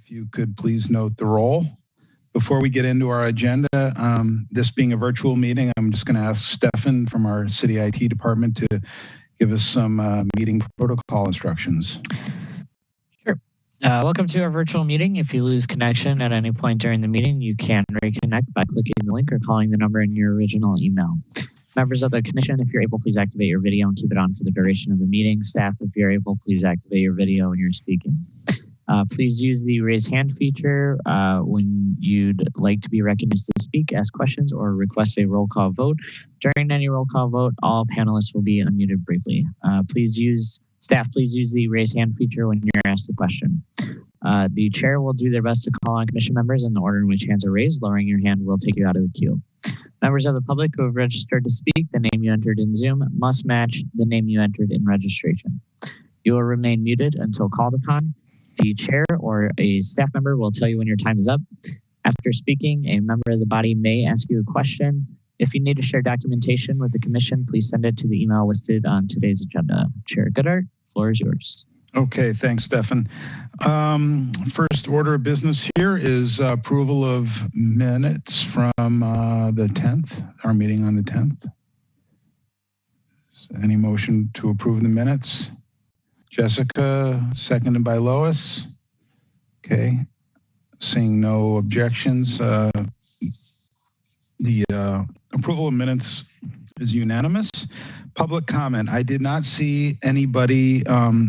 If you could please note the roll. Before we get into our agenda, this being a virtual meeting, I'm just going to ask Stefan from our city IT department to give us some meeting protocol instructions. Sure. Welcome to our virtual meeting. If you lose connection at any point during the meeting, you can reconnect by clicking the link or calling the number in your original email. Members of the commission, if you're able, please activate your video and keep it on for the duration of the meeting. Staff, if you're able, please activate your video when you're speaking. Please use the raise hand feature when you'd like to be recognized to speak, ask questions, or request a roll call vote. During any roll call vote, all panelists will be unmuted briefly. Please use the raise hand feature when you're asked a question. The chair will do their best to call on commission members in the order in which hands are raised. Lowering your hand will take you out of the queue. Members of the public who have registered to speak, the name you entered in Zoom must match the name you entered in registration. You will remain muted until called upon. The chair or a staff member will tell you when your time is up. After speaking, a member of the body may ask you a question. If you need to share documentation with the commission, please send it to the email listed on today's agenda. Chair Goodart, the floor is yours. Okay, thanks, Stefan. First order of business here is approval of minutes from the 10th, our meeting on the 10th. Any motion to approve the minutes? Jessica, seconded by Lois. Okay, seeing no objections, the approval of minutes is unanimous. Public comment. I did not see anybody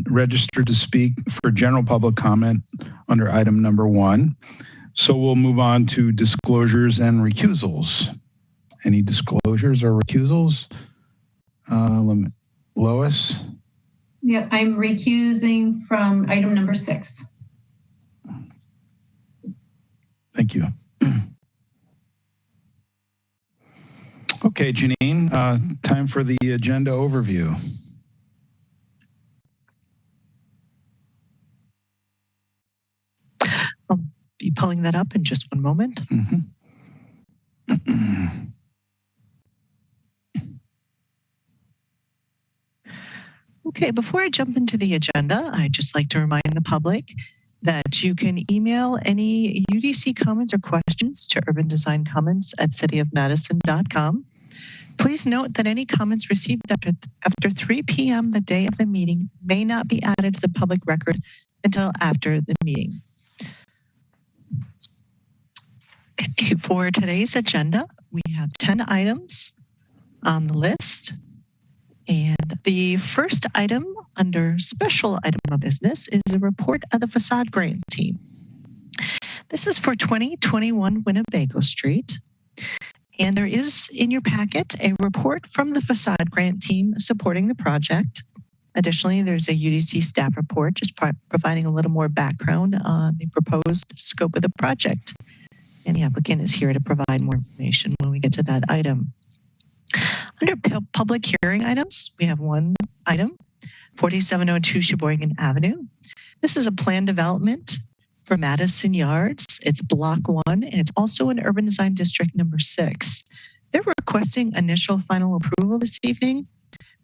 registered to speak for general public comment under item number 1. So we'll move on to disclosures and recusals. Any disclosures or recusals? Lois? Yeah, I'm recusing from item number 6. Thank you. Okay, Janine, time for the agenda overview. I'll be pulling that up in just one moment. Okay, before I jump into the agenda, I'd just like to remind the public that you can email any UDC comments or questions to urbandesigncomments@cityofmadison.com. Please note that any comments received after 3 p.m. the day of the meeting may not be added to the public record until after the meeting. For today's agenda, we have 10 items on the list. And the first item under special item of business is a report of the facade grant team. This is for 2021 Winnebago Street. And there is in your packet a report from the facade grant team supporting the project. Additionally, there's a UDC staff report just providing a little more background on the proposed scope of the project. And the applicant is here to provide more information when we get to that item. Under public hearing items, we have one item, 4702 Sheboygan Avenue. This is a plan development for Madison Yards. It's block 1, and it's also in Urban Design District number 6. They're requesting initial final approval this evening.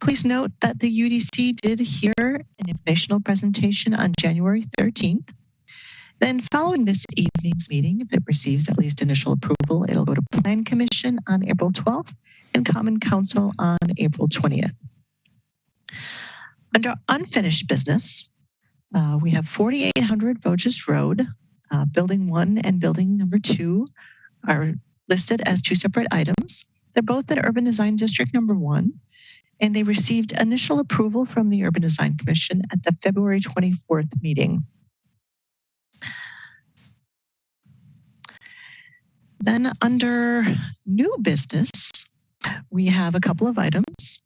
Please note that the UDC did hear an informational presentation on January 13th. Then following this evening's meeting, if it receives at least initial approval, it'll go to Plan Commission on April 12th and Common Council on April 20th. Under unfinished business, we have 4800 Voges Road. Building 1 and building number 2 are listed as 2 separate items. They're both in Urban Design District number 1, and they received initial approval from the Urban Design Commission at the February 24th meeting. Then under new business, we have a couple of items.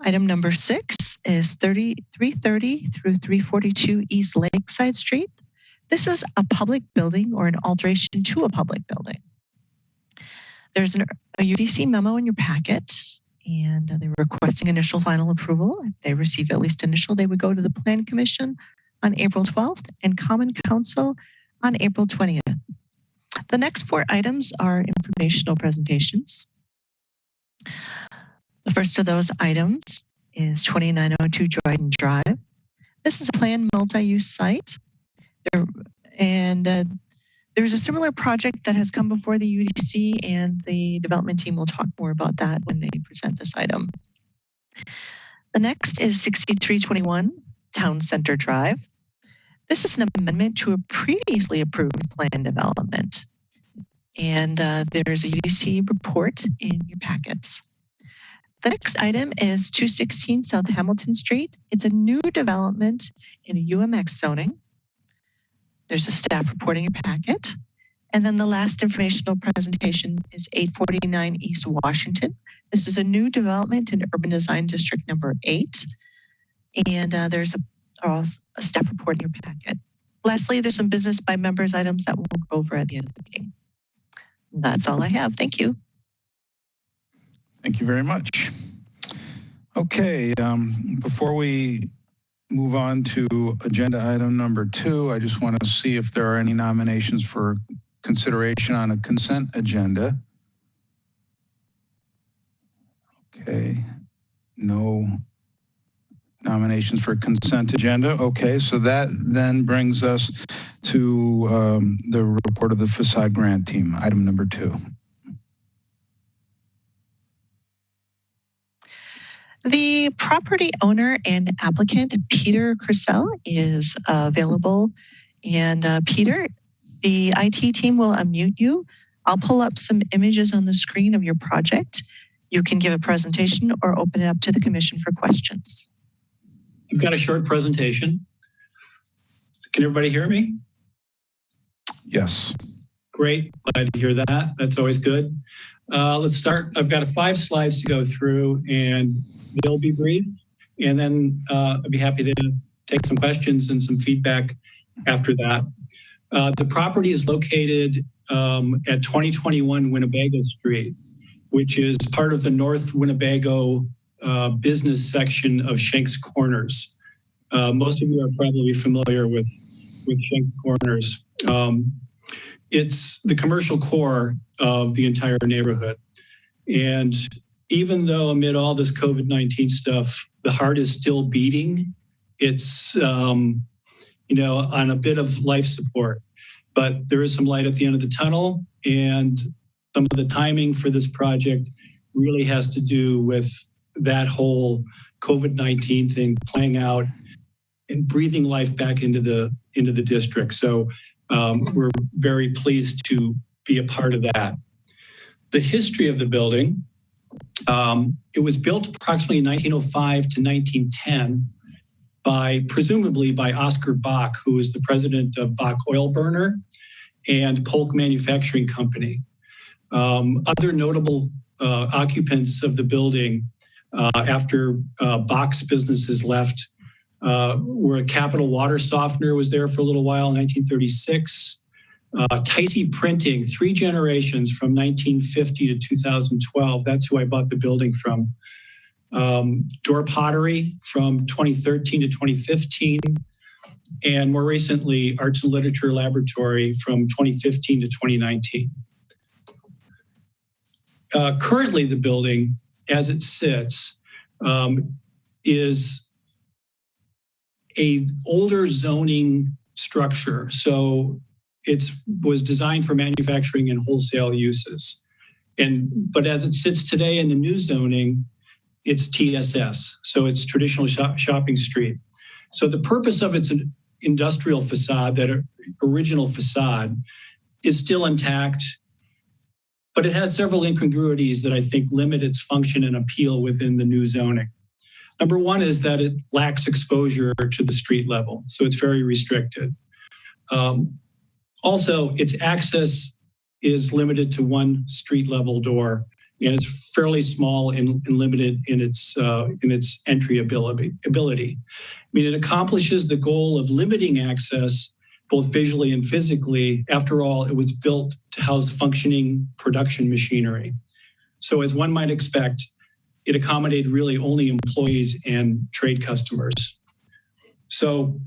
Item number 6 is 330 through 342 East Lakeside Street. This is a public building or an alteration to a public building. There's a UDC memo in your packet, and they're requesting initial final approval. If they receive at least initial, they would go to the Plan Commission on April 12th and Common Council on April 20th. The next 4 items are informational presentations. The first of those items is 2902 Jordan Drive. This is a planned multi-use site. There's a similar project that has come before the UDC, and the development team will talk more about that when they present this item. The next is 6321 Town Center Drive. This is an amendment to a previously approved plan development. And there's a UDC report in your packets. The next item is 216 South Hamilton Street. It's a new development in a UMX zoning. There's a staff report in your packet. And then the last informational presentation is 849 East Washington. This is a new development in Urban Design District number 8. And there's a staff report in your packet. Lastly, there's some business by members items that we'll go over at the end of the meeting. That's all I have. Thank you. Thank you very much. Okay, before we move on to agenda item number 2, I just want to see if there are any nominations for consideration on a consent agenda. Okay, no nominations for consent agenda. Okay, so that then brings us to the report of the facade grant team, item number 2. The property owner and applicant, Peter Crisell, is available. And Peter, the IT team will unmute you. I'll pull up some images on the screen of your project. You can give a presentation or open it up to the commission for questions. I've got a short presentation. Can everybody hear me? Yes. Great, glad to hear that. That's always good. Let's start. I've got 5 slides to go through, and they'll be brief. And then I'd be happy to take some questions and some feedback after that. The property is located at 2021 Winnebago Street, which is part of the North Winnebago business section of Shanks Corners. Most of you are probably familiar with Shanks Corners. It's the commercial core of the entire neighborhood. And even though amid all this COVID-19 stuff, the heart is still beating, it's on a bit of life support. But there is some light at the end of the tunnel, and some of the timing for this project really has to do with that whole COVID-19 thing playing out and breathing life back into the district. So we're very pleased to be a part of that. The history of the building, it was built approximately in 1905 to 1910 presumably by Oscar Bach, who is the president of Bach Oil Burner and Polk Manufacturing Company. Other notable occupants of the building after Bach's businesses left were Capital Water Softener was there for a little while in 1936. Ticey Printing, 3 generations from 1950 to 2012. That's who I bought the building from. Door Pottery from 2013 to 2015. And more recently, Arts and Literature Laboratory from 2015 to 2019. Currently, the building, as it sits, is an older zoning structure. So it was designed for manufacturing and wholesale uses. But as it sits today in the new zoning, it's TSS. So it's traditional shopping street. So the purpose of its industrial facade, that original facade, is still intact, but it has several incongruities that I think limit its function and appeal within the new zoning. Number one is that it lacks exposure to the street level, so it's very restricted. Also, its access is limited to one street level door, and it's fairly small and limited in its entry ability. I mean, it accomplishes the goal of limiting access both visually and physically. After all, it was built to house functioning production machinery. So as one might expect, it accommodated really only employees and trade customers. So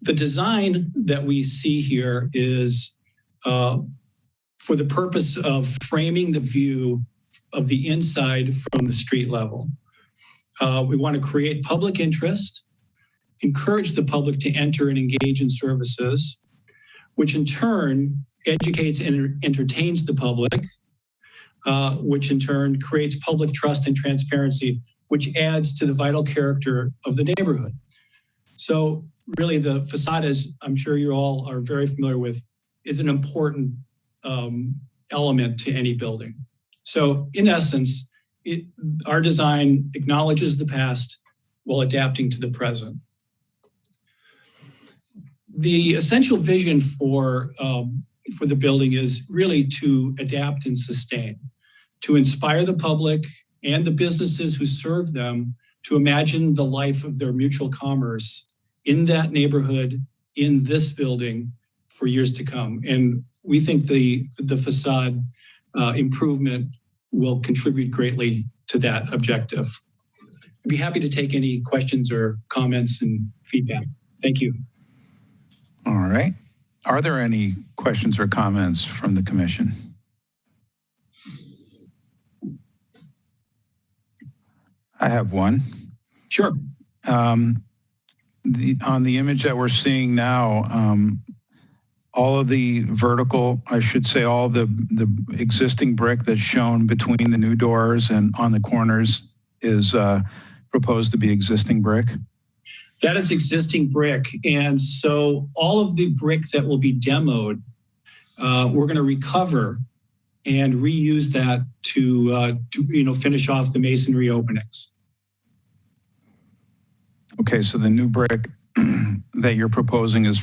the design that we see here is for the purpose of framing the view of the inside from the street level. We want to create public interest encourage the public to enter and engage in services, which in turn educates and entertains the public, which in turn creates public trust and transparency, which adds to the vital character of the neighborhood. So really the facade, as I'm sure you all are very familiar with, is an important element to any building. So in essence, our design acknowledges the past while adapting to the present. The essential vision for the building is really to adapt and sustain, to inspire the public and the businesses who serve them to imagine the life of their mutual commerce in that neighborhood, in this building for years to come. And we think the facade improvement will contribute greatly to that objective. I'd be happy to take any questions or comments and feedback. Thank you. All right. Are there any questions or comments from the commission? I have one. Sure. On the image that we're seeing now, all of the vertical, I should say, all the existing brick that's shown between the new doors and on the corners is proposed to be existing brick? That is existing brick. And so all of the brick that will be demoed, we're going to recover and reuse that to finish off the masonry openings. Okay, so the new brick that you're proposing is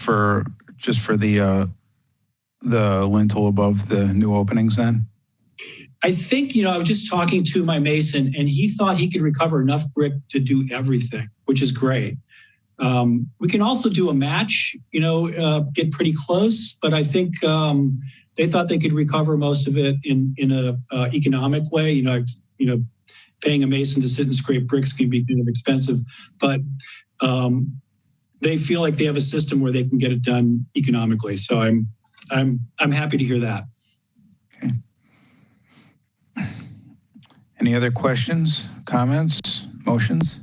just for the lintel above the new openings then? I think, I was just talking to my mason and he thought he could recover enough brick to do everything, which is great. We can also do a match, get pretty close, but I think they thought they could recover most of it in a economic way. Paying a mason to sit and scrape bricks can be kind of expensive, but they feel like they have a system where they can get it done economically. So I'm happy to hear that. Okay. Any other questions, comments, motions?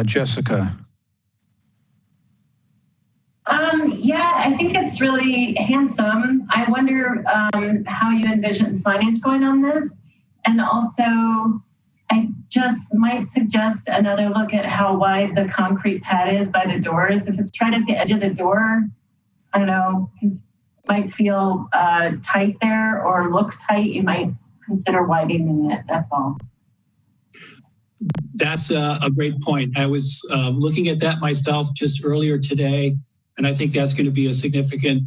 Jessica. Yeah, I think it's really handsome. I wonder how you envision signage going on this. And also, I just might suggest another look at how wide the concrete pad is by the doors. If it's right at the edge of the door, I don't know, it might feel tight there or look tight. You might consider widening it, that's all. That's a great point. I was looking at that myself just earlier today, and I think that's going to be a significant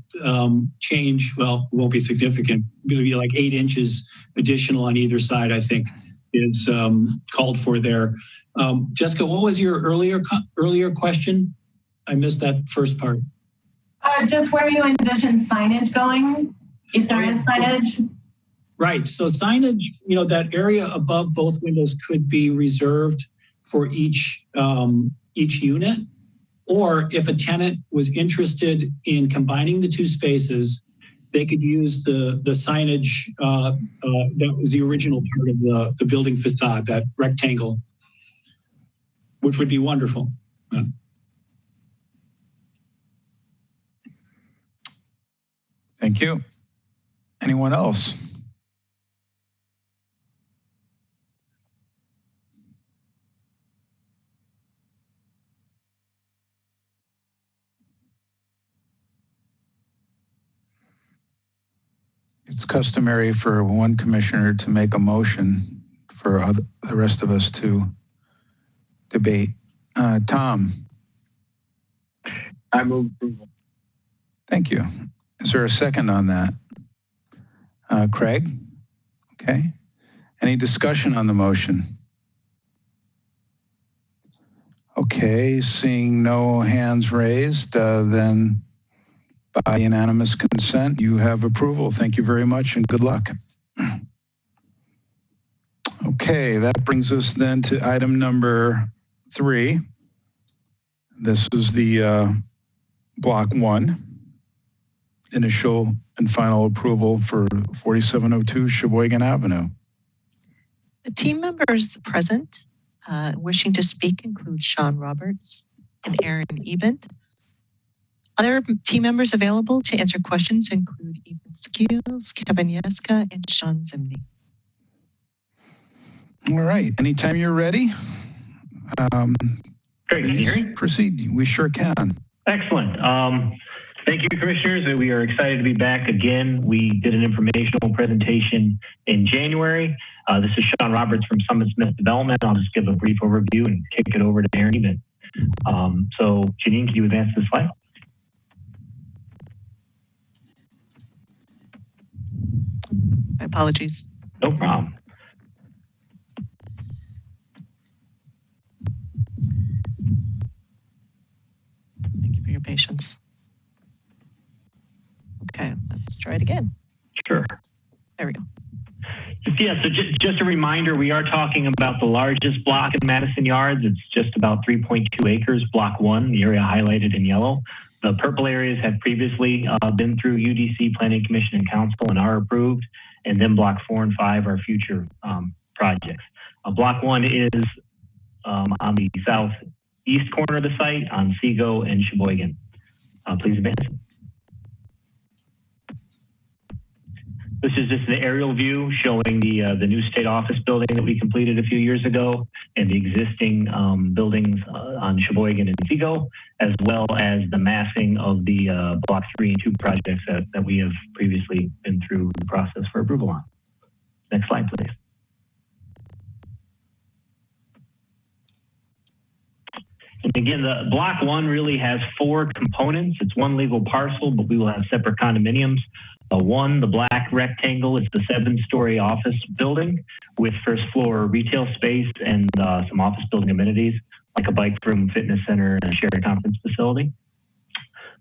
change. Well, it won't be significant. It'll be like 8 inches additional on either side, I think, is called for there. Jessica, what was your earlier question? I missed that first part. Just where you envision signage going, if there is signage. Right. So signage, that area above both windows could be reserved for each unit. Or if a tenant was interested in combining the two spaces, they could use the signage that was the original part of the building facade, that rectangle, which would be wonderful. Yeah. Thank you. Anyone else? It's customary for one commissioner to make a motion for the rest of us to debate. Tom. I move approval. Thank you. Is there a second on that? Craig? Okay. Any discussion on the motion? Okay, seeing no hands raised, then by unanimous consent, you have approval. Thank you very much and good luck. Okay, that brings us then to item number 3. This is the block 1, initial and final approval for 4702 Sheboygan Avenue. The team members present Wishing to speak include Sean Roberts and Aaron Ebent. Other team members available to answer questions include Ethan Skeels, Kevin Yeska, and Sean Zimney. All right. Anytime you're ready, Great. Can you hear me? proceed. We sure can. Excellent. Thank you, Commissioners. We are excited to be back again. We did an informational presentation in January. This is Sean Roberts from Summit Smith Development. I'll just give a brief overview and kick it over to Aaron Ebent. So, Janine, can you advance the slide? My apologies. No problem. Thank you for your patience. Okay, let's try it again. Sure. There we go. So just a reminder, we are talking about the largest block in Madison Yards. It's just about 3.2 acres, Block 1, the area highlighted in yellow. The purple areas have previously been through UDC, Planning Commission, and Council and are approved. And then Block 4 and 5 are future projects. Block 1 is on the southeast corner of the site on Seago and Sheboygan. Please advance. This is just the aerial view showing the new state office building that we completed a few years ago and the existing buildings on Sheboygan and Seago, as well as the massing of the Block 3 and 2 projects that we have previously been through the process for approval on. Next slide, please. And again, the Block 1 really has 4 components. It's one legal parcel, but we will have separate condominiums. One, the black rectangle, is the 7-story office building with first floor retail space and some office building amenities like a bike room, fitness center, and a shared conference facility.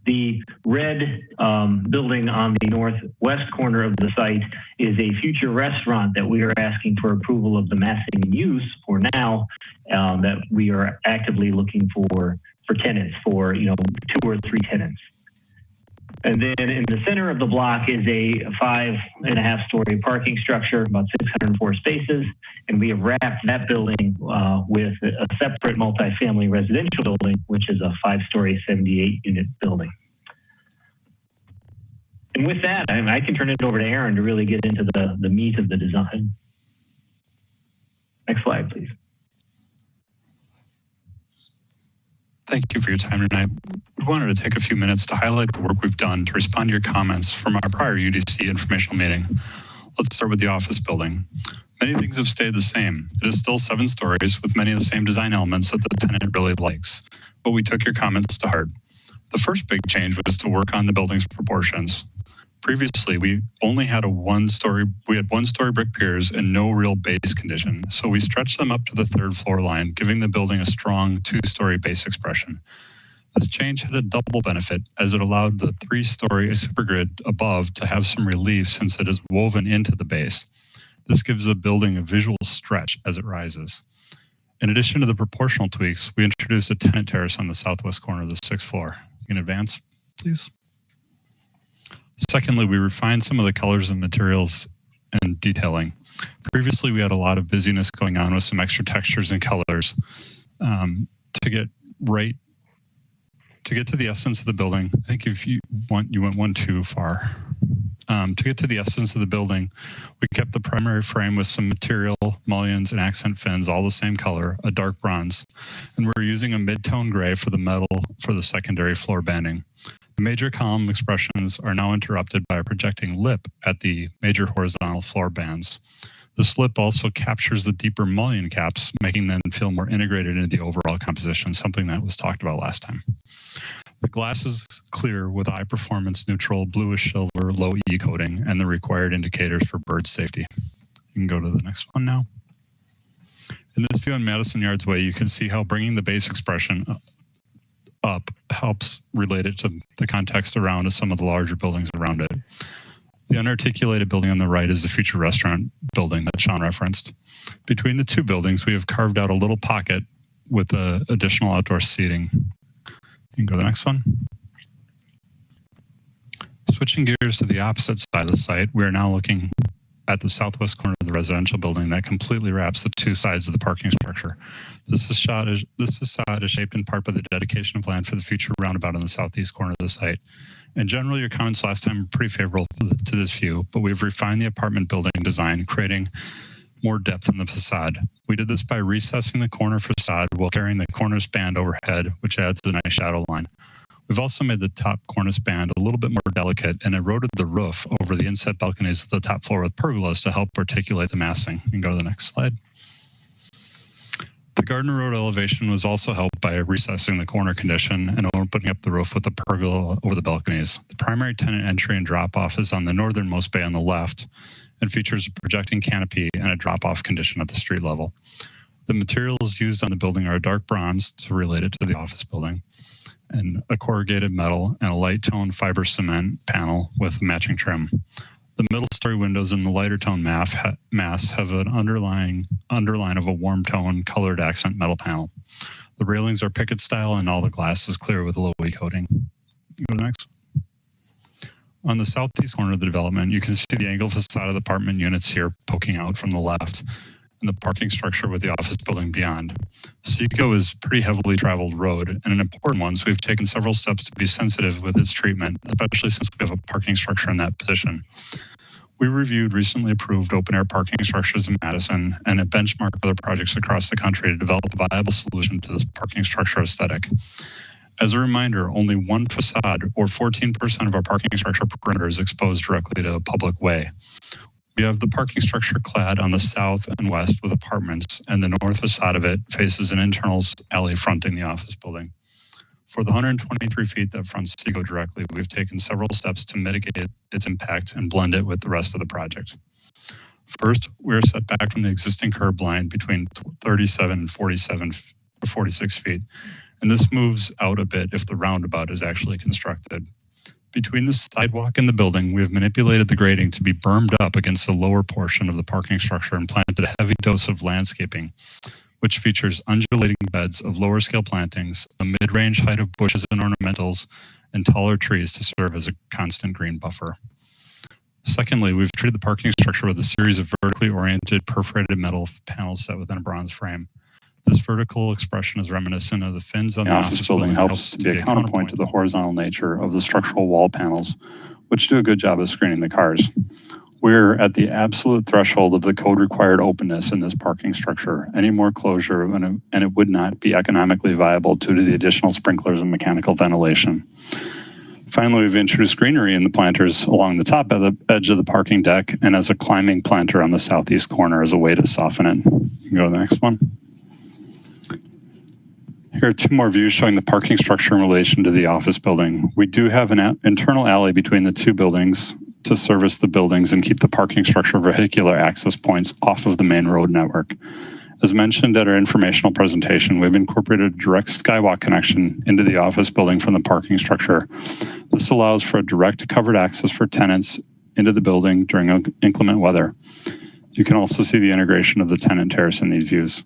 The red building on the northwest corner of the site is a future restaurant that we are asking for approval of the massing use for now, that we are actively looking for tenants, for 2 or 3 tenants. And then in the center of the block is a 5.5-story parking structure, about 604 spaces. And we have wrapped that building with a separate multifamily residential building, which is a 5-story, 78-unit building. And with that, I can turn it over to Aaron to really get into the meat of the design. Next slide, please. Thank you for your time tonight. We wanted to take a few minutes to highlight the work we've done to respond to your comments from our prior UDC informational meeting. Let's start with the office building. Many things have stayed the same. It is still 7 stories with many of the same design elements that the tenant really likes, but we took your comments to heart. The first big change was to work on the building's proportions. Previously, we only had 1-story brick piers and no real base condition, so we stretched them up to the 3rd floor line, giving the building a strong 2-story base expression. This change had a double benefit, as it allowed the 3-story supergrid above to have some relief since it is woven into the base. This gives the building a visual stretch as it rises. In addition to the proportional tweaks, we introduced a tenant terrace on the southwest corner of the 6th floor. You can advance, please. Secondly, we refined some of the colors and materials and detailing. Previously, we had a lot of busyness going on with some extra textures and colors. To get to the essence of the building, I think if you went one too far. To get to the essence of the building, we kept the primary frame with some material, mullions, and accent fins, all the same color, a dark bronze. And we're using a mid-tone gray for the metal for the secondary floor banding. The major column expressions are now interrupted by a projecting lip at the major horizontal floor bands. This lip also captures the deeper mullion caps, making them feel more integrated into the overall composition, something that was talked about last time. The glass is clear with high performance neutral bluish silver low E coating and the required indicators for bird safety. You can go to the next one now. In this view on Madison Yards Way, you can see how bringing the base expression up helps relate it to the context around some of the larger buildings around it. The unarticulated building on the right is the future restaurant building that Sean referenced. Between the 2 buildings, we have carved out a little pocket with additional outdoor seating. You can go to the next one. Switching gears to the opposite side of the site, we are now looking at the southwest corner of the residential building that completely wraps the two sides of the parking structure. This facade is shaped in part by the dedication of land for the future roundabout on the southeast corner of the site. In general, your comments last time were pretty favorable to this view, but we've refined the apartment building design, creating more depth in the facade. We did this by recessing the corner facade while carrying the cornice band overhead, which adds a nice shadow line. We've also made the top cornice band a little bit more delicate and eroded the roof over the inset balconies of the top floor with pergolas to help articulate the massing. You can go to the next slide. The Gardner Road elevation was also helped by recessing the corner condition and opening up the roof with the pergola over the balconies. The primary tenant entry and drop-off is on the northernmost bay on the left and features a projecting canopy and a drop-off condition at the street level. The materials used on the building are a dark bronze to relate it to the office building, and a corrugated metal and a light tone fiber cement panel with matching trim. The middle story windows in the lighter tone mass have an underline of a warm tone colored accent metal panel. The railings are picket style and all the glass is clear with a low coating. Go to the next. On the southeast corner of the development, you can see the angled facade of the apartment units here poking out from the left and the parking structure with the office building beyond. Seco is a pretty heavily traveled road and an important one, so we've taken several steps to be sensitive with its treatment, especially since we have a parking structure in that position. We reviewed recently approved open-air parking structures in Madison and a benchmark other projects across the country to develop a viable solution to this parking structure aesthetic. As a reminder, only one facade, or 14% of our parking structure perimeter, is exposed directly to a public way. We have the parking structure clad on the south and west with apartments, and the north facade of it faces an internal alley fronting the office building. For the 123 feet that fronts Seco directly, we've taken several steps to mitigate its impact and blend it with the rest of the project. First, we're set back from the existing curb line between 37 and 46 feet, and this moves out a bit if the roundabout is actually constructed. Between the sidewalk and the building, we have manipulated the grading to be bermed up against the lower portion of the parking structure and planted a heavy dose of landscaping, which features undulating beds of lower scale plantings, a mid-range height of bushes and ornamentals, and taller trees to serve as a constant green buffer. Secondly, we've treated the parking structure with a series of vertically oriented perforated metal panels set within a bronze frame. This vertical expression is reminiscent of the fins on the office building, helps to be a counterpoint to the horizontal nature of the structural wall panels, which do a good job of screening the cars. We're at the absolute threshold of the code required openness in this parking structure. Any more closure and it would not be economically viable due to the additional sprinklers and mechanical ventilation. Finally, we've introduced greenery in the planters along the top of the edge of the parking deck and as a climbing planter on the southeast corner as a way to soften it. You can go to the next one. Here are two more views showing the parking structure in relation to the office building. We do have an internal alley between the two buildings to service the buildings and keep the parking structure vehicular access points off of the main road network. As mentioned at our informational presentation, we've incorporated a direct skywalk connection into the office building from the parking structure. This allows for a direct covered access for tenants into the building during inclement weather. You can also see the integration of the tenant terrace in these views.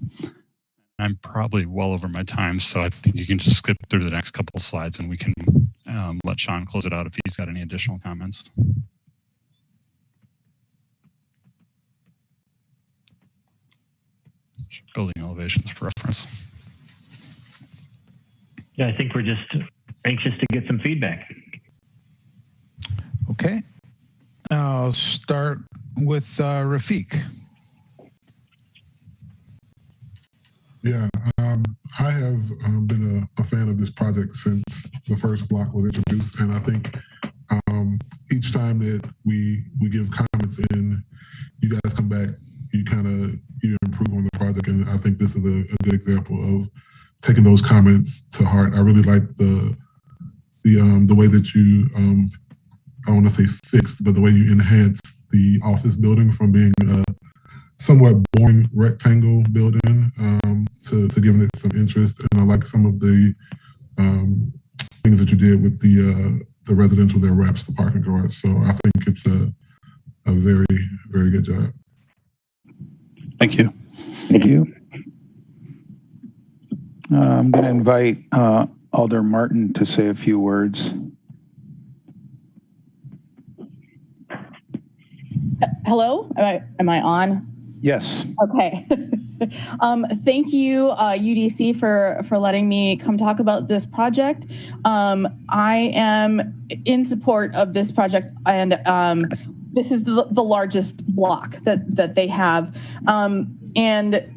I'm probably well over my time, so I think you can just skip through the next couple of slides and we can let Sean close it out if he's got any additional comments. Building elevations for reference. Yeah, I think we're just anxious to get some feedback. Okay. I'll start with Rafiq. Yeah, I have been a fan of this project since the first block was introduced, and I think each time that we give comments in, you guys come back, you improve on the project, and I think this is a good example of taking those comments to heart. I really like the way that you I want to say fixed, but the way you enhanced the office building from being a somewhat boring rectangle building to giving it some interest. And I like some of the things that you did with the residential that wraps the parking garage. So I think it's a very, very good job. Thank you. Thank you. I'm going to invite Alder Martin to say a few words. Hello, am I on? Yes. Okay. Thank you, UDC, for letting me come talk about this project. I am in support of this project, and this is the largest block that they have. And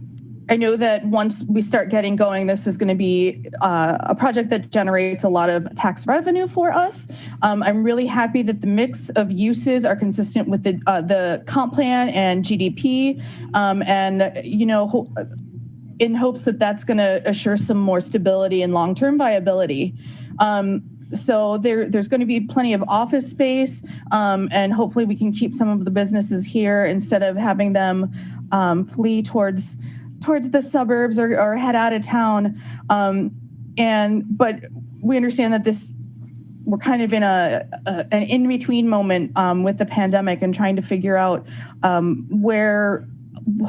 I know that once we start getting going, this is going to be a project that generates a lot of tax revenue for us. I'm really happy that the mix of uses are consistent with the comp plan and GDP, and in hopes that that's going to assure some more stability and long-term viability. So there's going to be plenty of office space, and hopefully we can keep some of the businesses here instead of having them flee towards the suburbs or head out of town. But we understand that we're kind of in an in-between moment with the pandemic and trying to figure out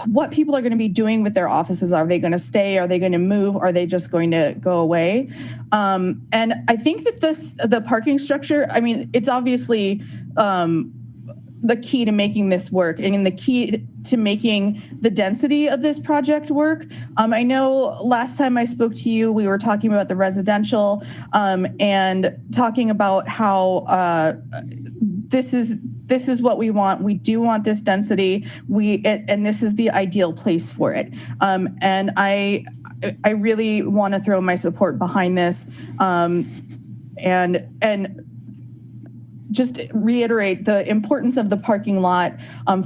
what people are going to be doing with their offices. Are they going to stay? Are they going to move? Are they just going to go away? And I think that the parking structure, I mean, it's obviously the key to making this work and the key to making the density of this project work. I know last time I spoke to you, we were talking about the residential and talking about how this is what we want. We do want this density. And this is the ideal place for it. And I really want to throw my support behind this and just reiterate the importance of the parking lot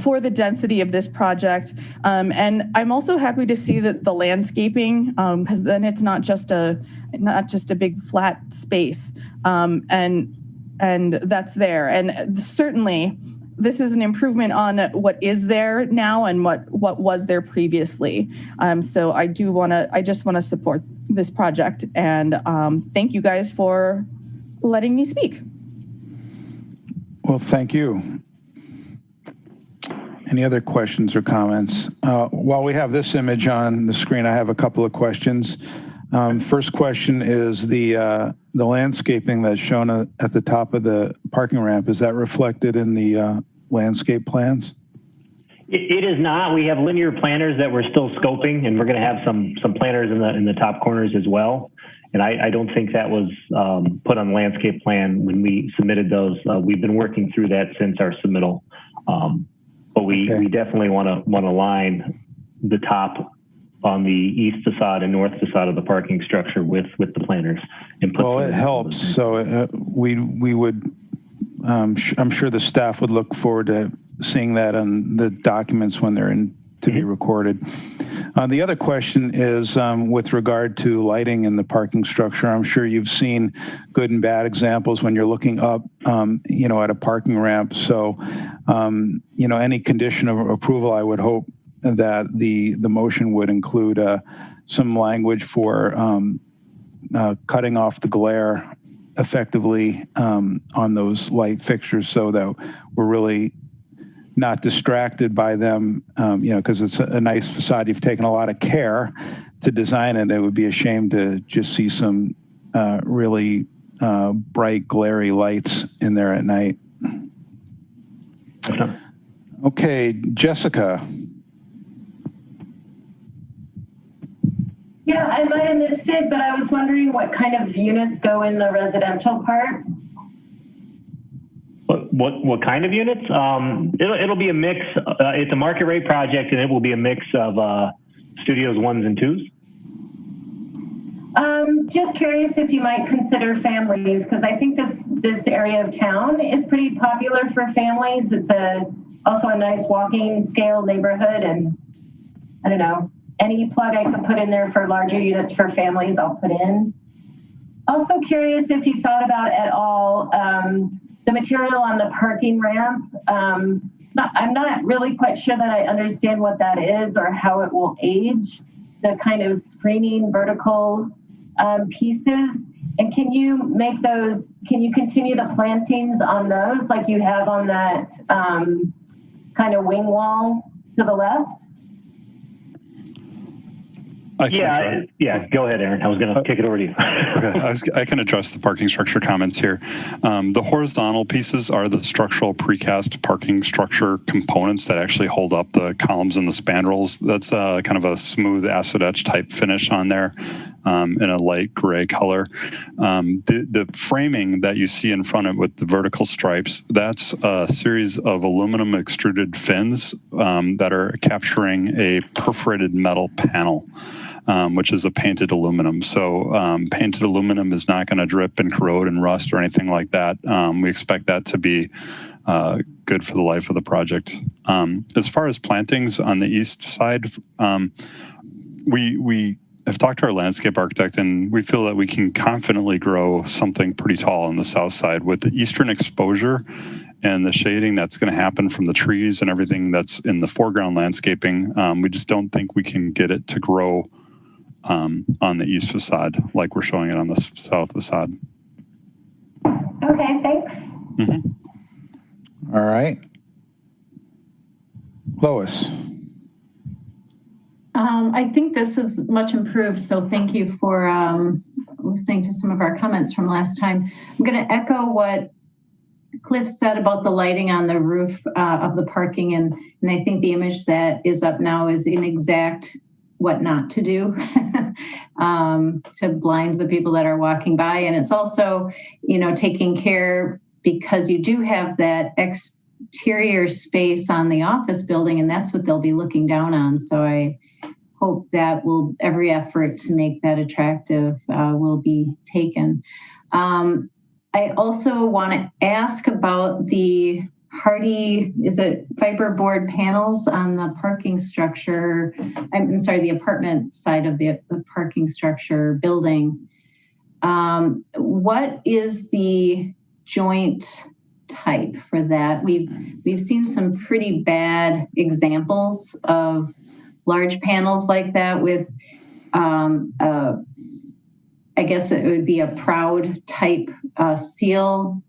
for the density of this project. And I'm also happy to see that the landscaping, because then it's not just a big flat space. And that's there. And certainly this is an improvement on what is there now and what was there previously. So I just want to support this project, and thank you guys for letting me speak. Well, thank you. Any other questions or comments? While we have this image on the screen, I have a couple of questions. First question is the landscaping that's shown at the top of the parking ramp. Is that reflected in the landscape plans? It is not. We have linear planters that we're still scoping, and we're going to have some planters in the top corners as well. And I don't think that was put on the landscape plan when we submitted those. We've been working through that since our submittal. But we definitely want to line the top on the east facade and north facade of the parking structure with the planters. And well, it helps. So we would, I'm sure the staff would look forward to seeing that on the documents when they're to be recorded. The other question is with regard to lighting in the parking structure. I'm sure you've seen good and bad examples when you're looking up, at a parking ramp. So, any condition of approval, I would hope that the motion would include some language for cutting off the glare effectively on those light fixtures, so that we're really not distracted by them, because it's a nice facade. You've taken a lot of care to design it. It would be a shame to just see some really bright, glary lights in there at night. Okay, Jessica. Yeah, I might have missed it, but I was wondering what kind of units go in the residential part. What kind of units? It'll be a mix. It's a market rate project, and it will be a mix of studios 1s and 2s. Just curious if you might consider families, because I think this area of town is pretty popular for families. It's also a nice walking scale neighborhood, and I don't know, any plug I could put in there for larger units for families, I'll put in. Also curious if you thought about at all the material on the parking ramp. I'm not really quite sure that I understand what that is or how it will age, the kind of screening vertical pieces. And can you continue the plantings on those like you have on that kind of wing wall to the left? Go ahead, Aaron. I was going to kick it over to you. Okay, I can address the parking structure comments here. The horizontal pieces are the structural precast parking structure components that actually hold up the columns and the spandrels. That's kind of a smooth acid etch type finish on there in a light gray color. The framing that you see in front of it with the vertical stripes, that's a series of aluminum extruded fins that are capturing a perforated metal panel. Which is a painted aluminum. So painted aluminum is not going to drip and corrode and rust or anything like that. We expect that to be good for the life of the project. As far as plantings on the east side, we have talked to our landscape architect, and we feel that we can confidently grow something pretty tall on the south side with the eastern exposure and the shading that's going to happen from the trees and everything that's in the foreground landscaping. We just don't think we can get it to grow on the east facade like we're showing it on the south facade. Okay, thanks. All right. Lois. I think this is much improved, so thank you for listening to some of our comments from last time. I'm going to echo what Cliff said about the lighting on the roof of the parking, and I think the image that is up now is an exact what not to do to blind the people that are walking by. And it's also, taking care, because you do have that exterior space on the office building, and that's what they'll be looking down on. So I hope that every effort to make that attractive will be taken. I also want to ask about the hardy, is it fiberboard panels on the parking structure? I'm sorry, the apartment side of the parking structure building. What is the joint type for that? We've seen some pretty bad examples of large panels like that with, I guess it would be a proud type seal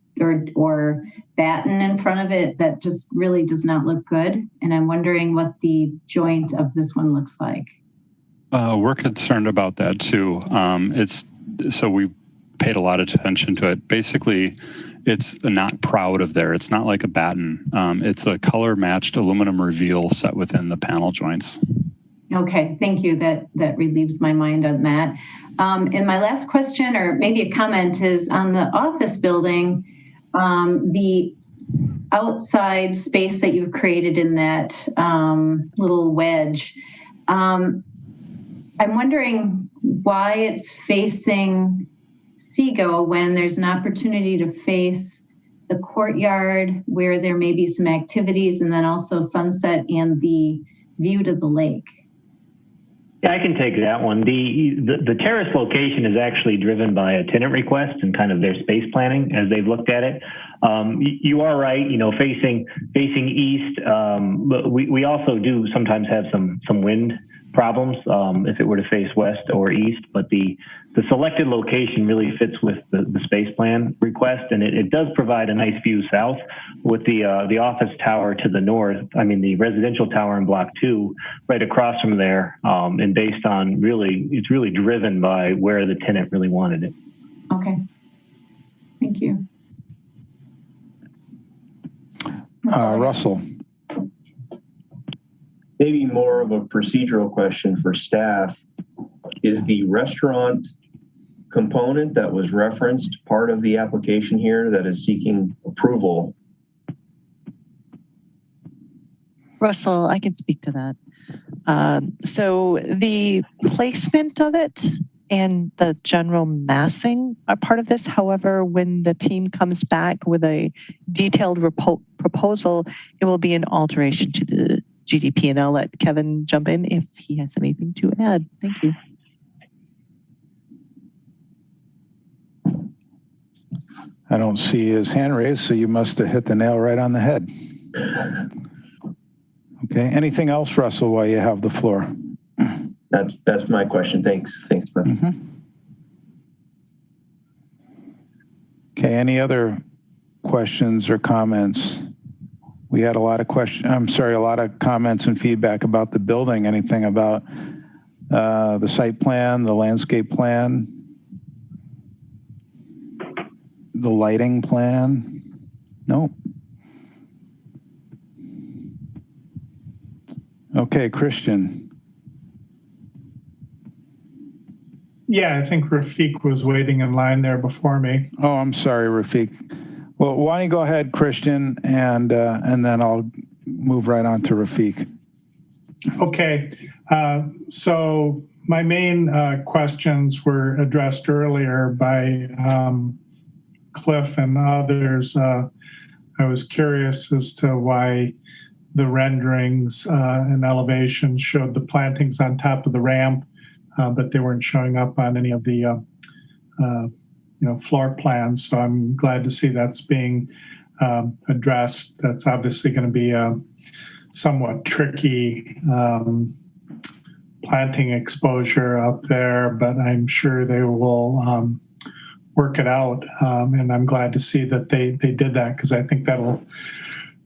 or batten in front of it that just really does not look good. And I'm wondering what the joint of this one looks like. We're concerned about that too. So we paid a lot of attention to it. Basically, it's not proud of there. It's not like a batten. It's a color matched aluminum reveal set within the panel joints. Okay, thank you. That relieves my mind on that. And my last question, or maybe a comment, is on the office building, the outside space that you've created in that little wedge. I'm wondering why it's facing Seago when there's an opportunity to face the courtyard where there may be some activities, and then also Sunset and the view to the lake. Yeah, I can take that one. The terrace location is actually driven by a tenant request and kind of their space planning as they've looked at it. You are right, facing east, but we also do sometimes have some wind problems if it were to face west or east, but the selected location really fits with the space plan request, and it does provide a nice view south with the office tower to the north. I mean, the residential tower in block 2 right across from there, and based on it's really driven by where the tenant really wanted it. Okay, thank you. Russell. Maybe more of a procedural question for staff. Is the restaurant component that was referenced part of the application here that is seeking approval? Russell, I can speak to that. So the placement of it and the general massing are part of this. However, when the team comes back with a detailed proposal, it will be an alteration to the GDP, and I'll let Kevin jump in if he has anything to add. Thank you. I don't see his hand raised, so you must have hit the nail right on the head. Okay, anything else, Russell, while you have the floor? That's my question. Thanks, Cliff. Okay, any other questions or comments? We had a lot of comments and feedback about the building. Anything about The site plan, the landscape plan, the lighting plan? No. Okay, Christian. Yeah, I think Rafiq was waiting in line there before me. Oh, I'm sorry, Rafiq. Well, why don't you go ahead, Christian, and then I'll move right on to Rafiq. Okay, so my main questions were addressed earlier by Cliff and others. I was curious as to why the renderings and elevations showed the plantings on top of the ramp, but they weren't showing up on any of the floor plans. So I'm glad to see that's being addressed. That's obviously going to be a somewhat tricky planting exposure out there, but I'm sure they will work it out. And I'm glad to see that they did that, because I think that'll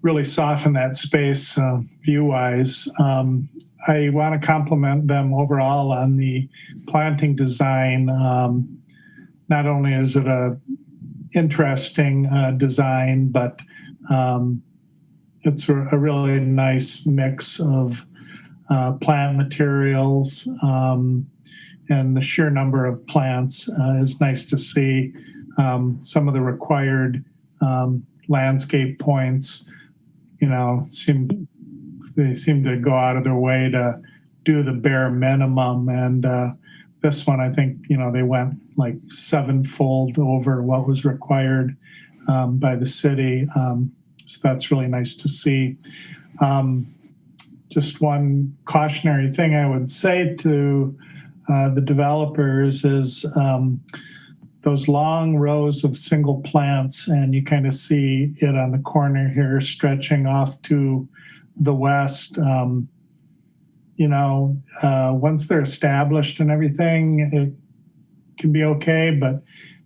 really soften that space view-wise. I want to compliment them overall on the planting design. Not only is it a interesting design, but it's a really nice mix of plant materials, and the sheer number of plants is nice to see. Some of the required landscape points, they seem to go out of their way to do the bare minimum. And this one, I think, they went like 7-fold over what was required by the city. So that's really nice to see. Just one cautionary thing I would say to the developers is those long rows of single plants, and you kind of see it on the corner here stretching off to the west. Once they're established and everything, it can be okay, but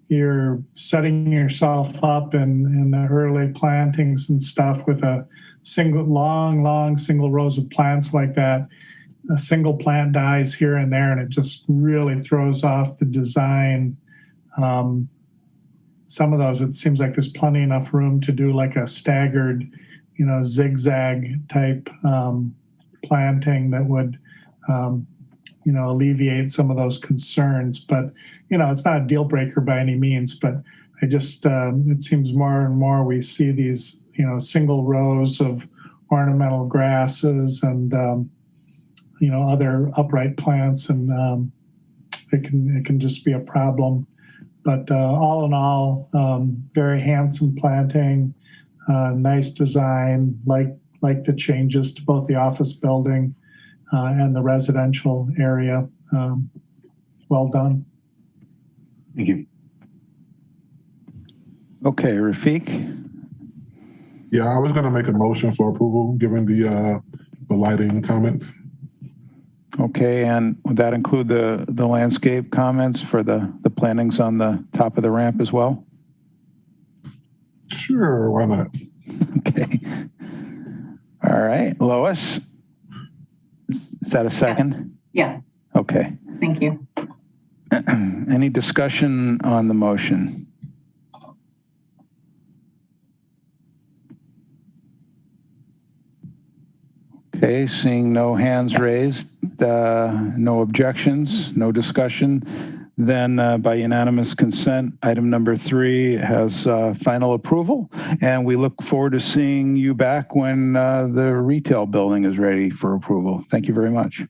you're setting yourself up in the early plantings and stuff with a long single rows of plants like that. A single plant dies here and there, and it just really throws off the design. Some of those, it seems like there's plenty enough room to do like a staggered, zigzag type planting that would, alleviate some of those concerns. But, it's not a deal breaker by any means, but I just, it seems more and more we see these, single rows of ornamental grasses and, other upright plants, and it can just be a problem. But all in all, very handsome planting, nice design, like the changes to both the office building and the residential area. Well done. Thank you. Okay, Rafiq. Yeah, I was going to make a motion for approval, given the lighting comments. Okay, and would that include the landscape comments for the plantings on the top of the ramp as well? Sure, why not? Okay. All right, Lois, is that a second? Yeah. Okay. Thank you. Any discussion on the motion? Okay, seeing no hands raised, no objections, no discussion, then by unanimous consent, item number 3 has final approval, and we look forward to seeing you back when the retail building is ready for approval. Thank you very much.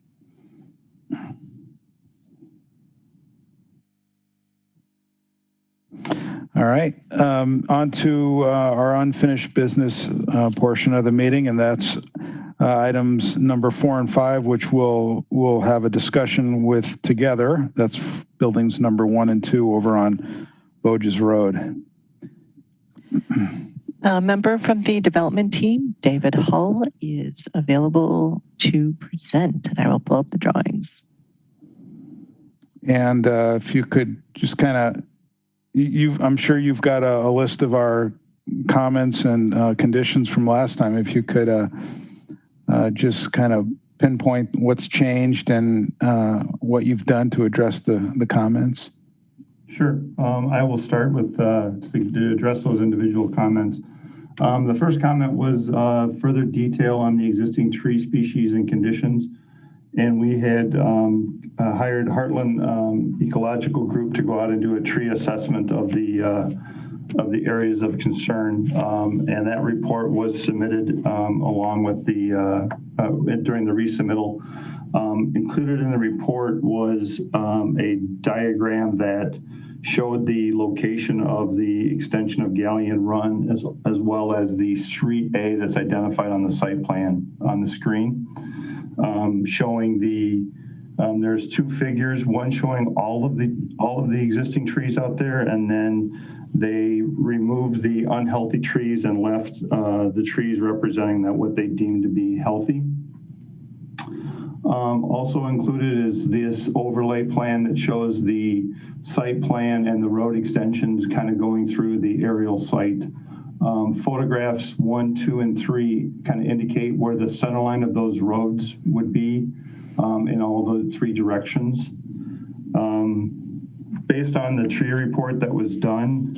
All right, on to our unfinished business portion of the meeting, and that's items number 4 and 5, which we'll have a discussion with together. That's buildings number 1 and 2 over on Voges Road. A member from the development team, David Hull, is available to present. I will pull up the drawings. And if you could just kind of, I'm sure you've got a list of our comments and conditions from last time. If you could just kind of pinpoint what's changed and what you've done to address the comments? Sure. I will start with to address those individual comments. The first comment was further detail on the existing tree species and conditions. And we had hired Heartland Ecological Group to go out and do a tree assessment of the areas of concern. And that report was submitted along with the, during the resubmittal. Included in the report was a diagram that showed the location of the extension of Galleon Run as well as the Street A that's identified on the site plan on the screen. Showing the, there's two figures, one showing all of the existing trees out there, and then they removed the unhealthy trees and left the trees representing that what they deemed to be healthy. Also included is this overlay plan that shows the site plan and the road extensions kind of going through the aerial site. Photographs 1, 2, and 3 kind of indicate where the center line of those roads would be in all the three directions. Based on the tree report that was done,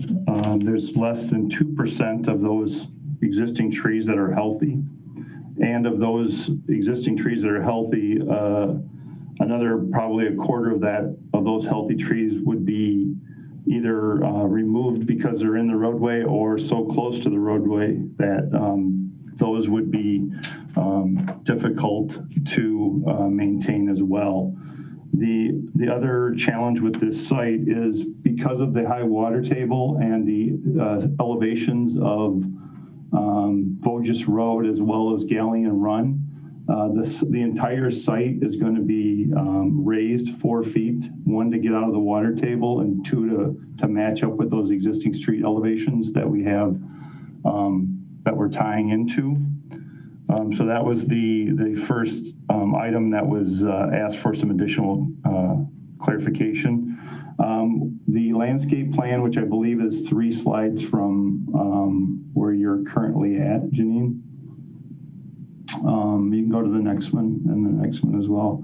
there's less than 2% of those existing trees that are healthy. And of those existing trees that are healthy, another probably a quarter of those healthy trees would be either removed because they're in the roadway or so close to the roadway that those would be difficult to maintain as well. The other challenge with this site is because of the high water table and the elevations of Voges Road as well as Galleon Run, the entire site is going to be raised 4 feet, 1 to get out of the water table and 2 to match up with those existing street elevations that we have that we're tying into. So that was the first item that was asked for some additional clarification. The landscape plan, which I believe is 3 slides from where you're currently at, Janine. You can go to the next one and the next one as well.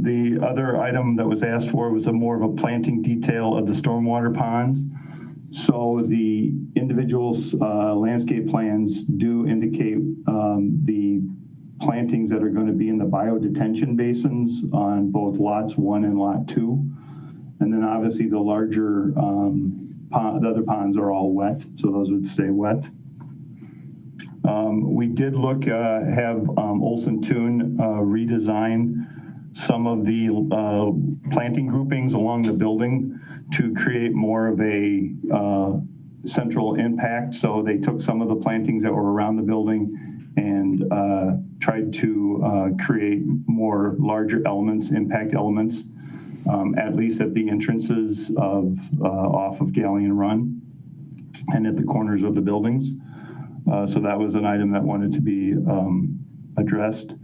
The other item that was asked for was more of a planting detail of the stormwater ponds. So the individual's landscape plans do indicate the plantings that are going to be in the biodetention basins on both lots 1 and lot 2. And then obviously the larger, the other ponds are all wet, so those would stay wet. We did look, have Olson Toon redesign some of the planting groupings along the building to create more of a central impact. So they took some of the plantings that were around the building and tried to create more larger elements, impact elements, at least at the entrances of off of Galleon Run and at the corners of the buildings. So that was an item that wanted to be addressed.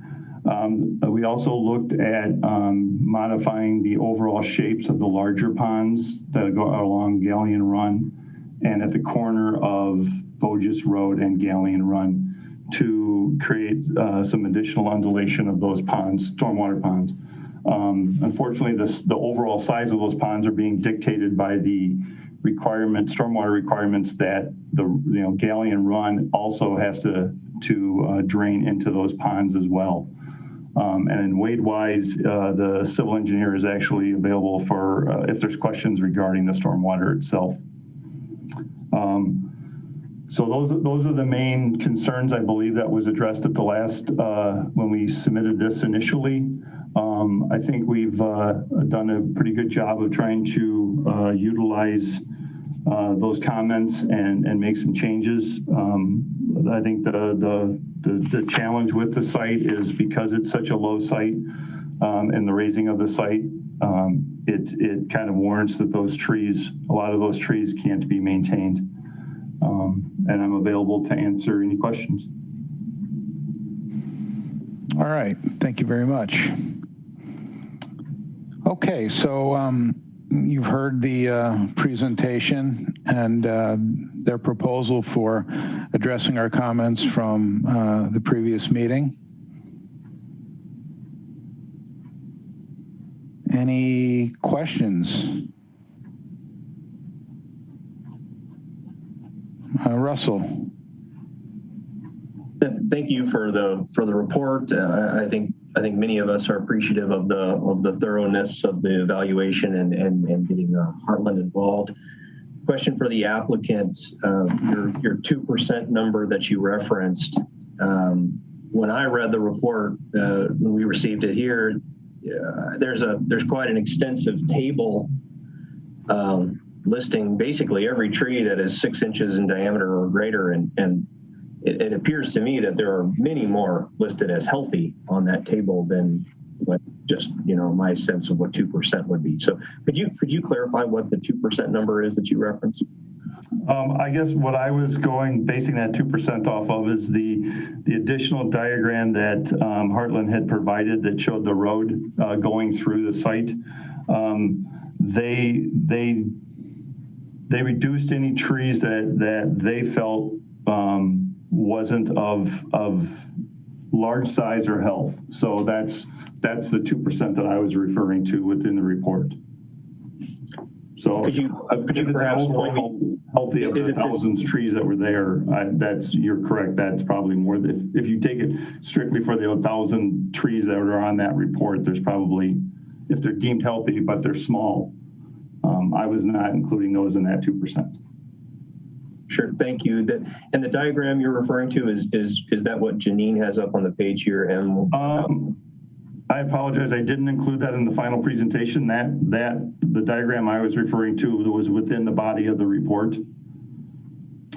We also looked at modifying the overall shapes of the larger ponds that go along Galleon Run and at the corner of Voges Road and Galleon Run to create some additional undulation of those ponds, stormwater ponds. Unfortunately, the overall size of those ponds are being dictated by the stormwater requirements that Galleon Run also has to drain into those ponds as well. And Wade-wise, the civil engineer is actually available for if there's questions regarding the stormwater itself. So those are the main concerns I believe that was addressed at the last when we submitted this initially. I think we've done a pretty good job of trying to utilize those comments and make some changes. I think the challenge with the site is because it's such a low site and the raising of the site, it kind of warrants that a lot of those trees can't be maintained. And I'm available to answer any questions. All right, thank you very much. Okay, so you've heard the presentation and their proposal for addressing our comments from the previous meeting. Any questions? Russell. Thank you for the report. I think many of us are appreciative of the thoroughness of the evaluation and getting Heartland involved. Question for the applicant: your 2% number that you referenced. When I read the report when we received it here, there's quite an extensive table listing basically every tree that is 6 inches in diameter or greater, and it appears to me that there are many more listed as healthy on that table than what just my sense of what 2% would be. So could you clarify what the 2% number is that you referenced? I guess what I was basing that 2% off of is the additional diagram that Heartland had provided that showed the road going through the site. They reduced any trees that they felt wasn't of large size or health. So that's the 2% that I was referring to within the report. So could you perhaps healthy of the thousands of trees that were there? You're correct. That's probably more. If you take it strictly for the 1,000 trees that are on that report, there's probably, if they're deemed healthy but they're small, I was not including those in that 2%. Sure, thank you. And the diagram you're referring to is that what Janine has up on the page here? I apologize, I didn't include that in the final presentation. The diagram I was referring to was within the body of the report.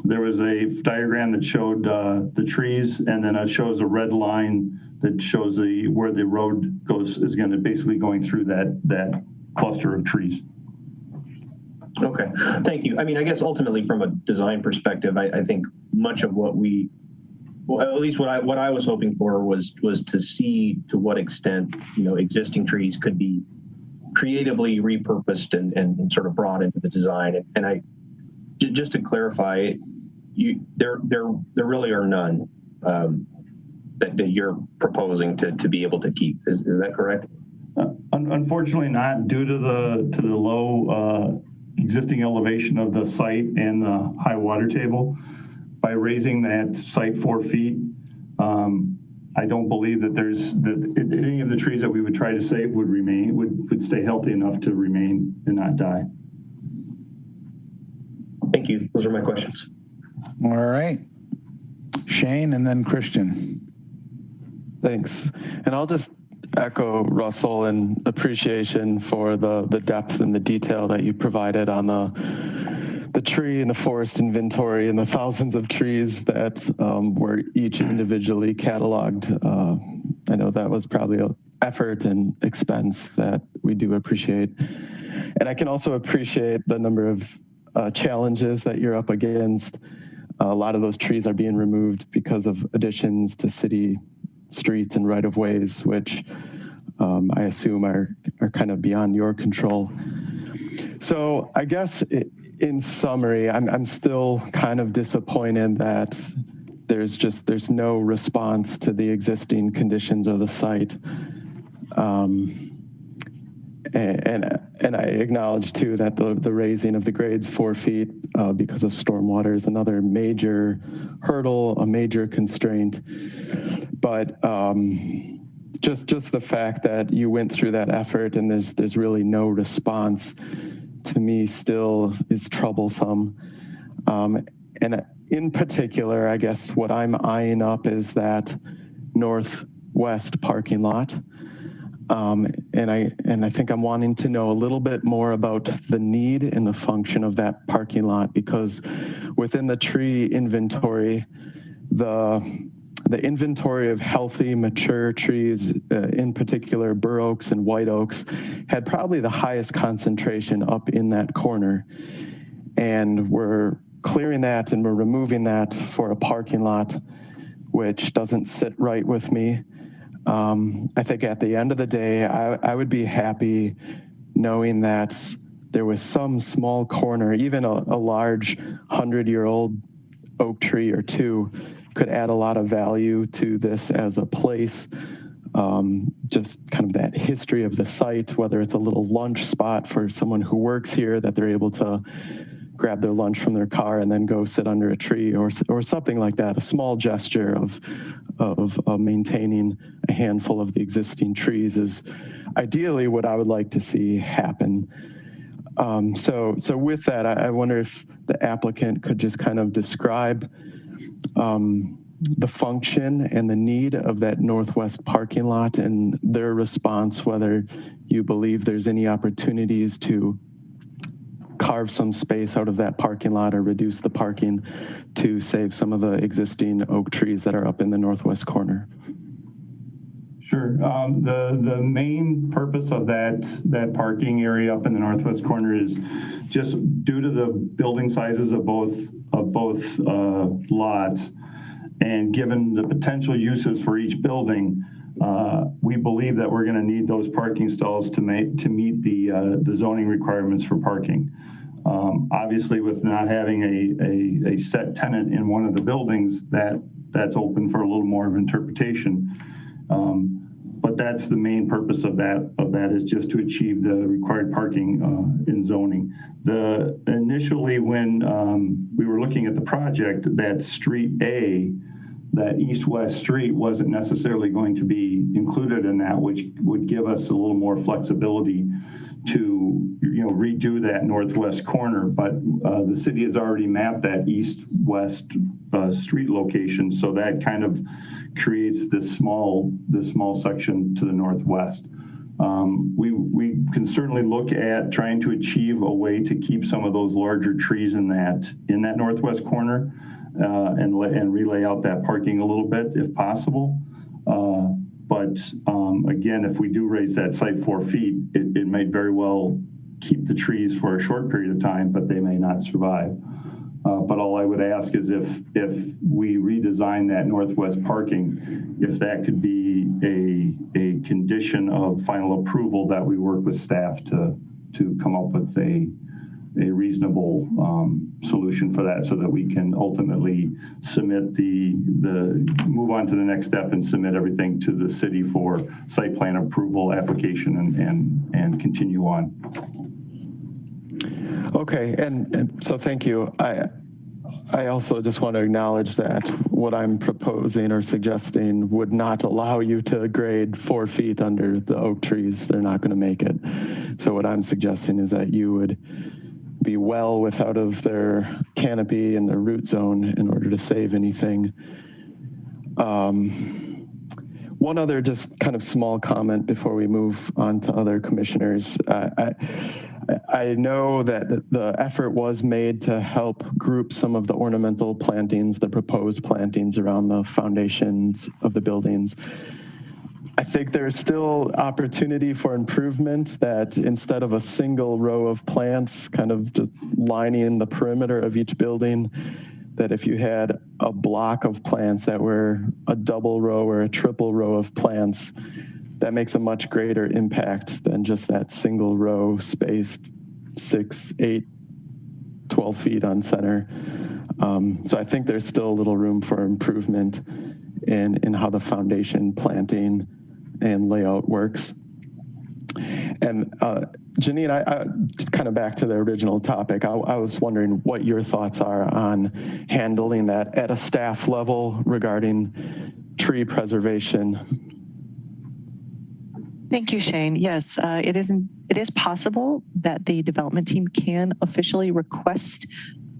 There was a diagram that showed the trees, and then it shows a red line that shows where the road is going to basically going through that cluster of trees. Okay, thank you. I mean, I guess ultimately from a design perspective, I think much of what at least what I was hoping for was to see to what extent existing trees could be creatively repurposed and sort of brought into the design. And I just to clarify, there really are none that you're proposing to be able to keep. Is that correct? Unfortunately, not, due to the low existing elevation of the site and the high water table. By raising that site 4 feet, I don't believe that any of the trees that we would try to save would stay healthy enough to remain and not die. Thank you. Those are my questions. All right. Shane and then Christian. Thanks. And I'll just echo Russell in appreciation for the depth and the detail that you provided on the tree and the forest inventory and the thousands of trees that were each individually cataloged. I know that was probably an effort and expense that we do appreciate. And I can also appreciate the number of challenges that you're up against. A lot of those trees are being removed because of additions to city streets and right-of-ways, which I assume are kind of beyond your control. So I guess in summary, I'm still kind of disappointed that there's no response to the existing conditions of the site. And I acknowledge too that the raising of the grades 4 feet because of stormwater is another major hurdle, a major constraint. But just the fact that you went through that effort and there's really no response, to me still is troublesome. And in particular, I guess what I'm eyeing up is that northwest parking lot. And I think I'm wanting to know a little bit more about the need and the function of that parking lot, because within the tree inventory, the inventory of healthy, mature trees, in particular bur oaks and white oaks, had probably the highest concentration up in that corner. And we're clearing that and we're removing that for a parking lot, which doesn't sit right with me. I think at the end of the day, I would be happy knowing that there was some small corner, even a large 100-year-old oak tree or two could add a lot of value to this as a place just kind of that history of the site, whether it's a little lunch spot for someone who works here that they're able to grab their lunch from their car and then go sit under a tree or something like that. A small gesture of maintaining a handful of the existing trees is ideally what I would like to see happen. So with that, I wonder if the applicant could just kind of describe the function and the need of that northwest parking lot and their response, whether you believe there's any opportunities to carve some space out of that parking lot or reduce the parking to save some of the existing oak trees that are up in the northwest corner. Sure. The main purpose of that parking area up in the northwest corner is just due to the building sizes of both lots, and given the potential uses for each building, we believe that we're going to need those parking stalls to meet the zoning requirements for parking. Obviously, with not having a set tenant in one of the buildings, that's open for a little more of interpretation. But that's the main purpose of that is just to achieve the required parking in zoning. Initially, when we were looking at the project, that Street A, that east-west street, wasn't necessarily going to be included in that, which would give us a little more flexibility to redo that northwest corner. But the city has already mapped that east-west street location, so that kind of creates this small section to the northwest. We can certainly look at trying to achieve a way to keep some of those larger trees in that northwest corner and relay out that parking a little bit if possible. But again, if we do raise that site 4 feet, it may very well keep the trees for a short period of time, but they may not survive. But all I would ask is if we redesign that northwest parking, if that could be a condition of final approval, that we work with staff to come up with a reasonable solution for that, so that we can ultimately submit move on to the next step and submit everything to the city for site plan approval application and continue on. Okay, and so thank you. I also just want to acknowledge that what I'm proposing or suggesting would not allow you to grade 4 feet under the oak trees. They're not going to make it. So what I'm suggesting is that you would be well without of their canopy and their root zone in order to save anything. One other just kind of small comment before we move on to other commissioners. I know that the effort was made to help group some of the ornamental plantings, the proposed plantings around the foundations of the buildings. I think there's still opportunity for improvement, that instead of a single row of plants kind of just lining the perimeter of each building, that if you had a block of plants that were a double row or a triple row of plants, that makes a much greater impact than just that single row spaced 6, 8, 12 feet on center. So I think there's still a little room for improvement in how the foundation planting and layout works. And Janine, I just kind of back to the original topic. I was wondering what your thoughts are on handling that at a staff level regarding tree preservation. Thank you, Shane. Yes, it is possible that the development team can officially request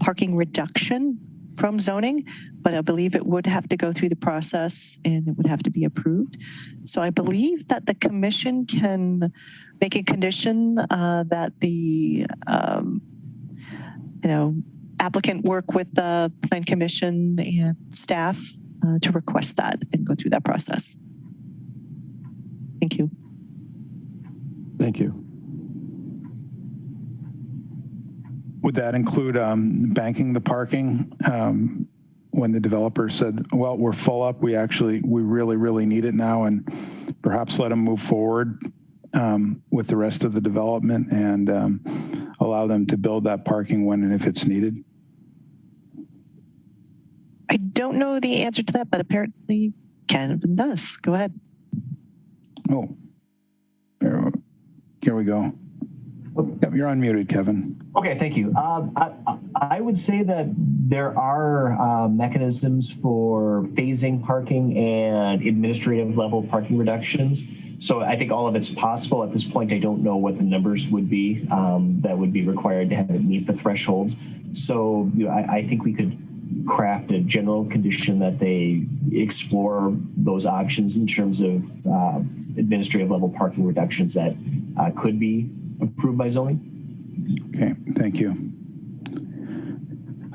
parking reduction from zoning, but I believe it would have to go through the process and it would have to be approved. So I believe that the commission can make a condition that the applicant work with the plan commission and staff to request that and go through that process. Thank you. Thank you. Would that include banking the parking? When the developer said, well, we're full up, we really, really need it now, and perhaps let them move forward with the rest of the development and allow them to build that parking when and if it's needed? I don't know the answer to that, but apparently Canada does. Go ahead. Oh, here we go. Yep, you're unmuted, Kevin. Okay, thank you. I would say that there are mechanisms for phasing parking and administrative level parking reductions. So I think all of it's possible. At this point, I don't know what the numbers would be that would be required to have it meet the thresholds. So I think we could craft a general condition that they explore those options in terms of administrative level parking reductions that could be approved by zoning. Okay, thank you.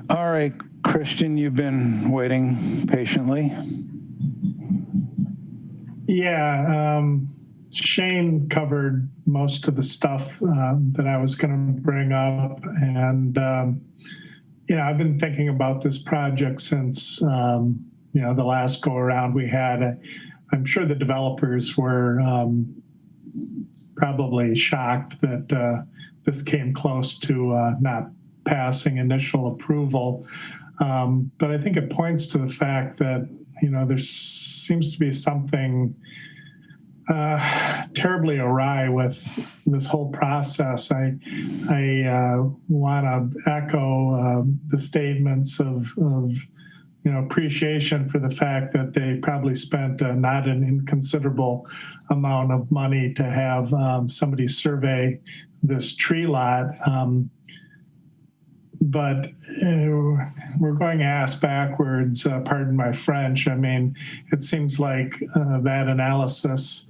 All right, Christian, you've been waiting patiently. Yeah, Shane covered most of the stuff that I was going to bring up. And, I've been thinking about this project since, the last go around we had. I'm sure the developers were probably shocked that this came close to not passing initial approval. But I think it points to the fact that, there seems to be something terribly awry with this whole process. I want to echo the statements of appreciation for the fact that they probably spent not an inconsiderable amount of money to have somebody survey this tree lot. But we're going ass backwards, pardon my French. I mean, it seems like that analysis,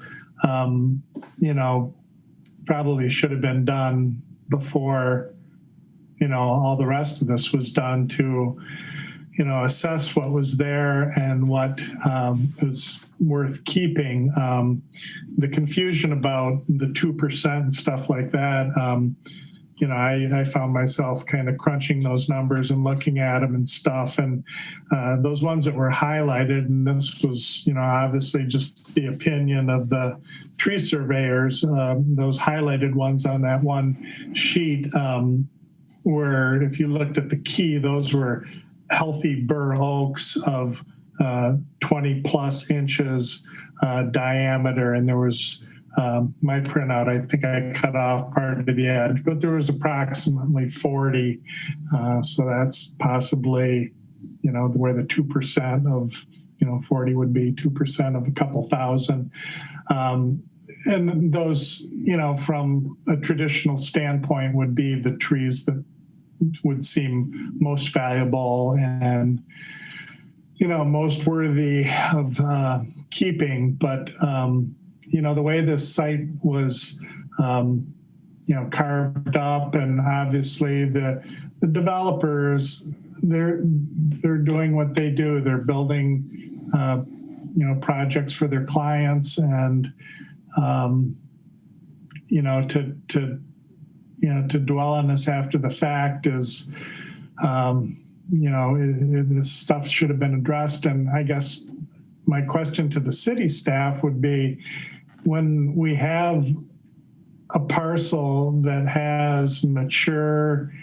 probably should have been done before, all the rest of this was done to, assess what was there and what was worth keeping. The confusion about the 2% and stuff like that, I found myself kind of crunching those numbers and looking at them and stuff. And those ones that were highlighted, and this was, obviously just the opinion of the tree surveyors, those highlighted ones on that one sheet were, if you looked at the key, those were healthy bur oaks of 20 plus inches diameter. And there was, my printout, I think I cut off part of the edge, but there was approximately 40. So that's possibly, where the 2% of, 40 would be 2% of a couple thousand. And those, from a traditional standpoint would be the trees that would seem most valuable and, most worthy of keeping. But, the way this site was, carved up, and obviously the developers, they're doing what they do. They're building, projects for their clients, and to dwell on this after the fact is, this stuff should have been addressed. And I guess my question to the city staff would be, when we have a parcel that has mature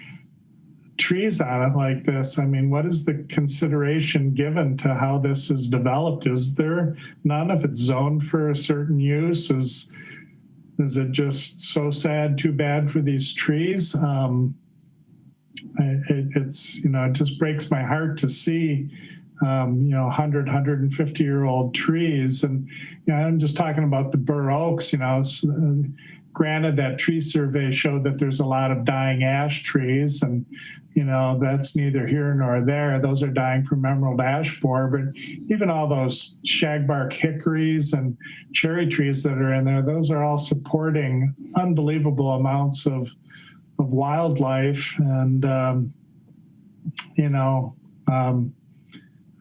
trees on it like this, I mean, what is the consideration given to how this is developed? Is there none if it's zoned for a certain use? Is it just so sad, too bad for these trees? It's, it just breaks my heart to see 100, 150-year-old trees. And, I'm just talking about the bur oaks, granted that tree survey showed that there's a lot of dying ash trees, and, that's neither here nor there. Those are dying from emerald ash borer, but even all those shagbark hickories and cherry trees that are in there, those are all supporting unbelievable amounts of wildlife. And,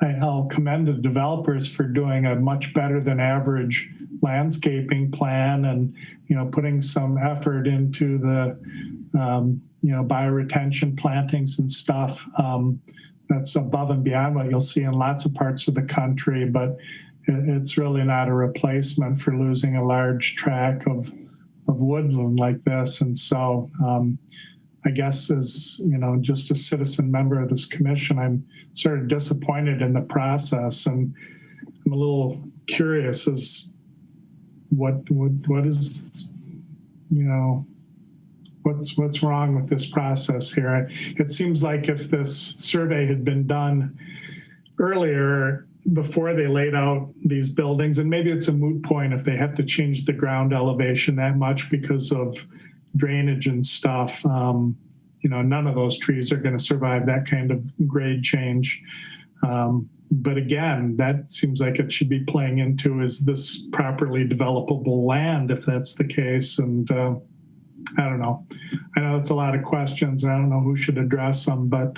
I'll commend the developers for doing a much better than average landscaping plan and, putting some effort into the, bioretention plantings and stuff. That's above and beyond what you'll see in lots of parts of the country, but it's really not a replacement for losing a large tract of woodland like this. And so, I guess as, just a citizen member of this commission, I'm sort of disappointed in the process, and I'm a little curious as, what is, what's wrong with this process here? It seems like if this survey had been done earlier, before they laid out these buildings, and maybe it's a moot point if they have to change the ground elevation that much because of drainage and stuff. None of those trees are going to survive that kind of grade change. But again, that seems like it should be playing into, is this properly developable land if that's the case? And I don't know. I know it's a lot of questions. I don't know who should address them, but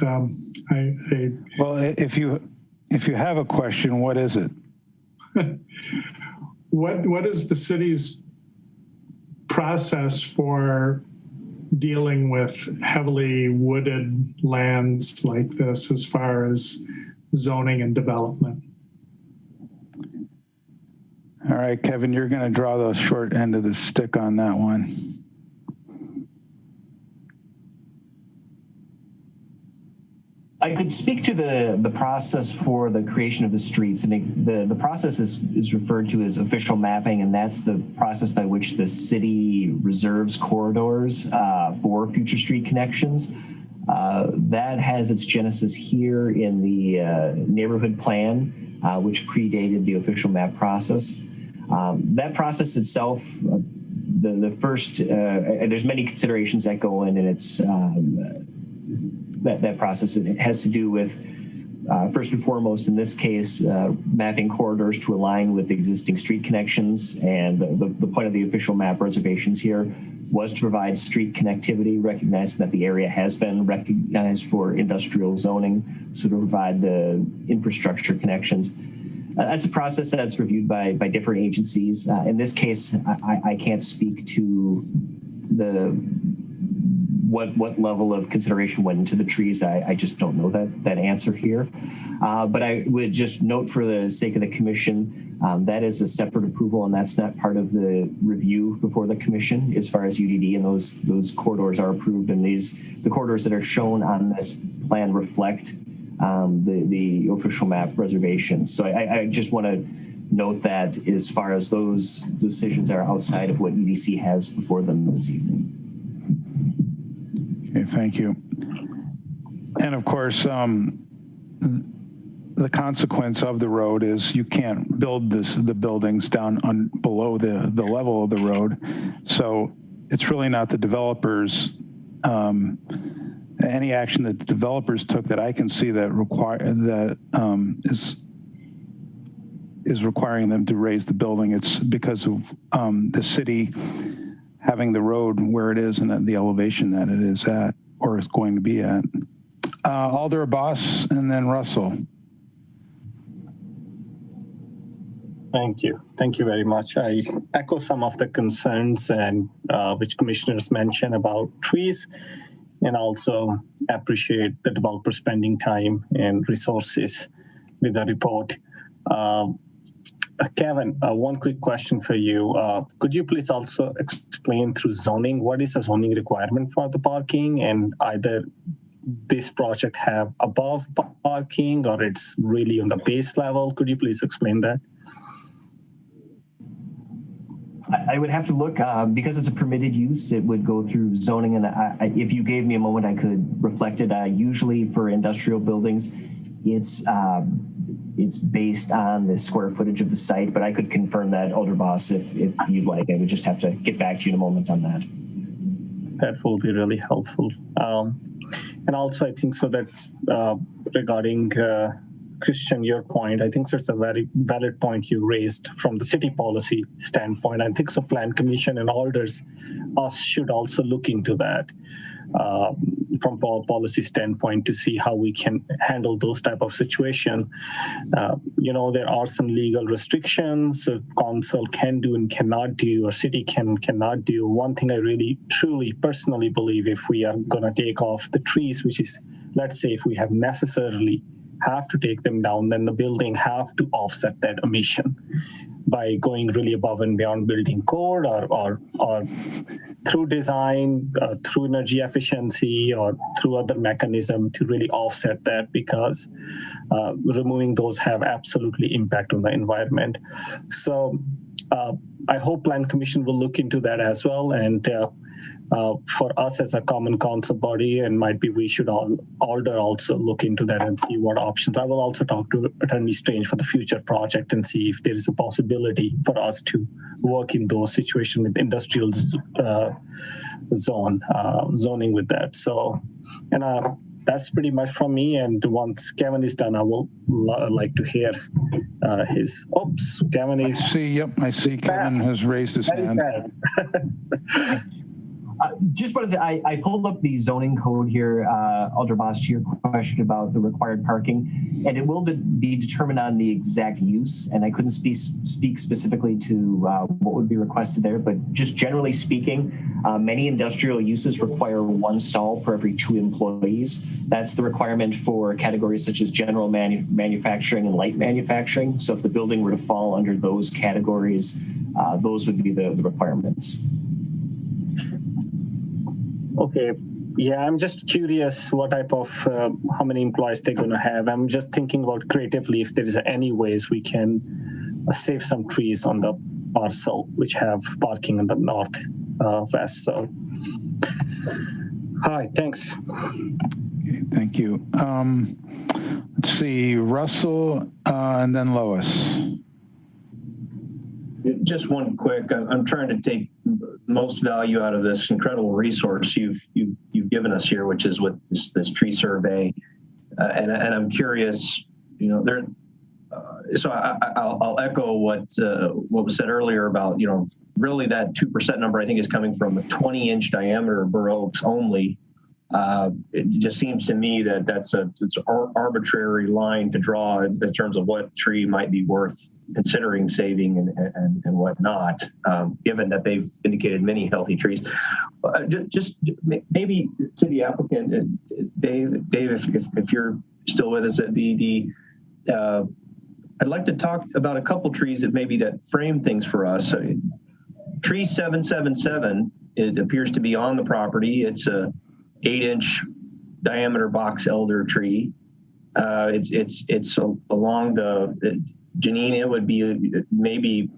well, if you have a question, what is it? What is the city's process for dealing with heavily wooded lands like this as far as zoning and development? All right, Kevin, you're going to draw the short end of the stick on that one. I could speak to the process for the creation of the streets. And the process is referred to as official mapping, and that's the process by which the city reserves corridors for future street connections. That has its genesis here in the neighborhood plan, which predated the official map process. That process itself, the first, there's many considerations that go in, and it's that process. It has to do with, first and foremost, in this case, mapping corridors to align with existing street connections. And the point of the official map reservations here was to provide street connectivity, recognizing that the area has been recognized for industrial zoning, so to provide the infrastructure connections. That's a process that's reviewed by different agencies. In this case, I can't speak to what level of consideration went into the trees. I just don't know that answer here. But I would just note, for the sake of the commission, that is a separate approval, and that's not part of the review before the commission as far as UDD, and those corridors are approved. And the corridors that are shown on this plan reflect the official map reservations. So I just want to note that as far as those decisions are outside of what EDC has before them this evening. Okay, thank you. And of course, the consequence of the road is you can't build the buildings down below the level of the road. So it's really not the developers, any action that the developers took that I can see that is requiring them to raise the building. It's because of the city having the road where it is and the elevation that it is at, or is going to be at. Alder Abbas and then Russell. Thank you. Thank you very much. I echo some of the concerns and which commissioners mentioned about trees, and also appreciate the developer spending time and resources with the report. Kevin, one quick question for you. Could you please also explain through zoning, what is the zoning requirement for the parking, and either this project have above parking or it's really on the base level? Could you please explain that? I would have to look, because it's a permitted use, it would go through zoning, and if you gave me a moment, I could reflect it. Usually for industrial buildings, it's based on the square footage of the site, but I could confirm that, Alder Boss, if you'd like. I would just have to get back to you in a moment on that. That will be really helpful. And also, I think so that's regarding Christian, your point, I think it's a very valid point you raised from the city policy standpoint. I think so Plan Commission and Alders should also look into that from a policy standpoint to see how we can handle those type of situation. There are some legal restrictions council can do and cannot do, or city cannot do. One thing I really, truly, personally believe, if we are going to take off the trees, which is, let's say if we have to take them down, then the building have to offset that emission by going really above and beyond building code or through design, through energy efficiency, or through other mechanism to really offset that, because removing those have absolutely impact on the environment. So I hope Plan Commission will look into that as well. And for us as a common council body, and might be we should Alder also look into that and see what options. I will also talk to Attorney Strange for the future project and see if there is a possibility for us to work in those situations with industrial zoning with that. So, and that's pretty much from me. And once Kevin is done, I will like to hear his. Oops, Kevin is. I see. Kevin has raised his hand. Just wanted to, I pulled up the zoning code here, Alder Boss, to your question about the required parking, and it will be determined on the exact use, and I couldn't speak specifically to what would be requested there, but just generally speaking, many industrial uses require 1 stall per every 2 employees. That's the requirement for categories such as general manufacturing and light manufacturing. So if the building were to fall under those categories, those would be the requirements. Okay. Yeah, I'm just curious what type of, how many employees they're going to have. I'm just thinking about creatively if there is any ways we can save some trees on the parcel which have parking in the north west. So, all right, thanks. Okay, thank you. Let's see, Russell and then Lois. Just one quick. I'm trying to take most value out of this incredible resource you've given us here, which is with this tree survey, and I'm curious. So I'll echo what was said earlier about really that 2% number I think is coming from a 20-inch diameter bur oaks only. It just seems to me that it's an arbitrary line to draw in terms of what tree might be worth considering saving and whatnot, given that they've indicated many healthy trees. Just maybe to the applicant, Dave, if you're still with us, I'd like to talk about a couple trees that frame things for us. Tree 777, it appears to be on the property. It's a 8-inch diameter box elder tree. It's along the Janine. It would be maybe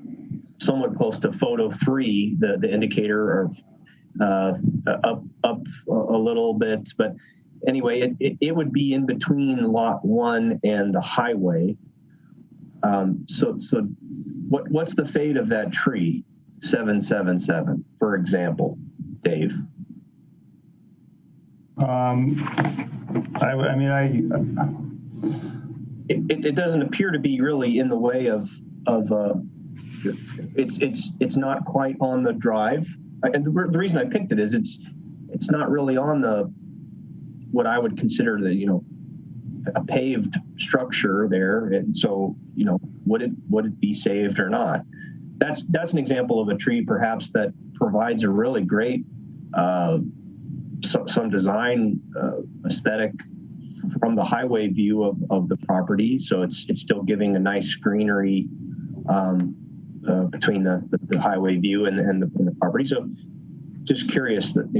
somewhat close to photo 3, the indicator of up a little bit. But anyway, it would be in between lot 1 and the highway. So what's the fate of that tree 777, for example, Dave? It doesn't appear to be really in the way of it's not quite on the drive, and the reason I picked it is it's not really on what I would consider a paved structure there, and so would it be saved or not? That's an example of a tree perhaps that provides a really great some design aesthetic from the highway view of the property. So it's still giving a nice greenery between the highway view and the property. So just curious that,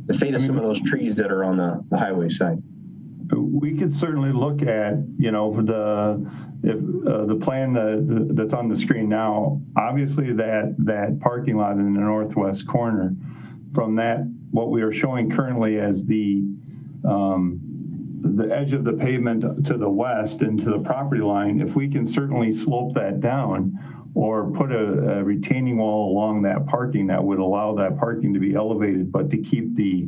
the fate of some of those trees that are on the highway side. We could certainly look at, the plan that's on the screen now, obviously that parking lot in the northwest corner, from that, what we are showing currently as the edge of the pavement to the west and to the property line, if we can certainly slope that down or put a retaining wall along that parking, that would allow that parking to be elevated, but to keep the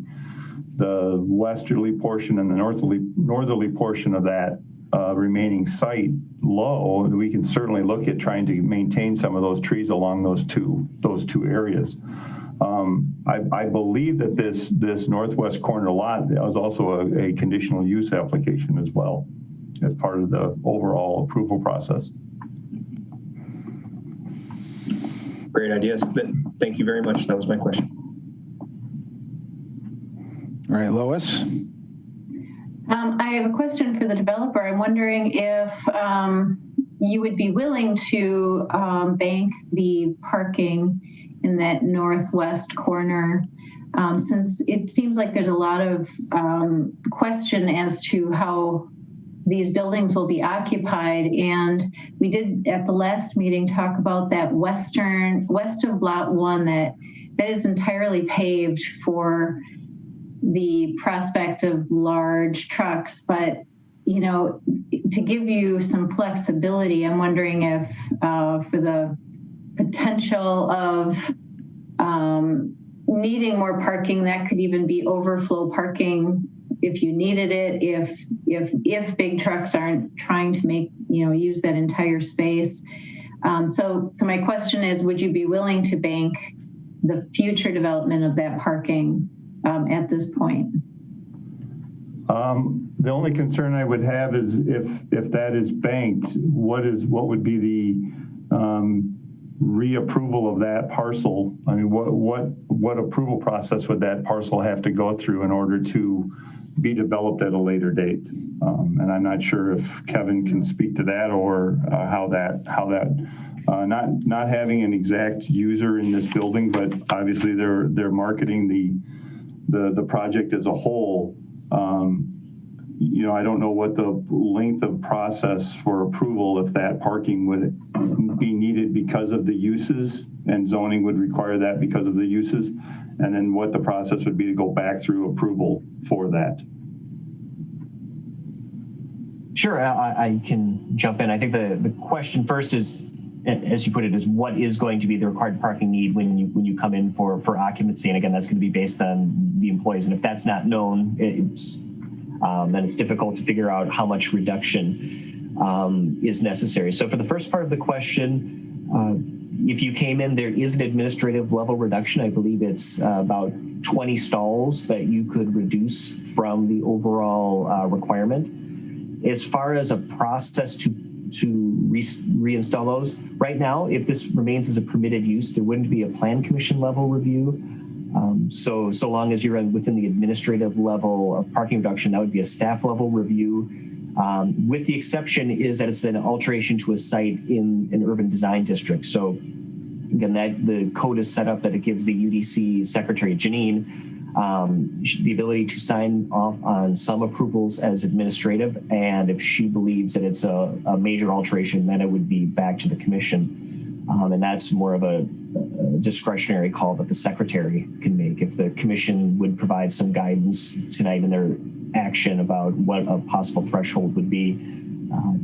westerly portion and the northerly portion of that remaining site low, we can certainly look at trying to maintain some of those trees along those two areas. I believe that this northwest corner lot was also a conditional use application as well as part of the overall approval process. Great ideas. Thank you very much. That was my question. All right, Lois. I have a question for the developer. I'm wondering if you would be willing to bank the parking in that northwest corner, since it seems like there's a lot of question as to how these buildings will be occupied. And we did at the last meeting talk about that west of Lot 1 that is entirely paved for the prospect of large trucks. But, you know, to give you some flexibility, I'm wondering if for the potential of needing more parking, that could even be overflow parking if you needed it, if big trucks aren't trying to use that entire space. So my question is, would you be willing to bank the future development of that parking at this point? The only concern I would have is if that is banked, what would be the reapproval of that parcel? I mean, what approval process would that parcel have to go through in order to be developed at a later date? And I'm not sure if Kevin can speak to that, or how that not having an exact user in this building, but obviously they're marketing the project as a whole. I don't know what the length of process for approval, if that parking would be needed because of the uses, and zoning would require that because of the uses, and then what the process would be to go back through approval for that. Sure, I can jump in. I think the question first is, as you put it, is what is going to be the required parking need when you come in for occupancy? And again, that's going to be based on the employees. And if that's not known, then it's difficult to figure out how much reduction is necessary. So for the first part of the question, if you came in, there is an administrative level reduction. I believe it's about 20 stalls that you could reduce from the overall requirement. As far as a process to reinstall those, right now, if this remains as a permitted use, there wouldn't be a plan commission level review. So long as you're within the administrative level of parking reduction, that would be a staff level review. With the exception is that it's an alteration to a site in an urban design district. So again, the code is set up that it gives the UDC secretary, Janine, the ability to sign off on some approvals as administrative. And if she believes that it's a major alteration, then it would be back to the commission. And that's more of a discretionary call that the secretary can make. If the commission would provide some guidance tonight in their action about what a possible threshold would be,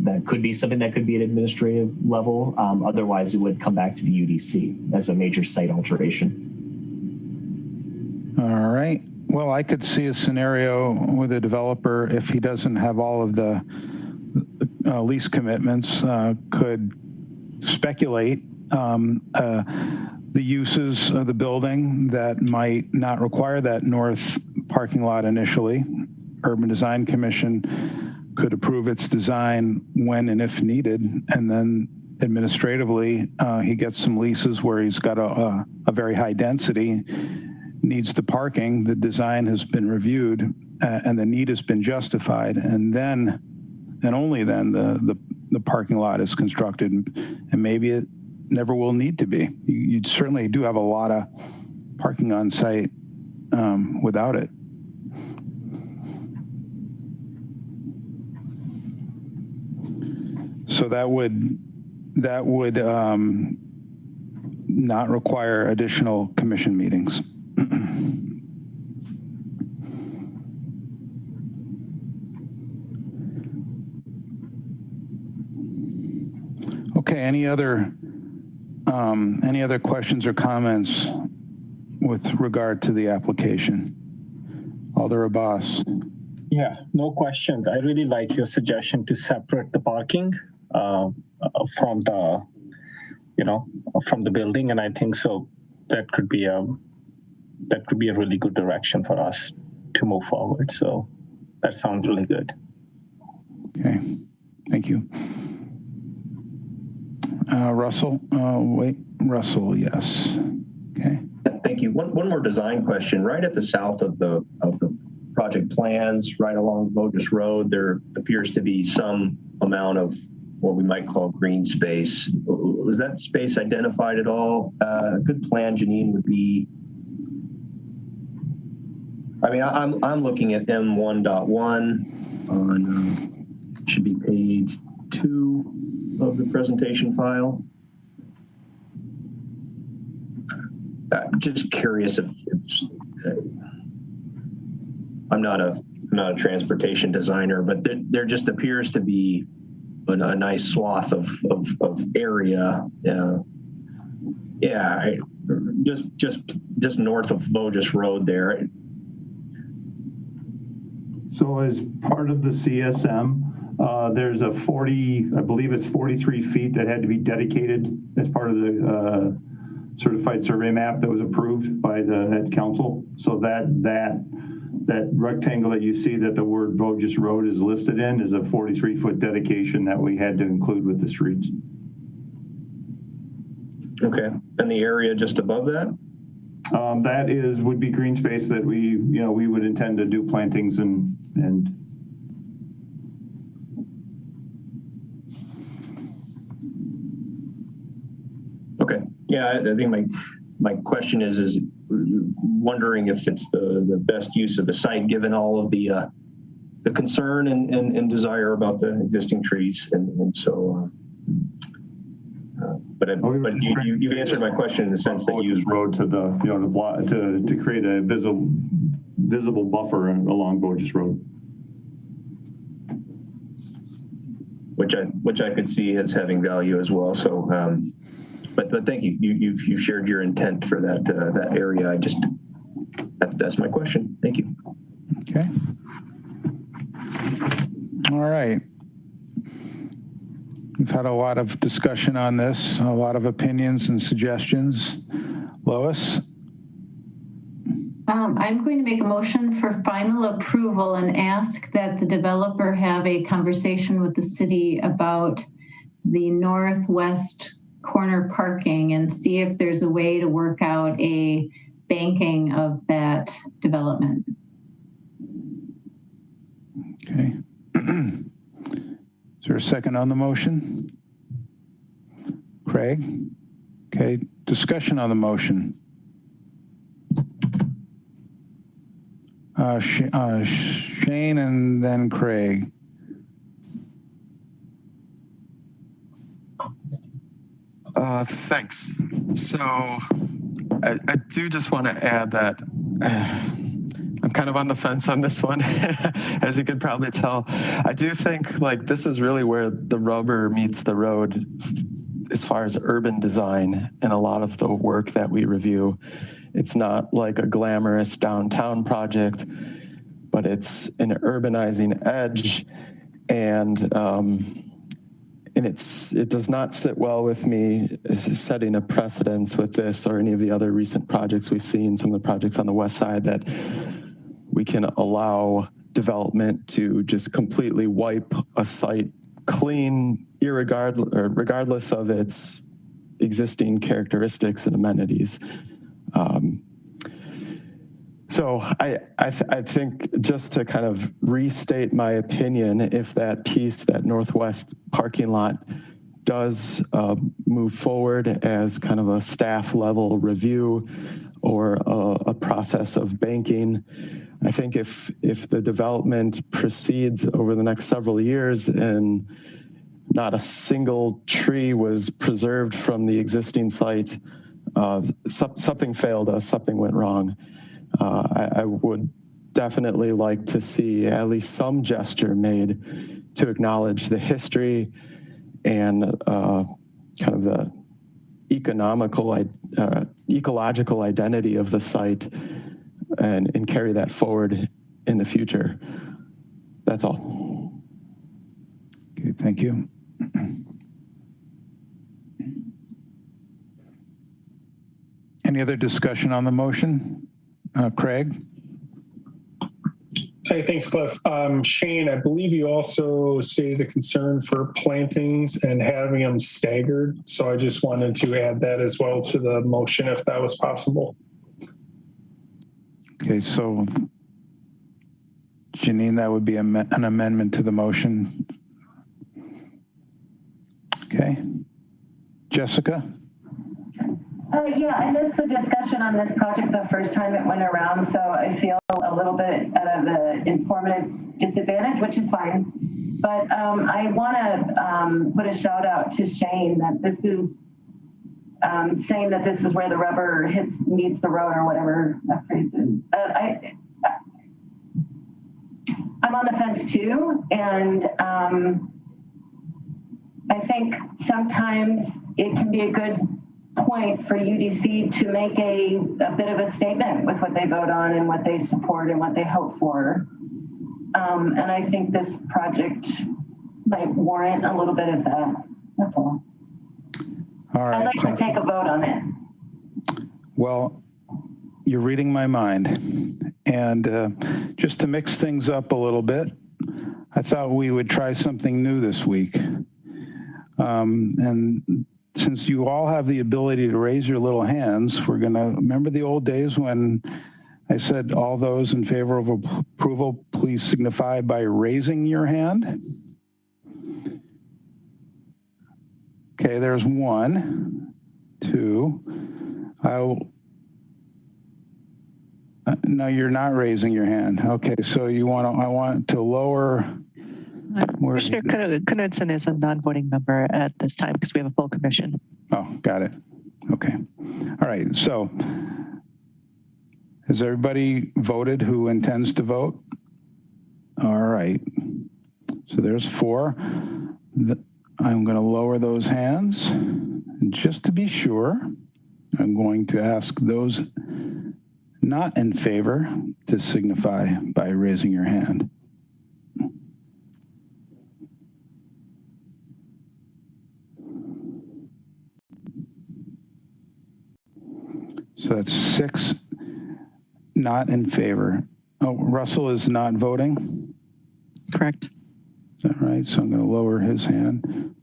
that could be something that could be at administrative level. Otherwise, it would come back to the UDC as a major site alteration. All right. Well, I could see a scenario with a developer, if he doesn't have all of the lease commitments, could speculate the uses of the building that might not require that north parking lot initially. Urban Design Commission could approve its design when and if needed, and then administratively, he gets some leases where he's got a very high density, needs the parking, the design has been reviewed, and the need has been justified, and then, and only then, the parking lot is constructed, and maybe it never will need to be. You certainly do have a lot of parking on site without it. So that would not require additional commission meetings. Okay, any other questions or comments with regard to the application? Alder Abbas. Yeah, no questions. I really like your suggestion to separate the parking from the building, and I think so that could be a really good direction for us to move forward. So that sounds really good. Okay, thank you. Russell, Russell, yes. Okay. Thank you. One more design question. Right at the south of the project plans, right along Bogus Road, there appears to be some amount of what we might call green space. Was that space identified at all? A good plan, Janine, would be, I mean, I'm looking at M1.1 on should be page 2 of the presentation file. Just curious if I'm not a transportation designer, but there just appears to be a nice swath of area. Just north of Voges Road there. So as part of the CSM, there's a 43 feet that had to be dedicated as part of the certified survey map that was approved by the head council. So that rectangle that you see that the word Voges Road is listed in is a 43-foot dedication that we had to include with the streets. Okay, and the area just above that? That would be green space that we would intend to do plantings and okay. Yeah, I think my question is wondering if it's the best use of the site given all of the concern and desire about the existing trees, and so. But you've answered my question in the sense that you road to the to create a visible buffer along Voges Road, which I could see as having value as well. So, but thank you. You've shared your intent for that area. That's my question. Thank you. Okay. All right. We've had a lot of discussion on this, a lot of opinions and suggestions. Lois? I'm going to make a motion for final approval and ask that the developer have a conversation with the city about the northwest corner parking and see if there's a way to work out a banking of that development. Okay. Is there a second on the motion? Craig? Okay, discussion on the motion. Shane and then Craig. Thanks. So I do just want to add that I'm kind of on the fence on this one, as you could probably tell. I do think like this is really where the rubber meets the road as far as urban design and a lot of the work that we review. It's not like a glamorous downtown project, but it's an urbanizing edge, and it does not sit well with me setting a precedence with this or any of the other recent projects we've seen, some of the projects on the west side, that we can allow development to just completely wipe a site clean, regardless of its existing characteristics and amenities. So I think just to kind of restate my opinion, if that piece, that northwest parking lot does move forward as kind of a staff level review or a process of banking, I think if the development proceeds over the next several years and not a single tree was preserved from the existing site, something failed us, something went wrong. I would definitely like to see at least some gesture made to acknowledge the history and kind of the ecological identity of the site and carry that forward in the future. That's all. Okay, thank you. Any other discussion on the motion? Craig? Hey, thanks, Cliff. Shane, I believe you also stated a concern for plantings and having them staggered. So I just wanted to add that as well to the motion if that was possible. Okay, so Janine, that would be an amendment to the motion. Okay. Jessica? Yeah, I missed the discussion on this project the first time it went around, so I feel a little bit at an informative disadvantage, which is fine. But I want to put a shout out to Shane that this is saying that this is where the rubber meets the road, or whatever that phrase is. I'm on the fence too, and I think sometimes it can be a good point for UDC to make a bit of a statement with what they vote on and what they support and what they hope for. And I think this project might warrant a little bit of that. That's all. All right. I'd like to take a vote on it. Well, you're reading my mind. And just to mix things up a little bit, I thought we would try something new this week. And since you all have the ability to raise your little hands, we're going to remember the old days when I said all those in favor of approval, please signify by raising your hand. Okay, there's 1, 2. No, you're not raising your hand. Okay, so I want to lower. Commissioner Knudsen is a non-voting member at this time because we have a full commission. Oh, got it. Okay. All right. So has everybody voted who intends to vote? All right. So there's 4. I'm going to lower those hands. And just to be sure, I'm going to ask those not in favor to signify by raising your hand. So that's 6 not in favor. Oh, Russell is not voting? Correct. Is that right? So I'm going to lower his hand.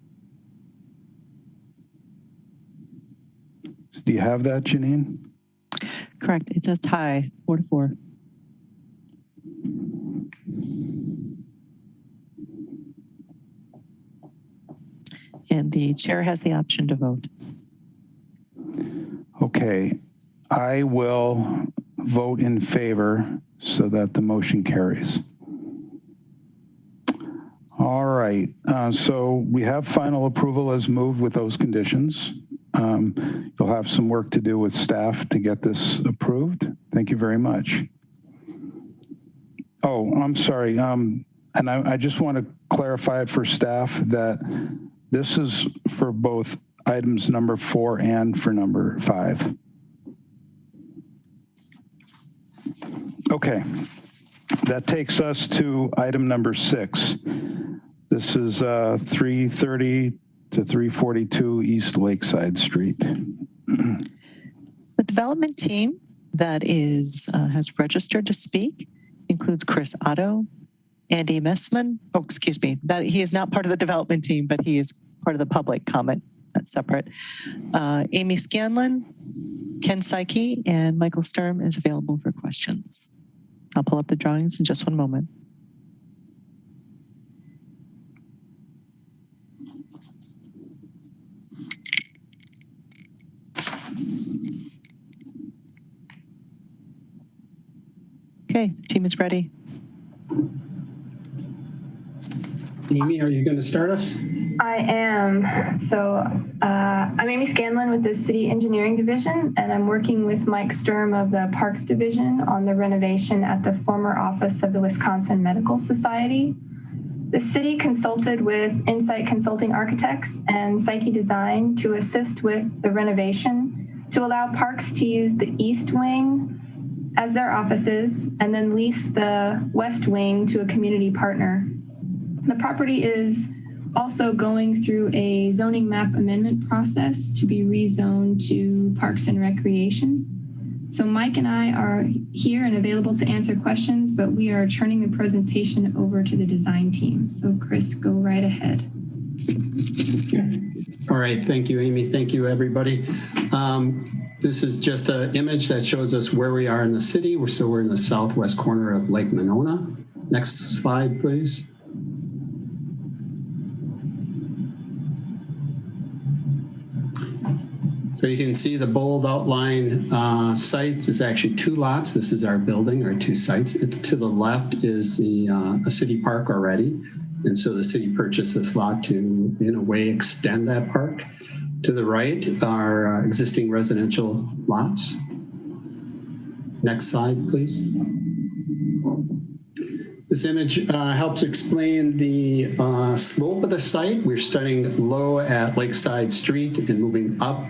So do you have that, Janine? Correct. It's a tie, 4-4. And the chair has the option to vote. Okay. I will vote in favor so that the motion carries. All right. So we have final approval as moved with those conditions. You'll have some work to do with staff to get this approved. Thank you very much. Oh, I'm sorry. And I just want to clarify it for staff that this is for both items number 4 and for number 5. Okay, that takes us to item number 6. This is 330 to 342 East Lakeside Street. The development team that has registered to speak includes Chris Otto, Andy Messman. Oh, excuse me. That he is not part of the development team, but he is part of the public comments. That's separate. Amy Scanlon, Ken Psyche, and Michael Sturm is available for questions. I'll pull up the drawings in just one moment. Okay, the team is ready. Amy, are you going to start us? I am. So I'm Amy Scanlon with the City Engineering Division, and I'm working with Mike Sturm of the Parks Division on the renovation at the former office of the Wisconsin Medical Society. The city consulted with Insight Consulting Architects and Psyche Design to assist with the renovation to allow Parks to use the East Wing as their offices and then lease the West Wing to a community partner. The property is also going through a zoning map amendment process to be rezoned to Parks and Recreation. So Mike and I are here and available to answer questions, but we are turning the presentation over to the design team. So Chris, go right ahead. All right, thank you, Amy. Thank you, everybody. This is just an image that shows us where we are in the city. We're in the southwest corner of Lake Monona. Next slide, please. So you can see the bold outline sites is actually 2 lots. This is our building, our 2 sites. To the left is a city park already. And so the city purchased this lot to, in a way, extend that park. To the right are existing residential lots. Next slide, please. This image helps explain the slope of the site. We're starting low at Lakeside Street and moving up.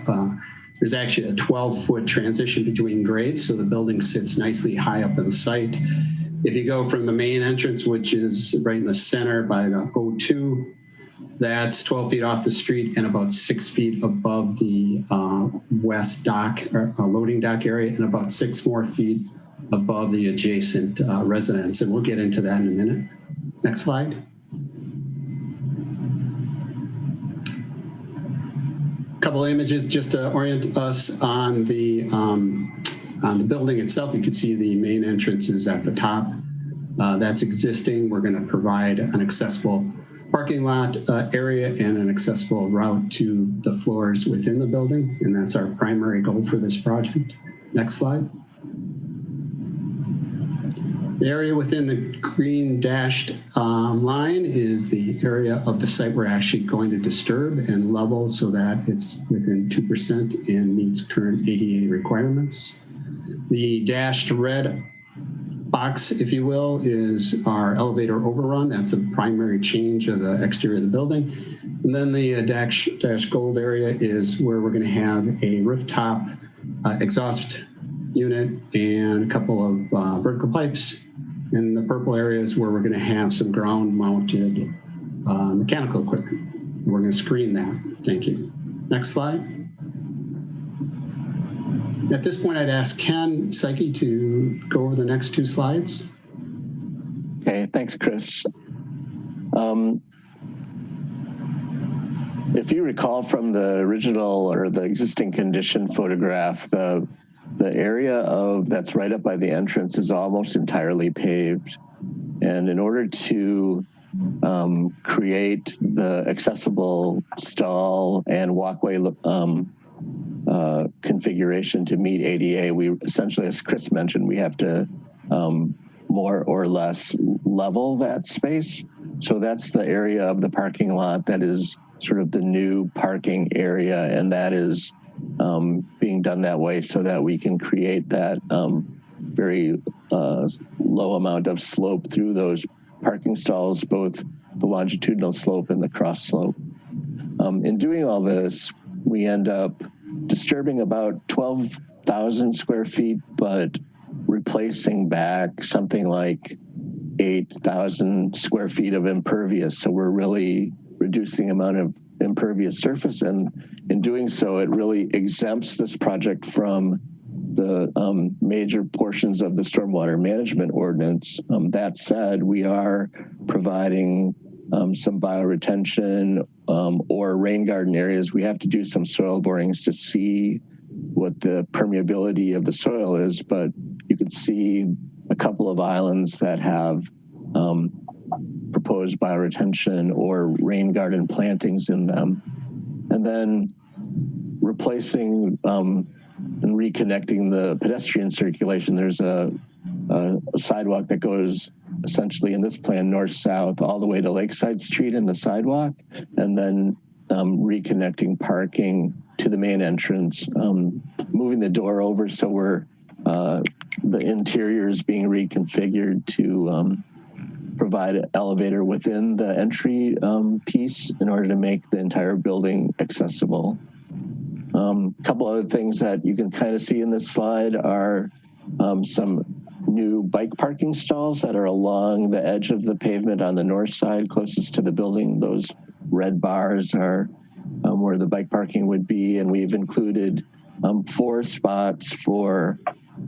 There's actually a 12-foot transition between grades, so the building sits nicely high up in the site. If you go from the main entrance, which is right in the center by the O2, that's 12 feet off the street and about 6 feet above the west dock, or loading dock area, and about 6 more feet above the adjacent residence. And we'll get into that in a minute. Next slide. A couple of images just to orient us on the building itself. You can see the main entrance is at the top. That's existing. We're going to provide an accessible parking lot area and an accessible route to the floors within the building. And that's our primary goal for this project. Next slide. The area within the green dashed line is the area of the site we're actually going to disturb and level so that it's within 2% and meets current ADA requirements. The dashed red box, if you will, is our elevator overrun. That's the primary change of the exterior of the building. And then the dash gold area is where we're going to have a rooftop exhaust unit and a couple of vertical pipes. And the purple area is where we're going to have some ground-mounted mechanical equipment. We're going to screen that. Thank you. Next slide. At this point, I'd ask Ken Psyche to go over the next 2 slides. Okay, thanks, Chris. If you recall from the original or the existing condition photograph, the area that's right up by the entrance is almost entirely paved. And in order to create the accessible stall and walkway configuration to meet ADA, we essentially, as Chris mentioned, we have to more or less level that space. So that's the area of the parking lot that is sort of the new parking area, and that is being done that way so that we can create that very low amount of slope through those parking stalls, both the longitudinal slope and the cross slope. In doing all this, we end up disturbing about 12,000 square feet, but replacing back something like 8,000 square feet of impervious. So we're really reducing the amount of impervious surface, and in doing so, it really exempts this project from the major portions of the stormwater management ordinance. That said, we are providing some bioretention or rain garden areas. We have to do some soil borings to see what the permeability of the soil is, but you can see a couple of islands that have proposed bioretention or rain garden plantings in them. And then replacing and reconnecting the pedestrian circulation. There's a sidewalk that goes essentially in this plan north-south all the way to Lakeside Street in the sidewalk, and then reconnecting parking to the main entrance, moving the door over so we're the interior is being reconfigured to provide an elevator within the entry piece in order to make the entire building accessible. A couple other things that you can kind of see in this slide are some new bike parking stalls that are along the edge of the pavement on the north side closest to the building. Those red bars are where the bike parking would be, and we've included 4 spots for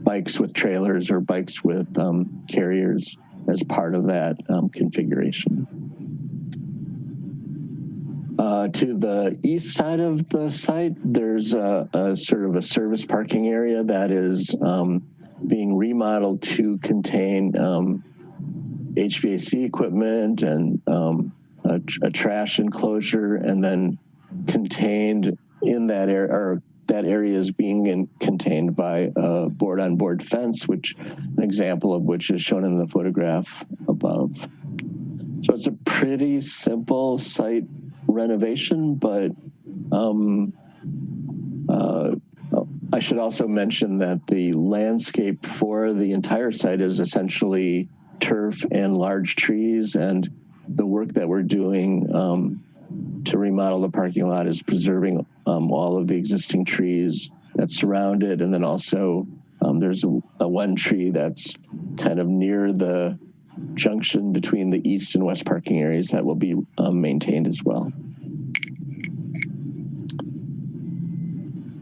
bikes with trailers or bikes with carriers as part of that configuration. To the east side of the site, there's a sort of a service parking area that is being remodeled to contain HVAC equipment and a trash enclosure, and then contained in that area, or that area is being contained by a board-on-board fence, which an example of which is shown in the photograph above. So it's a pretty simple site renovation, but I should also mention that the landscape for the entire site is essentially turf and large trees, and the work that we're doing to remodel the parking lot is preserving all of the existing trees that surround it, and then also there's a one tree that's kind of near the junction between the east and west parking areas that will be maintained as well.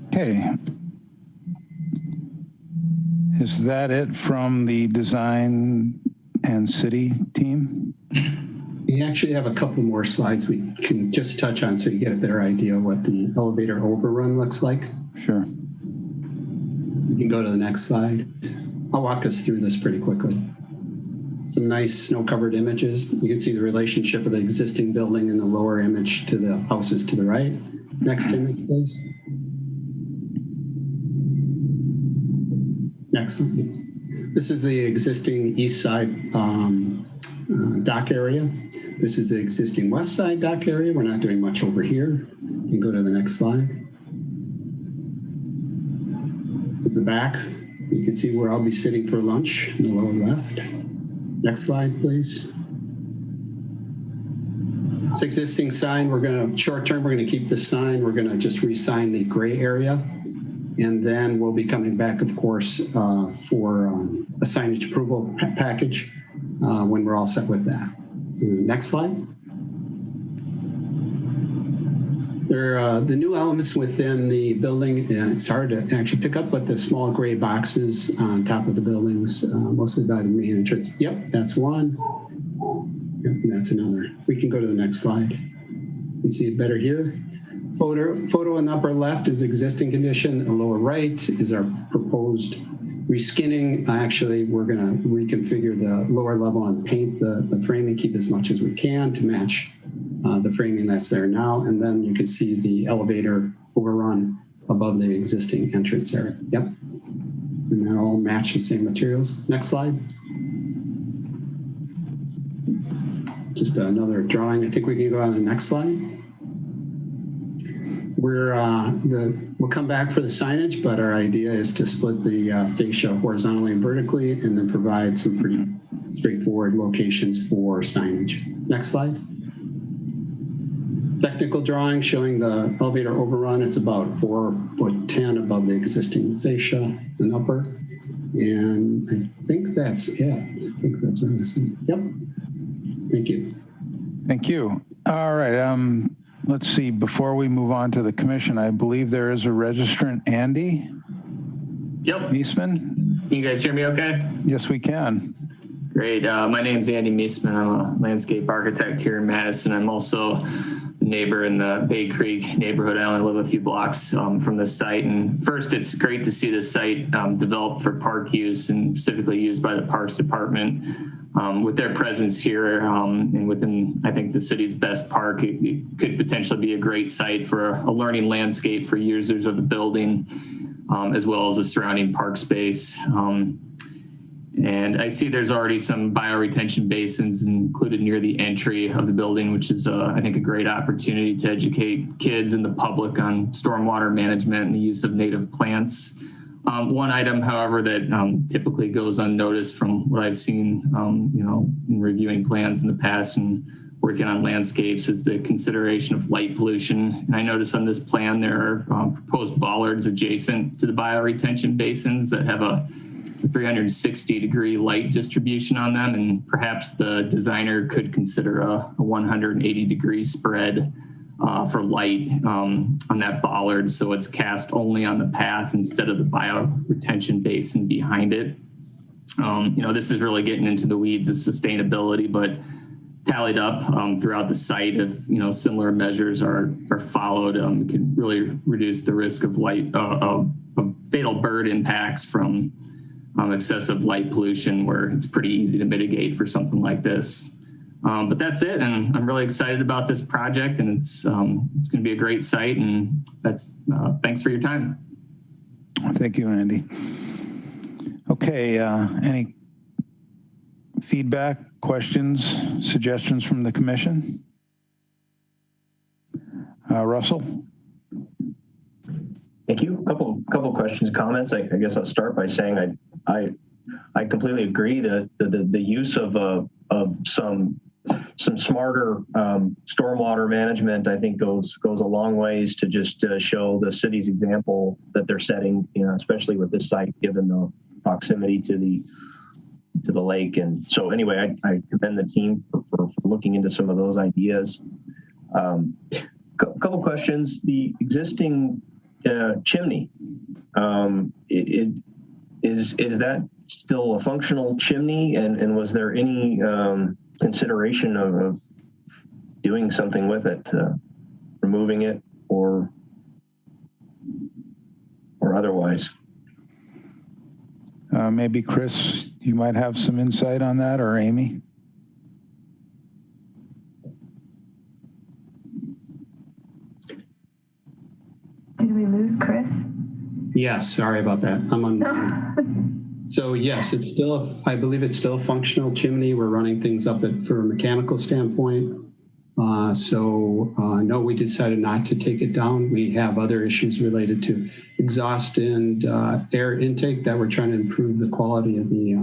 Okay. Is that it from the design and city team? We actually have a couple more slides we can just touch on so you get a better idea of what the elevator overrun looks like. Sure. You can go to the next slide. I'll walk us through this pretty quickly. Some nice snow-covered images. You can see the relationship of the existing building in the lower image to the houses to the right. Next image, please. Next one. This is the existing east side dock area. This is the existing west side dock area. We're not doing much over here. You can go to the next slide. At the back, you can see where I'll be sitting for lunch in the lower left. Next slide, please. This existing sign, short term, we're gonna keep this sign. We're gonna just re-sign the gray area. And then we'll be coming back, of course, for a signage approval package when we're all set with that. Next slide. The new elements within the building, and it's hard to actually pick up, but the small gray boxes on top of the buildings, mostly by the main entrance. Yep, that's one. Yep, and that's another. We can go to the next slide. You can see it better here. Photo in the upper left is existing condition. The lower right is our proposed reskinning. Actually, we're going to reconfigure the lower level and paint the framing, keep as much as we can to match the framing that's there now. And then you can see the elevator overrun above the existing entrance area. Yep. And that all match the same materials. Next slide. Just another drawing. I think we can go on to the next slide. We'll come back for the signage, but our idea is to split the fascia horizontally and vertically and then provide some pretty straightforward locations for signage. Next slide. Technical drawing showing the elevator overrun. It's about 4'10" above the existing fascia and upper. And I think that's it. I think that's what I'm saying. Yep. Thank you. Thank you. All right. Let's see, before we move on to the commission, I believe there is a registrant, Andy. Yep. Meisman. Can you guys hear me okay? Yes, we can. Great. My name's Andy Meisman. I'm a landscape architect here in Madison. I'm also a neighbor in the Bay Creek neighborhood. I only live a few blocks from this site. And first, it's great to see this site developed for park use and specifically used by the Parks Department. With their presence here and within, I think, the city's best park, it could potentially be a great site for a learning landscape for users of the building, as well as the surrounding park space. And I see there's already some bioretention basins included near the entry of the building, which is, I think, a great opportunity to educate kids and the public on stormwater management and the use of native plants. One item, however, that typically goes unnoticed from what I've seen, in reviewing plans in the past and working on landscapes is the consideration of light pollution. And I notice on this plan, there are proposed bollards adjacent to the bioretention basins that have a 360-degree light distribution on them. And perhaps the designer could consider a 180-degree spread for light on that bollard, so it's cast only on the path instead of the bioretention basin behind it. This is really getting into the weeds of sustainability, but tallied up throughout the site, if similar measures are followed, it can really reduce the risk of of fatal bird impacts from excessive light pollution, where it's pretty easy to mitigate for something like this. But that's it, and I'm really excited about this project, and it's going to be a great site, and that's thanks for your time. Thank you, Andy. Okay, any feedback, questions, suggestions from the commission? Russell? Thank you. Couple questions, comments. I guess I'll start by saying I completely agree that the use of some smarter stormwater management, I think goes a long ways to just show the city's example that they're setting, especially with this site, given the proximity to the lake. And so anyway, I commend the team for looking into some of those ideas. Couple questions. The existing chimney, is that still a functional chimney? And was there any consideration of doing something with it, removing it or otherwise? Maybe Chris, you might have some insight on that, or Amy? Did we lose Chris? Yes, sorry about that. I'm on. So yes, it's still, I believe it's still a functional chimney. We're running things up from a mechanical standpoint. No, we decided not to take it down. We have other issues related to exhaust and air intake that we're trying to improve the quality of the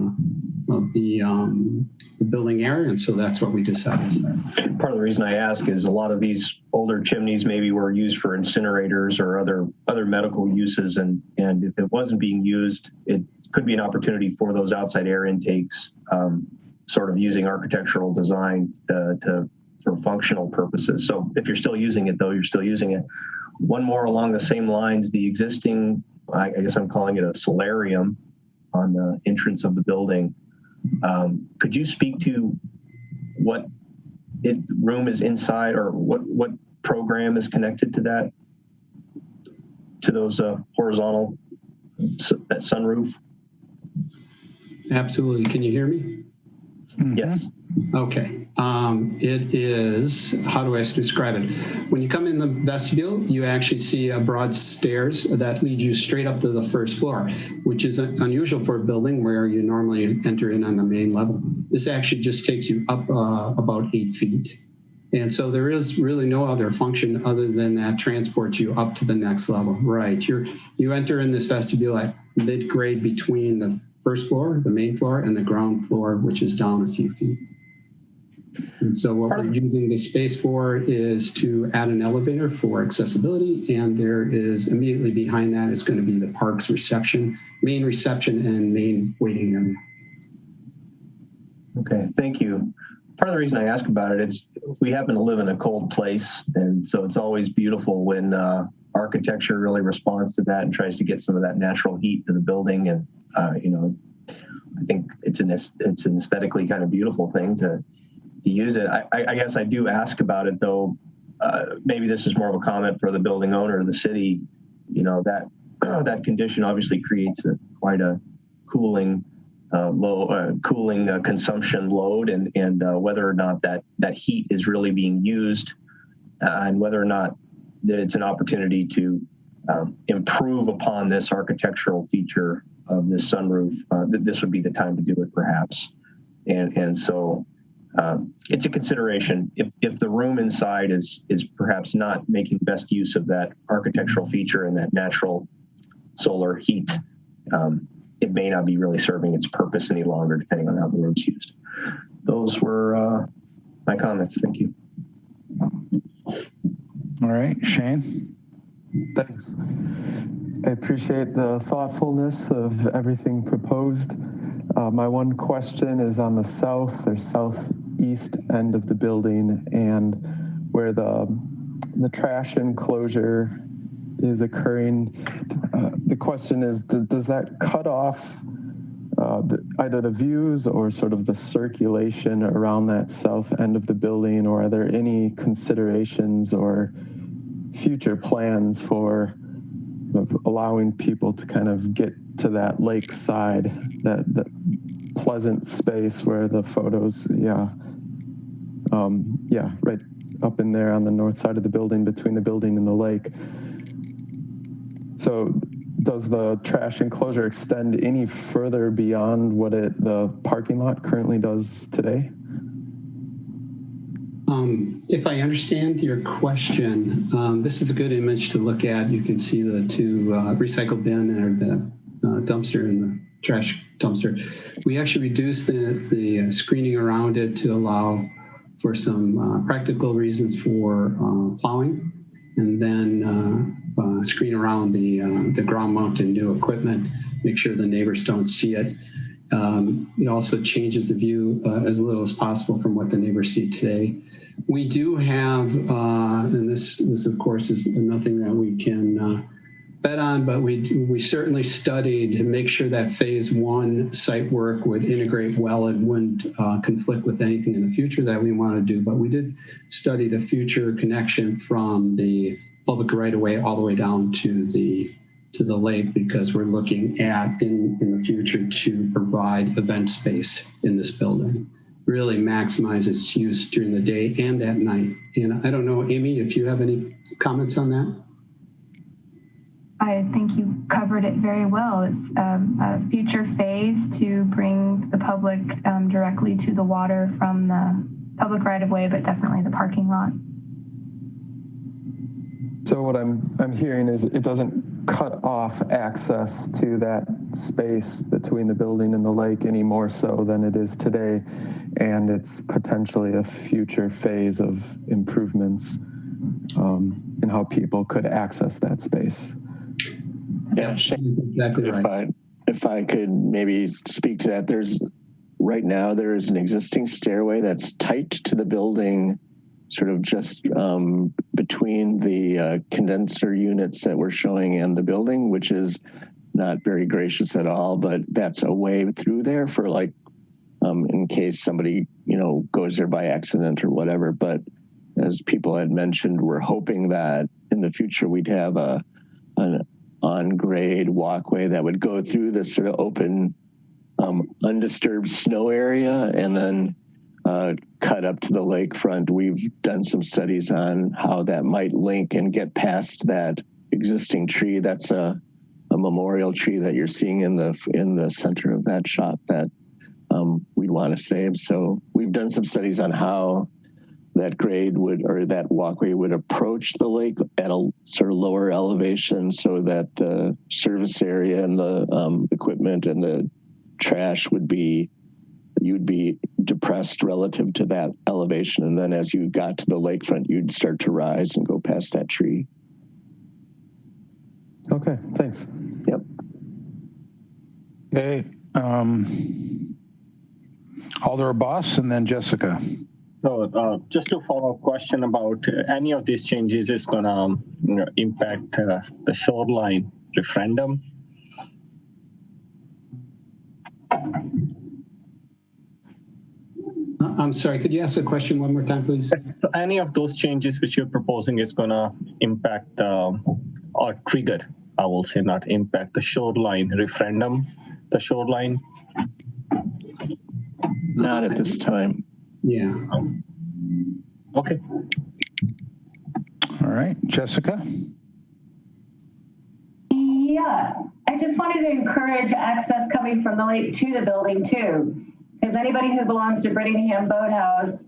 building air, and so that's what we decided. Part of the reason I ask is a lot of these older chimneys maybe were used for incinerators or other medical uses, and if it wasn't being used, it could be an opportunity for those outside air intakes, sort of using architectural design for functional purposes. So if you're still using it, though, you're still using it. One more along the same lines, the existing, I guess I'm calling it a solarium on the entrance of the building. Could you speak to what room is inside, or what program is connected to that, to those horizontal, that sunroof? Absolutely. Can you hear me? Yes. Okay. It is, how do I describe it? When you come in the vestibule, you actually see broad stairs that lead you straight up to the first floor, which is unusual for a building where you normally enter in on the main level. This actually just takes you up about 8 feet. And so there is really no other function other than that transports you up to the next level. Right. You enter in this vestibule at mid-grade between the first floor, the main floor, and the ground floor, which is down a few feet. And so what we're using the space for is to add an elevator for accessibility, and there is immediately behind that is going to be the park's main reception and main waiting area. Okay, thank you. Part of the reason I ask about it is we happen to live in a cold place, and so it's always beautiful when architecture really responds to that and tries to get some of that natural heat to the building. And I think it's an aesthetically kind of beautiful thing to use it. I guess I do ask about it, though. Maybe this is more of a comment for the building owner of the city. That condition obviously creates quite a cooling consumption load, and whether or not that heat is really being used, and whether or not that it's an opportunity to improve upon this architectural feature of this sunroof, that this would be the time to do it, perhaps. And so it's a consideration. If the room inside is perhaps not making best use of that architectural feature and that natural solar heat, it may not be really serving its purpose any longer, depending on how the room's used. Those were my comments. Thank you. All right, Shane. Thanks. I appreciate the thoughtfulness of everything proposed. My one question is on the south or southeast end of the building, and where the trash enclosure is occurring. The question is, does that cut off either the views or sort of the circulation around that south end of the building, or are there any considerations or future plans for allowing people to kind of get to that lake side, that pleasant space where the photos, yeah, right up in there on the north side of the building, between the building and the lake. So does the trash enclosure extend any further beyond what the parking lot currently does today? If I understand your question, this is a good image to look at. You can see the two recycle bin or the dumpster and the trash dumpster. We actually reduced the screening around it to allow for some practical reasons for plowing, and then screen around the ground mounted new equipment, make sure the neighbors don't see it. It also changes the view as little as possible from what the neighbors see today. We do have, and this of course is nothing that we can bet on, but we certainly studied to make sure that phase one site work would integrate well and wouldn't conflict with anything in the future that we want to do. But we did study the future connection from the public right of way all the way down to the lake, because we're looking at in the future to provide event space in this building, really maximize its use during the day and at night. And I don't know, Amy, if you have any comments on that? I think you covered it very well. It's a future phase to bring the public directly to the water from the public right of way, but definitely the parking lot. So what I'm hearing is it doesn't cut off access to that space between the building and the lake any more so than it is today, and it's potentially a future phase of improvements in how people could access that space. Yeah, exactly right. If I could maybe speak to that, right now there is an existing stairway that's tight to the building, sort of just between the condenser units that we're showing and the building, which is not very gracious at all, but that's a way through there for like, in case somebody, goes there by accident or whatever. But as people had mentioned, we're hoping that in the future we'd have an on-grade walkway that would go through this sort of open, undisturbed snow area and then cut up to the lakefront. We've done some studies on how that might link and get past that existing tree. That's a memorial tree that you're seeing in the center of that shot that we'd want to save. So we've done some studies on how that grade or that walkway would approach the lake at a sort of lower elevation, so that the service area and the equipment and the trash you'd be depressed relative to that elevation. And then as you got to the lakefront, you'd start to rise and go past that tree. Okay, thanks. Yep. Okay. Alder Boss and then Jessica. So just to follow up question about any of these changes is going to impact the shoreline referendum. I'm sorry, could you ask the question one more time, please? So any of those changes which you're proposing is going to impact or trigger, I will say, not impact the shoreline referendum, the shoreline? Not at this time. Yeah. Okay. All right, Jessica. Yeah, I just wanted to encourage access coming from the lake to the building too. Because anybody who belongs to Brittingham Boathouse,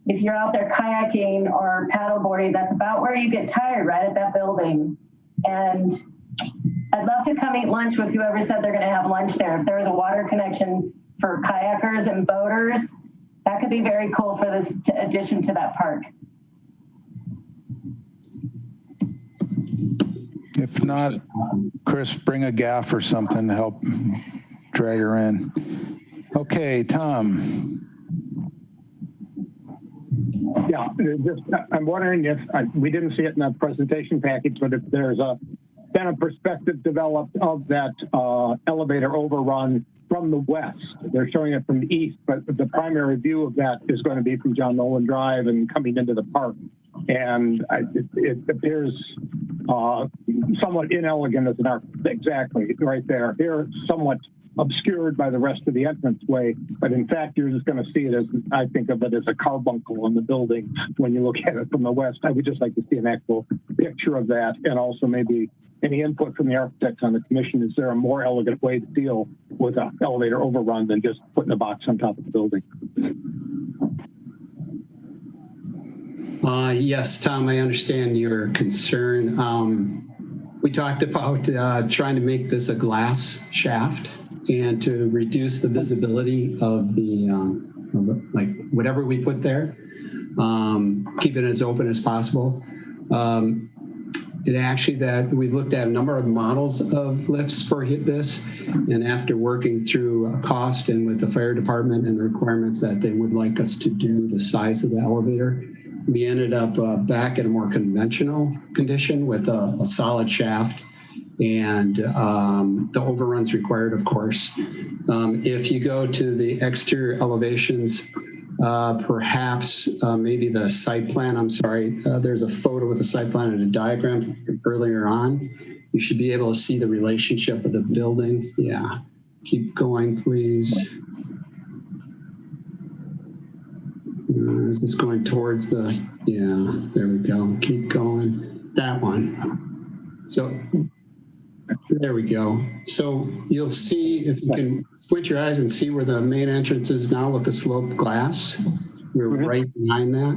if you're out there kayaking or paddleboarding, that's about where you get tired, right at that building. And I'd love to come eat lunch with whoever said they're going to have lunch there. If there was a water connection for kayakers and boaters, that could be very cool for this addition to that park. If not, Chris, bring a gaff or something to help drag her in. Okay, Tom. Yeah, I'm wondering if, we didn't see it in the presentation package, but if there's been a perspective developed of that elevator overrun from the west. They're showing it from the east, but the primary view of that is going to be from John Nolan Drive and coming into the park. And it appears somewhat inelegant as an arc. Exactly, right there. Here, somewhat obscured by the rest of the entranceway. But in fact, you're just going to see it as, I think of it as a carbuncle in the building when you look at it from the west. I would just like to see an actual picture of that, and also maybe any input from the architects on the commission. Is there a more elegant way to deal with an elevator overrun than just putting a box on top of the building? Yes, Tom, I understand your concern. We talked about trying to make this a glass shaft and to reduce the visibility of the like whatever we put there, keep it as open as possible. It actually that we've looked at a number of models of lifts for this, and after working through cost and with the fire department and the requirements that they would like us to do, the size of the elevator, we ended up back in a more conventional condition with a solid shaft and the overruns required, of course. If you go to the exterior elevations, perhaps maybe the site plan, I'm sorry, there's a photo with a site plan and a diagram earlier on. You should be able to see the relationship of the building. Yeah, keep going, please. This is going towards the, yeah, there we go. Keep going. That one. So there we go. So you'll see, if you can squint your eyes and see where the main entrance is now with the sloped glass. We're right behind that.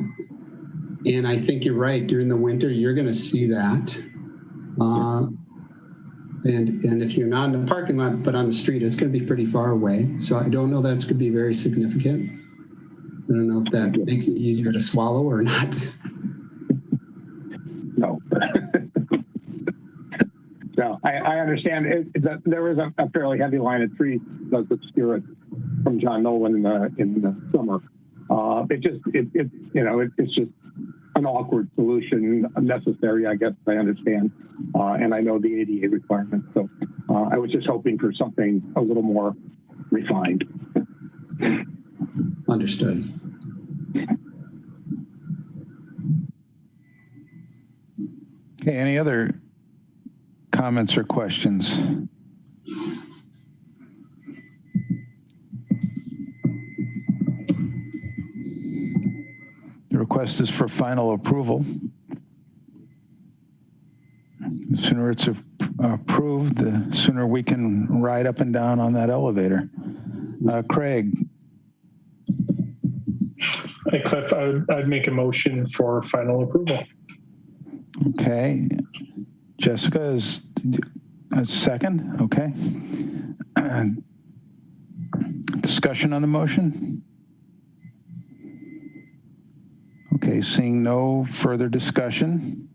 And I think you're right. During the winter, you're going to see that. And if you're not in the parking lot, but on the street, it's going to be pretty far away. So I don't know that's going to be very significant. I don't know if that makes it easier to swallow or not. No. No, I understand that there is a fairly heavy line of trees that does obscure it from John Nolan in the summer. It's just an awkward solution, necessary, I guess. I understand, and I know the ADA requirements. So I was just hoping for something a little more refined. Understood. Okay, any other comments or questions? The request is for final approval. The sooner it's approved, the sooner we can ride up and down on that elevator. Craig. Hey, Cliff, I'd make a motion for final approval. Okay. Jessica is a second. Okay. Discussion on the motion? Okay, seeing no further discussion,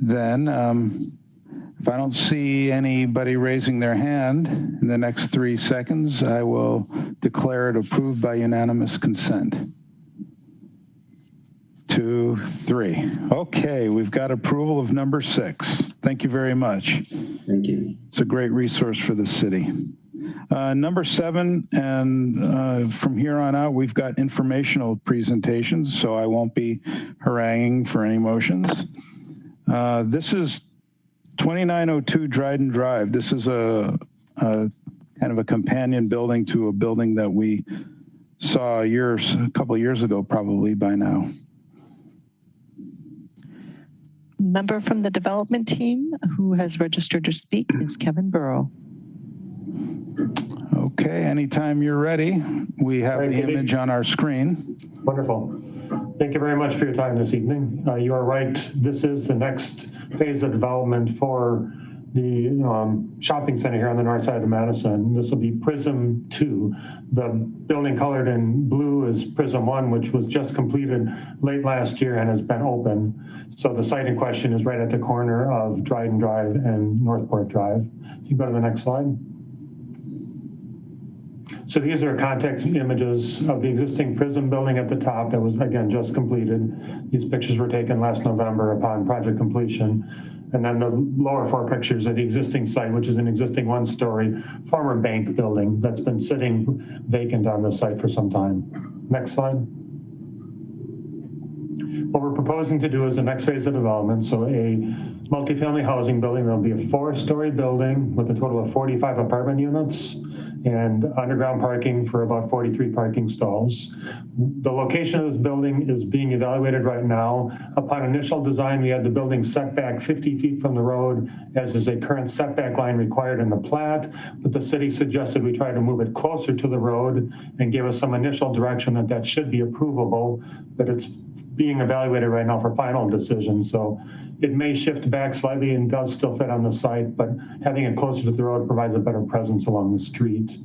then if I don't see anybody raising their hand in the next 3 seconds, I will declare it approved by unanimous consent. 2, 3. Okay, we've got approval of number 6. Thank you very much. Thank you. It's a great resource for the city. Number 7, and from here on out, we've got informational presentations, so I won't be haranguing for any motions. This is 2902 Dryden Drive. This is a kind of a companion building to a building that we saw a couple of years ago, probably by now. Member from the development team who has registered to speak is Kevin Burrow. Okay, anytime you're ready, we have the image on our screen. Wonderful. Thank you very much for your time this evening. You are right. This is the next phase of development for the shopping center here on the north side of Madison. This will be Prism 2. The building colored in blue is Prism 1, which was just completed late last year and has been open. So the site in question is right at the corner of Dryden Drive and Northport Drive. If you go to the next slide. So these are context images of the existing Prism building at the top that was, again, just completed. These pictures were taken last November upon project completion. And then the lower 4 pictures of the existing site, which is an existing 1-story former bank building that's been sitting vacant on the site for some time. Next slide. What we're proposing to do is the next phase of development. So a multifamily housing building, there'll be a 4-story building with a total of 45 apartment units and underground parking for about 43 parking stalls. The location of this building is being evaluated right now. Upon initial design, we had the building set back 50 feet from the road, as is a current setback line required in the plat, but the city suggested we try to move it closer to the road and gave us some initial direction that that should be approvable, but it's being evaluated right now for final decision. So it may shift back slightly and does still fit on the site, but having it closer to the road provides a better presence along the street.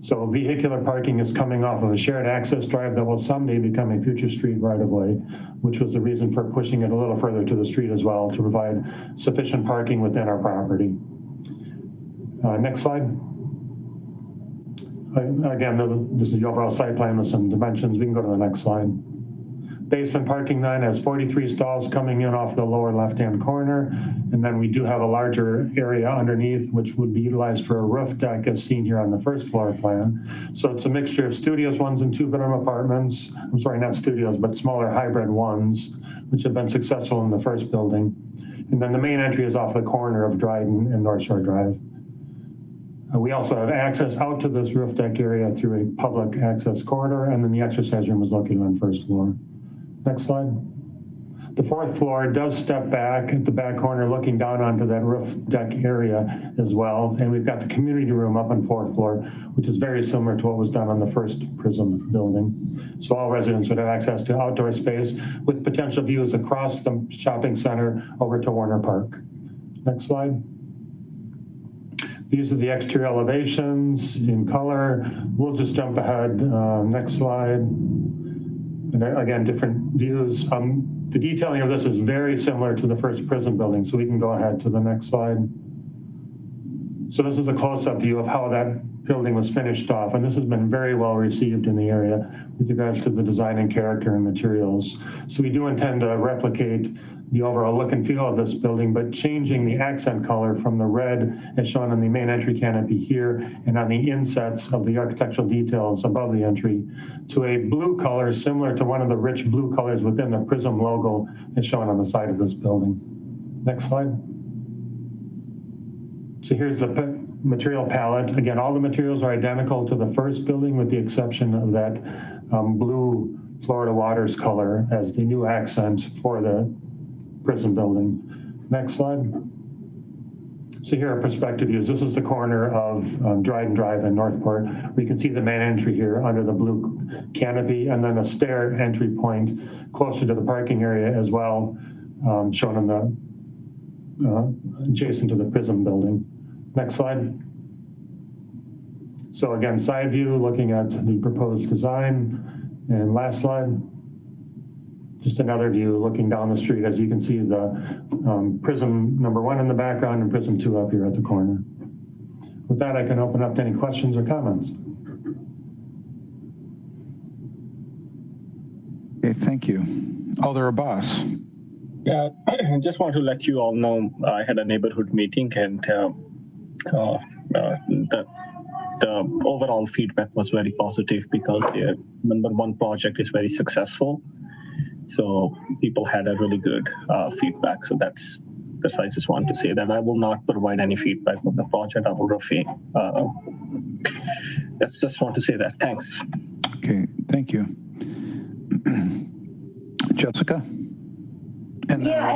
So vehicular parking is coming off of a shared access drive that will someday become a future street right-of-way, which was the reason for pushing it a little further to the street as well, to provide sufficient parking within our property. Next slide. Again, this is the overall site plan with some dimensions. We can go to the next slide. Basement parking then has 43 stalls coming in off the lower left-hand corner. And then we do have a larger area underneath, which would be utilized for a roof deck as seen here on the first floor plan. So it's a mixture of studios, 1 and 2 bedroom apartments. I'm sorry, not studios, but smaller hybrid ones, which have been successful in the first building. And then the main entry is off the corner of Dryden and North Shore Drive. We also have access out to this roof deck area through a public access corridor, and then the exercise room is located on first floor. Next slide. The 4th floor does step back at the back corner looking down onto that roof deck area as well. And we've got the community room up on 4th floor, which is very similar to what was done on the first Prism building. So all residents would have access to outdoor space with potential views across the shopping center over to Warner Park. Next slide. These are the exterior elevations in color. We'll just jump ahead. Next slide. And again, different views. The detailing of this is very similar to the first Prism building, so we can go ahead to the next slide. So this is a close-up view of how that building was finished off, and this has been very well received in the area with regards to the design and character and materials. So we do intend to replicate the overall look and feel of this building, but changing the accent color from the red as shown on the main entry canopy here and on the insets of the architectural details above the entry to a blue color similar to one of the rich blue colors within the Prism logo as shown on the side of this building. Next slide. So here's the material palette. Again, all the materials are identical to the first building with the exception of that blue Florida Waters color as the new accent for the Prism building. Next slide. So here are perspective views. This is the corner of Dryden Drive in Northport. We can see the main entry here under the blue canopy and then a stair entry point closer to the parking area as well, shown on the adjacent to the Prism building. Next slide. So again, side view looking at the proposed design. And last slide. Just another view looking down the street. As you can see the Prism #1 in the background and Prism 2 up here at the corner. With that, I can open up to any questions or comments. Okay, thank you. Alder Abbas. Yeah, I just want to let you all know I had a neighborhood meeting and the overall feedback was very positive because their #1 project is very successful. So people had a really good feedback. So that's I just want to say that I will not provide any feedback on the project. I will refrain. That's just want to say that. Thanks. Okay, thank you. Jessica? And yeah, I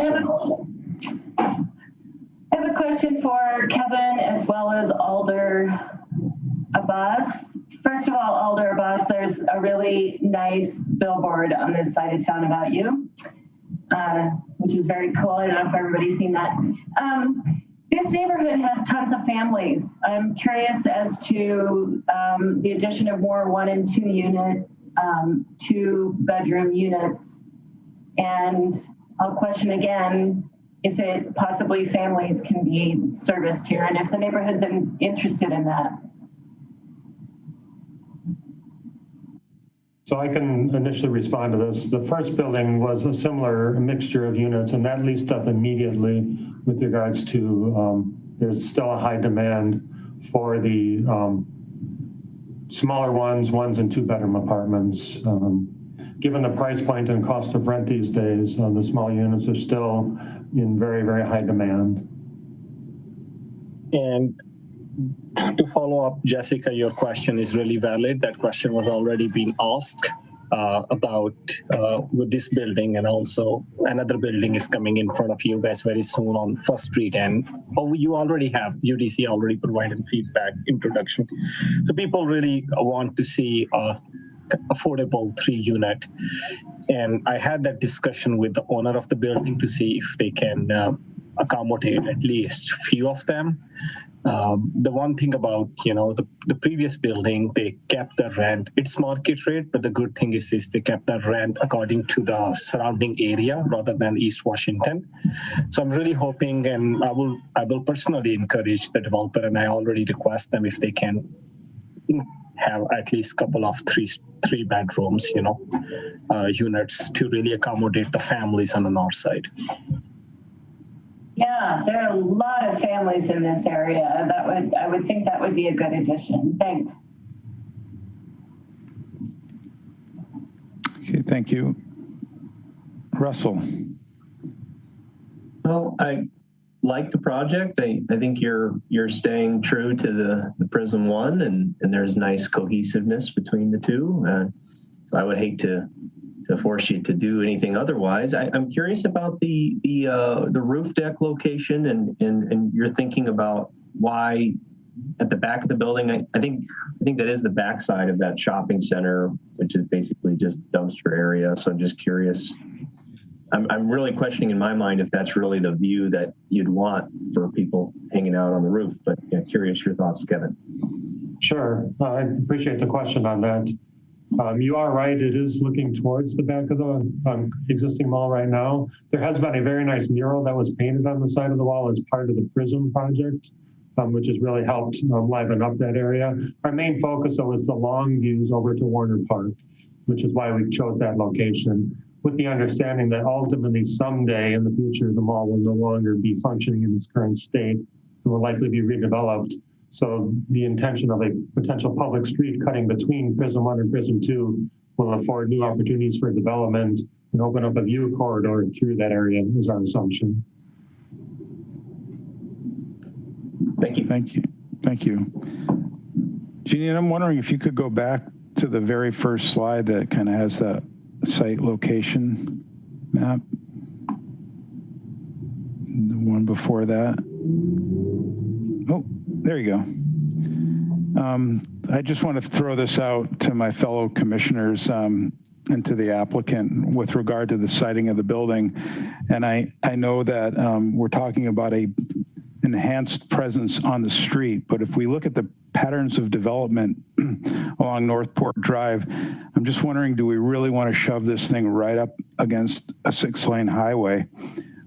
have a question for Kevin as well as Alder Abbas. First of all, Alder Abbas, there's a really nice billboard on this side of town about you, which is very cool. I don't know if everybody's seen that. This neighborhood has tons of families. I'm curious as to the addition of more 1 and 2 unit, 2-bedroom units. And I'll question again if it possibly families can be serviced here and if the neighborhood's interested in that. So I can initially respond to this. The first building was a similar mixture of units, and that leased up immediately with regards to there's still a high demand for the smaller 1s and 2-bedroom apartments. given the price point and cost of rent these days, the small units are still in very, very high demand. And to follow up, Jessica, your question is really valid. That question was already being asked about with this building, and also another building is coming in front of you guys very soon on First Street. And you already have, UDC already provided feedback introduction. So people really want to see affordable 3-unit. And I had that discussion with the owner of the building to see if they can accommodate at least few of them. The one thing about, the previous building, they kept the rent. It's market rate, but the good thing is they kept the rent according to the surrounding area rather than East Washington. So I'm really hoping, and I will personally encourage the developer, and I already request them if they can have at least a couple of three bedrooms, units to really accommodate the families on the north side. Yeah, there are a lot of families in this area. I would think that would be a good addition. Thanks. Okay, thank you. Russell. Well, I like the project. I think you're staying true to the Prism One, and there's nice cohesiveness between the two. So I would hate to force you to do anything otherwise. I'm curious about the roof deck location, and you're thinking about why at the back of the building. I think that is the backside of that shopping center, which is basically just dumpster area. So I'm just curious. I'm really questioning in my mind if that's really the view that you'd want for people hanging out on the roof. But curious your thoughts, Kevin. Sure, I appreciate the question on that. You are right, it is looking towards the back of the existing mall right now. There has been a very nice mural that was painted on the side of the wall as part of the Prism project, which has really helped liven up that area. Our main focus, though, is the long views over to Warner Park, which is why we chose that location, with the understanding that ultimately someday in the future, the mall will no longer be functioning in its current state and will likely be redeveloped. So the intention of a potential public street cutting between Prism 1 and Prism 2 will afford new opportunities for development and open up a view corridor through that area is our assumption. Thank you. Thank you. Thank you. Jeannie, I'm wondering if you could go back to the very first slide that kind of has that site location map. The one before that. Oh, there you go. I just want to throw this out to my fellow commissioners and to the applicant with regard to the siting of the building. And I know that we're talking about a enhanced presence on the street, but if we look at the patterns of development along Northport Drive, I'm just wondering, do we really want to shove this thing right up against a 6-lane highway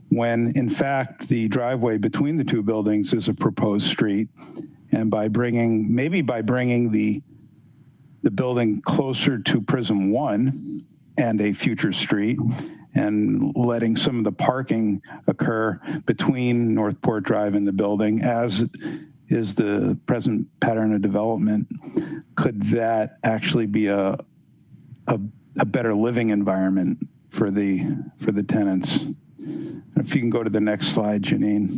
when in fact the driveway between the two buildings is a proposed street? And maybe by bringing the building closer to Prism 1 and a future street, and letting some of the parking occur between Northport Drive and the building, as is the present pattern of development, could that actually be a better living environment for the tenants? If you can go to the next slide, Janine.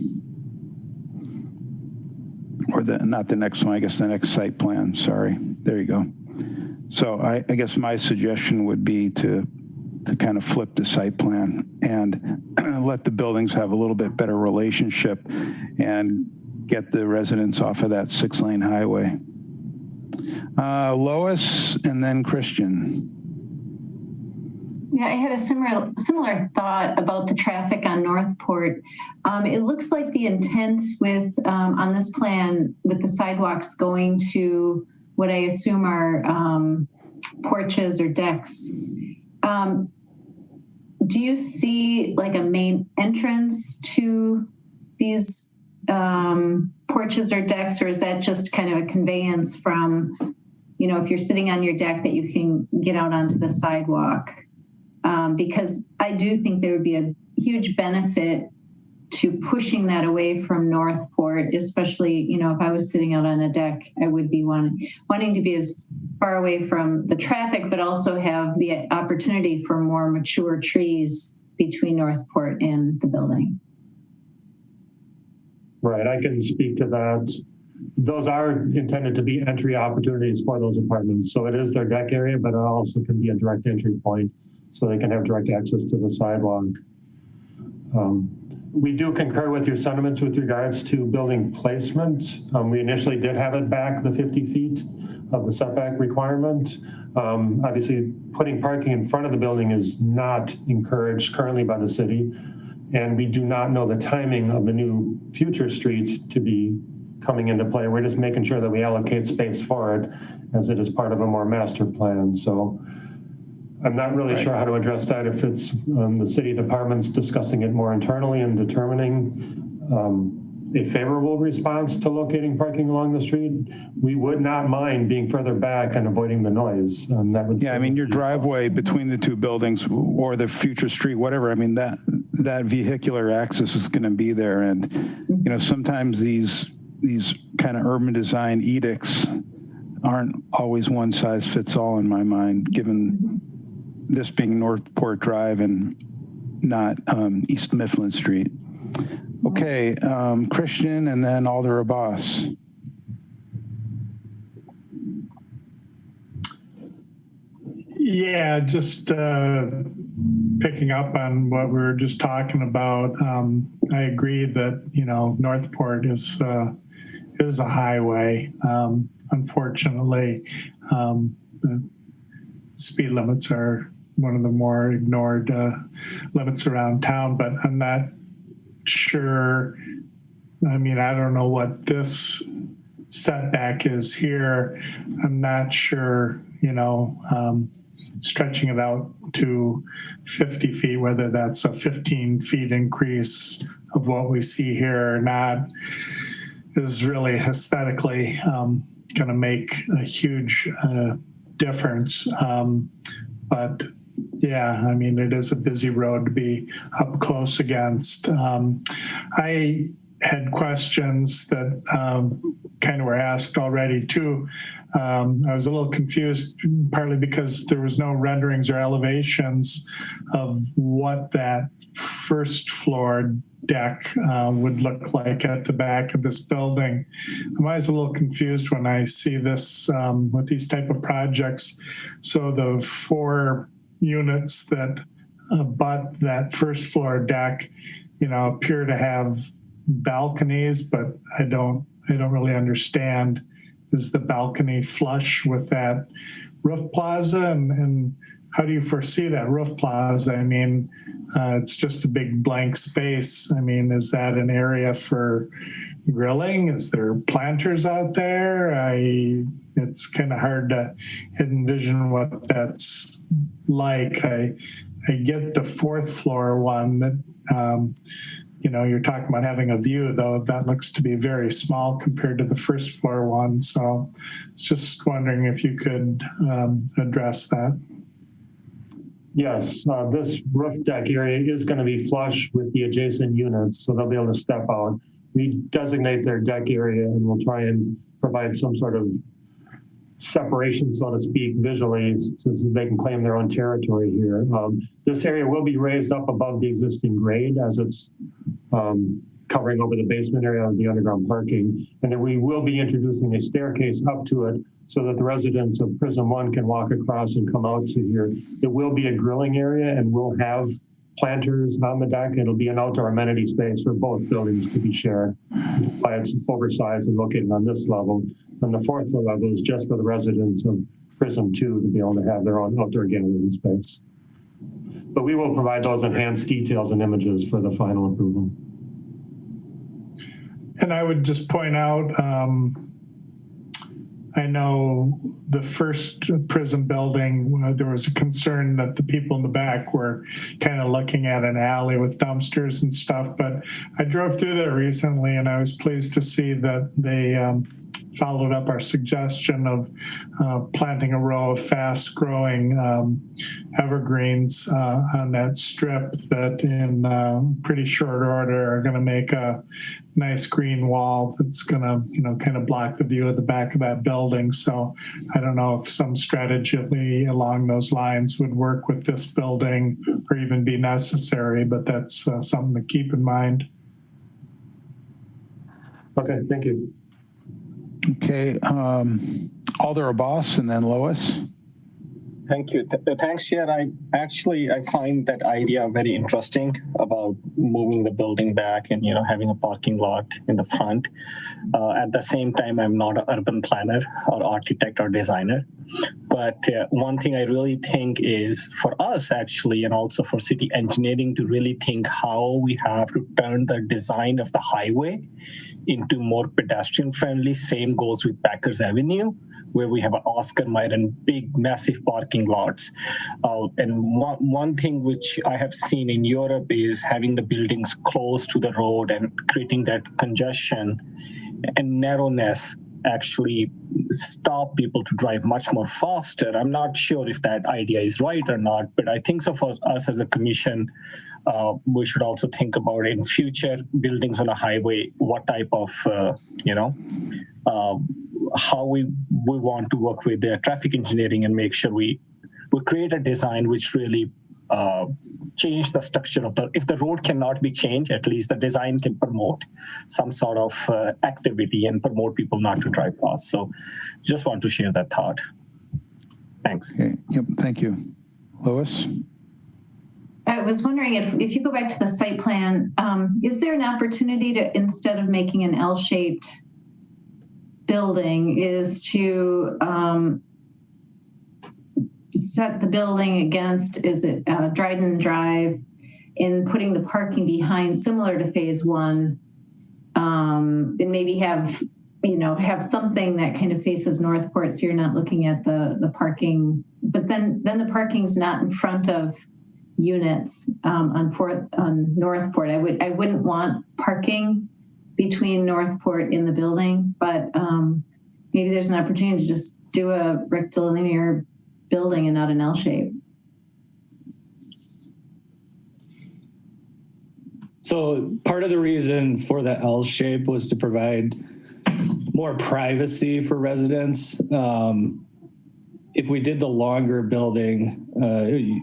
Or not the next one, I guess the next site plan, sorry. There you go. So I guess my suggestion would be to kind of flip the site plan and let the buildings have a little bit better relationship and get the residents off of that 6-lane highway. Lois and then Christian. Yeah, I had a similar thought about the traffic on Northport. It looks like the intent with on this plan with the sidewalks going to what I assume are porches or decks. Do you see like a main entrance to these porches or decks, or is that just kind of a conveyance from, if you're sitting on your deck that you can get out onto the sidewalk? Because I do think there would be a huge benefit to pushing that away from Northport, especially, if I was sitting out on a deck, I would be wanting to be as far away from the traffic, but also have the opportunity for more mature trees between Northport and the building. Right, I can speak to that. Those are intended to be entry opportunities for those apartments. So it is their deck area, but it also can be a direct entry point so they can have direct access to the sidewalk. We do concur with your sentiments with regards to building placement. We initially did have it back the 50 feet of the setback requirement. Obviously, putting parking in front of the building is not encouraged currently by the city. And we do not know the timing of the new future street to be coming into play. We're just making sure that we allocate space for it as it is part of a more master plan. So I'm not really sure how to address that. If it's the city departments discussing it more internally and determining a favorable response to locating parking along the street, we would not mind being further back and avoiding the noise. That would I mean, your driveway between the two buildings or the future street, whatever, I mean, that vehicular access is going to be there. And, you know, sometimes these kind of urban design edicts aren't always one size fits all in my mind, given this being Northport Drive and not East Mifflin Street. Okay, Christian and then Alder Abbas. Yeah, just picking up on what we were just talking about. I agree that, you know, Northport is a highway. Unfortunately, the speed limits are one of the more ignored limits around town, but I'm not sure. I mean, I don't know what this setback is here. I'm not sure, you know, stretching it out to 50 feet, whether that's a 15 feet increase of what we see here or not, is really aesthetically going to make a huge difference. But yeah, I mean, it is a busy road to be up close against. I had questions that kind of were asked already too. I was a little confused, partly because there was no renderings or elevations of what that first floor deck would look like at the back of this building. I'm always a little confused when I see this with these type of projects. So the 4 units that abut that first floor deck, you know, appear to have balconies, but I don't really understand. Is the balcony flush with that roof plaza? And how do you foresee that roof plaza? I mean, it's just a big blank space. I mean, is that an area for grilling? Is there planters out there? It's kind of hard to envision what that's like. I get the 4th floor one that, you know, you're talking about having a view, though that looks to be very small compared to the 1st floor one. So it's just wondering if you could address that. Yes, this roof deck area is going to be flush with the adjacent units, so they'll be able to step out. We designate their deck area and we'll try and provide some sort of separation, so to speak, visually, so they can claim their own territory here. This area will be raised up above the existing grade as it's covering over the basement area of the underground parking. And then we will be introducing a staircase up to it so that the residents of Prism 1 can walk across and come out to here. It will be a grilling area and we'll have planters on the deck. It'll be an outdoor amenity space for both buildings to be shared by its oversized and located on this level. And the 4th floor level is just for the residents of Prism 2 to be able to have their own outdoor gathering space. But we will provide those enhanced details and images for the final approval. And I would just point out, I know the first Prism building, there was a concern that the people in the back were kind of looking at an alley with dumpsters and stuff, but I drove through there recently and I was pleased to see that they followed up our suggestion of planting a row of fast-growing evergreens on that strip that in pretty short order are going to make a nice green wall that's going to, kind of block the view of the back of that building. So I don't know if some strategy along those lines would work with this building or even be necessary, but that's something to keep in mind. Okay, thank you. Okay, Alder Abbas and then Lois. Thank you. Thanks, Chair. I find that idea very interesting about moving the building back and having a parking lot in the front. At the same time, I'm not an urban planner or architect or designer, but one thing I really think is for us actually, and also for city engineering to really think how we have to turn the design of the highway into more pedestrian friendly. Same goes with Packers Avenue, where we have an Oscar Mayer and big, massive parking lots. And one thing which I have seen in Europe is having the buildings close to the road and creating that congestion and narrowness actually stop people to drive much more faster. I'm not sure if that idea is right or not, but I think so for us as a commission, we should also think about in future buildings on a highway, what type of, how we want to work with the traffic engineering and make sure we create a design which really change the structure of if the road cannot be changed, at least the design can promote some sort of activity and promote people not to drive fast. So just want to share that thought. Thanks. Okay. Yep. Thank you. Lois? I was wondering if you go back to the site plan, is there an opportunity to, instead of making an L-shaped building, is to set the building against, is it Dryden Drive, and putting the parking behind similar to phase one, and maybe have something that kind of faces Northport, so you're not looking at the parking, but then the parking's not in front of units on Northport. I wouldn't want parking between Northport in the building, but maybe there's an opportunity to just do a rectilinear building and not an L shape. So part of the reason for the L shape was to provide more privacy for residents. If we did the longer building,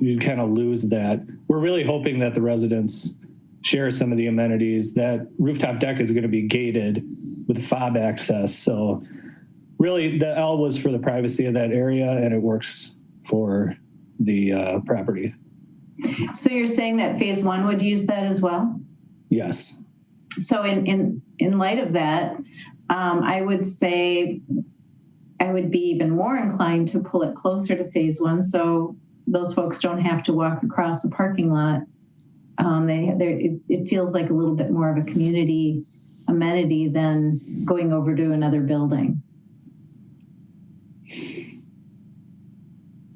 you'd kind of lose that. We're really hoping that the residents share some of the amenities. That rooftop deck is going to be gated with fob access. So really the L was for the privacy of that area, and it works for the property. So you're saying that phase one would use that as well? Yes. So in light of that, I would say I would be even more inclined to pull it closer to phase one, so those folks don't have to walk across a parking lot. It feels like a little bit more of a community amenity than going over to another building.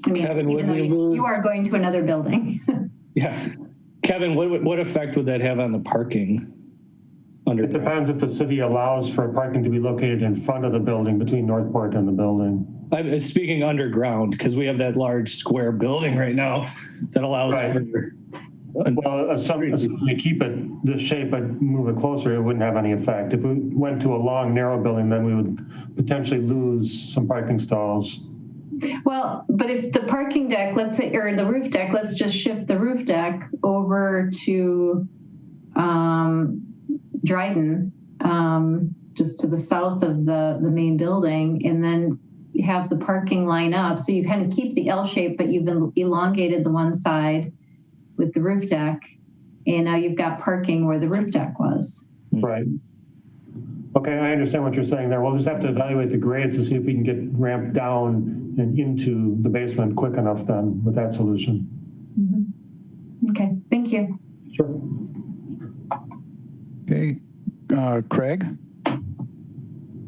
I mean, Kevin, even though you are going to another building. Yeah. Kevin, what effect would that have on the parking? It depends if the city allows for parking to be located in front of the building between Northport and the building. I'm speaking underground because we have that large square building right now that allows for. Well, if we keep it this shape but move it closer, it wouldn't have any effect. If we went to a long, narrow building, then we would potentially lose some parking stalls. Well, but if the parking deck, let's say, or the roof deck, let's just shift the roof deck over to Dryden, just to the south of the main building, and then you have the parking line up. So you kind of keep the L shape, but you've elongated the one side with the roof deck, and now you've got parking where the roof deck was. Right. Okay, I understand what you're saying there. We'll just have to evaluate the grades to see if we can get ramped down and into the basement quick enough then with that solution. Mm-hmm. Okay, thank you. Sure. Okay, Craig?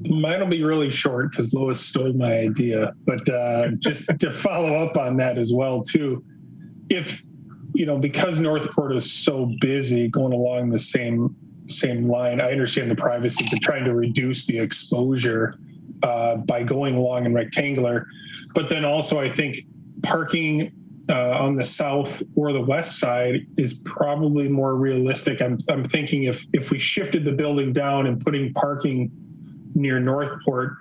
Mine will be really short because Lois stole my idea, but just to follow up on that as well too, if, because Northport is so busy going along the same line, I understand the privacy, but trying to reduce the exposure by going long and rectangular. But then also I think parking on the south or the west side is probably more realistic. I'm thinking if we shifted the building down and putting parking near Northport,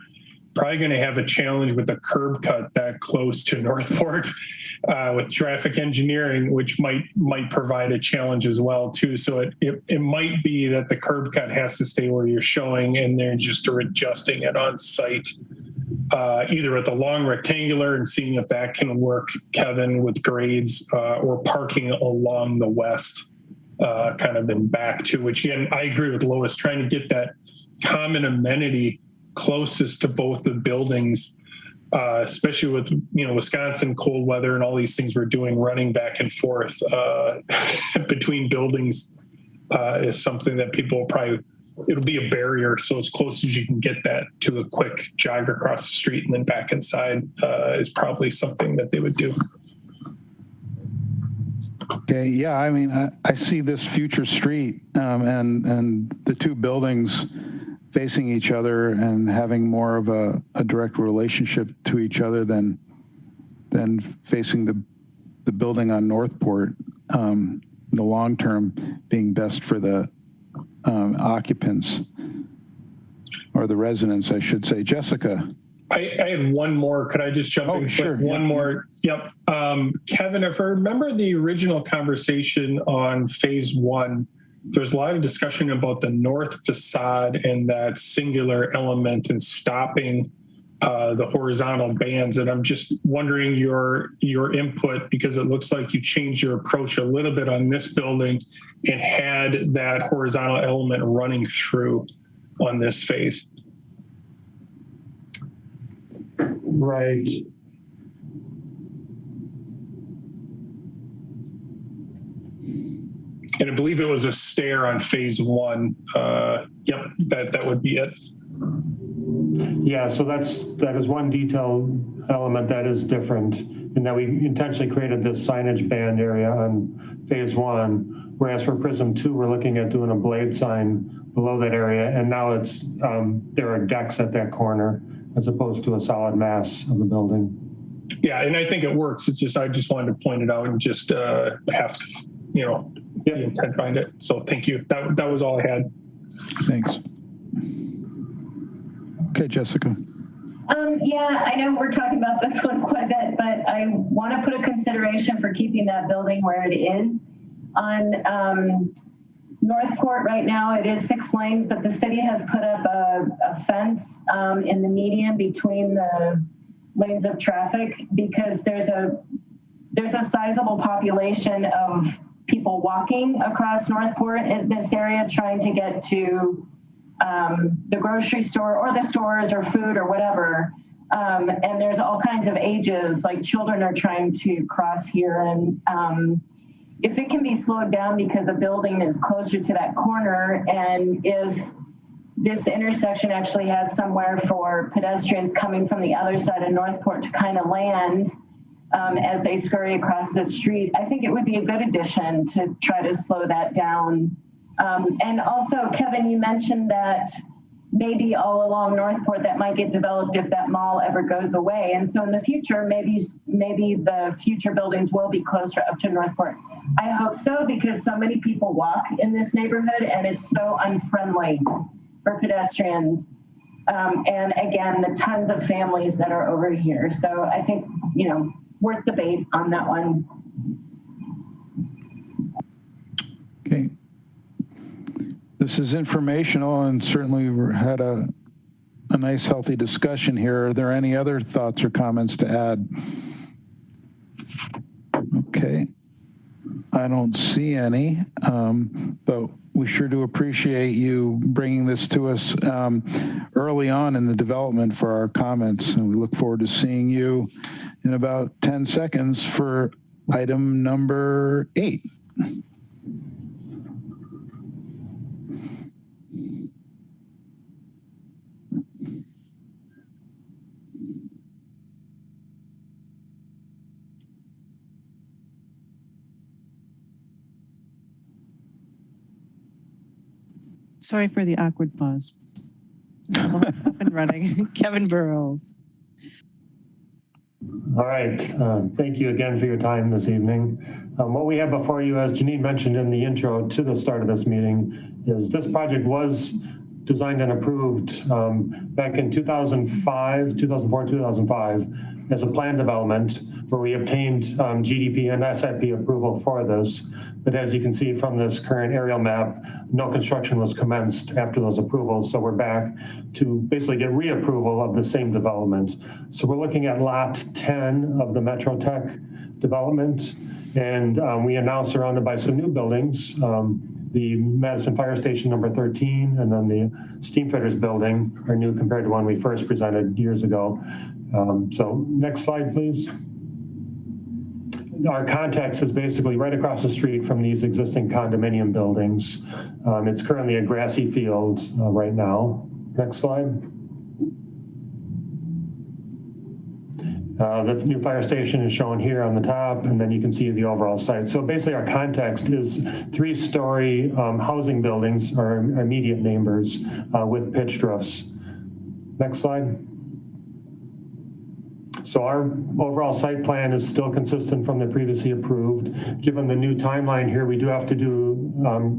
probably going to have a challenge with a curb cut that close to Northport with traffic engineering, which might provide a challenge as well too. So it might be that the curb cut has to stay where you're showing, and they're just adjusting it on site, either at the long rectangular and seeing if that can work, Kevin, with grades, or parking along the west, kind of in back too. Which again, I agree with Lois, trying to get that common amenity closest to both the buildings, especially with Wisconsin cold weather and all these things we're doing, running back and forth between buildings is something that people will it'll be a barrier. So as close as you can get that to a quick jog across the street and then back inside is probably something that they would do. Okay, yeah, I mean, I see this future street and the two buildings facing each other and having more of a direct relationship to each other than facing the building on Northport, in the long term being best for the occupants, or the residents, I should say. Jessica. I had one more. Could I just jump in? Sure. With one more? Yep. Kevin, if I remember the original conversation on phase one, there's a lot of discussion about the north facade and that singular element and stopping the horizontal bands. And I'm just wondering your input, because it looks like you changed your approach a little bit on this building and had that horizontal element running through on this phase. Right. And I believe it was a stair on phase one. Yep, that would be it. Yeah, so that is one detail element that is different, in that we intentionally created this signage band area on phase one, whereas for Prism 2, we're looking at doing a blade sign below that area, and now it's there are decks at that corner as opposed to a solid mass of the building. Yeah, and I think it works. It's just I just wanted to point it out and just ask, the intent behind it. So thank you. That was all I had. Thanks. Okay, Jessica. Yeah, I know we're talking about this one quite a bit, but I want to put a consideration for keeping that building where it is. On Northport right now, it is 6 lanes, but the city has put up a fence in the median between the lanes of traffic, because there's a sizable population of people walking across Northport in this area trying to get to the grocery store or the stores or food or whatever. And there's all kinds of ages, like children are trying to cross here. And if it can be slowed down because a building is closer to that corner, and if this intersection actually has somewhere for pedestrians coming from the other side of Northport to kind of land as they scurry across the street, I think it would be a good addition to try to slow that down. And also, Kevin, you mentioned that maybe all along Northport that might get developed if that mall ever goes away. And so in the future, maybe the future buildings will be closer up to Northport. I hope so, because so many people walk in this neighborhood and it's so unfriendly for pedestrians. And again, the tons of families that are over here. So I think, worth debate on that one. Okay. This is informational, and certainly we had a nice, healthy discussion here. Are there any other thoughts or comments to add? Okay. I don't see any, but we sure do appreciate you bringing this to us early on in the development for our comments, and we look forward to seeing you in about 10 seconds for item number 8. Sorry for the awkward pause. Up and running. Kevin Burrow. All right. Thank you again for your time this evening. What we have before you, as Janine mentioned in the intro to the start of this meeting, is this project was designed and approved back in 2004, 2005, as a plan development where we obtained GDP and SIP approval for this. But as you can see from this current aerial map, no construction was commenced after those approvals. So we're back to basically get reapproval of the same development. So we're looking at lot 10 of the Metro Tech development. And we are now surrounded by some new buildings, the Madison Fire Station number 13, and then the Steamfitters building are new compared to one we first presented years ago. So next slide, please. Our context is basically right across the street from these existing condominium buildings. It's currently a grassy field right now. Next slide. The new fire station is shown here on the top, and then you can see the overall site. So basically our context is 3-story housing buildings, our immediate neighbors, with pitched roofs. Next slide. So our overall site plan is still consistent from the previously approved. Given the new timeline here, we do have to do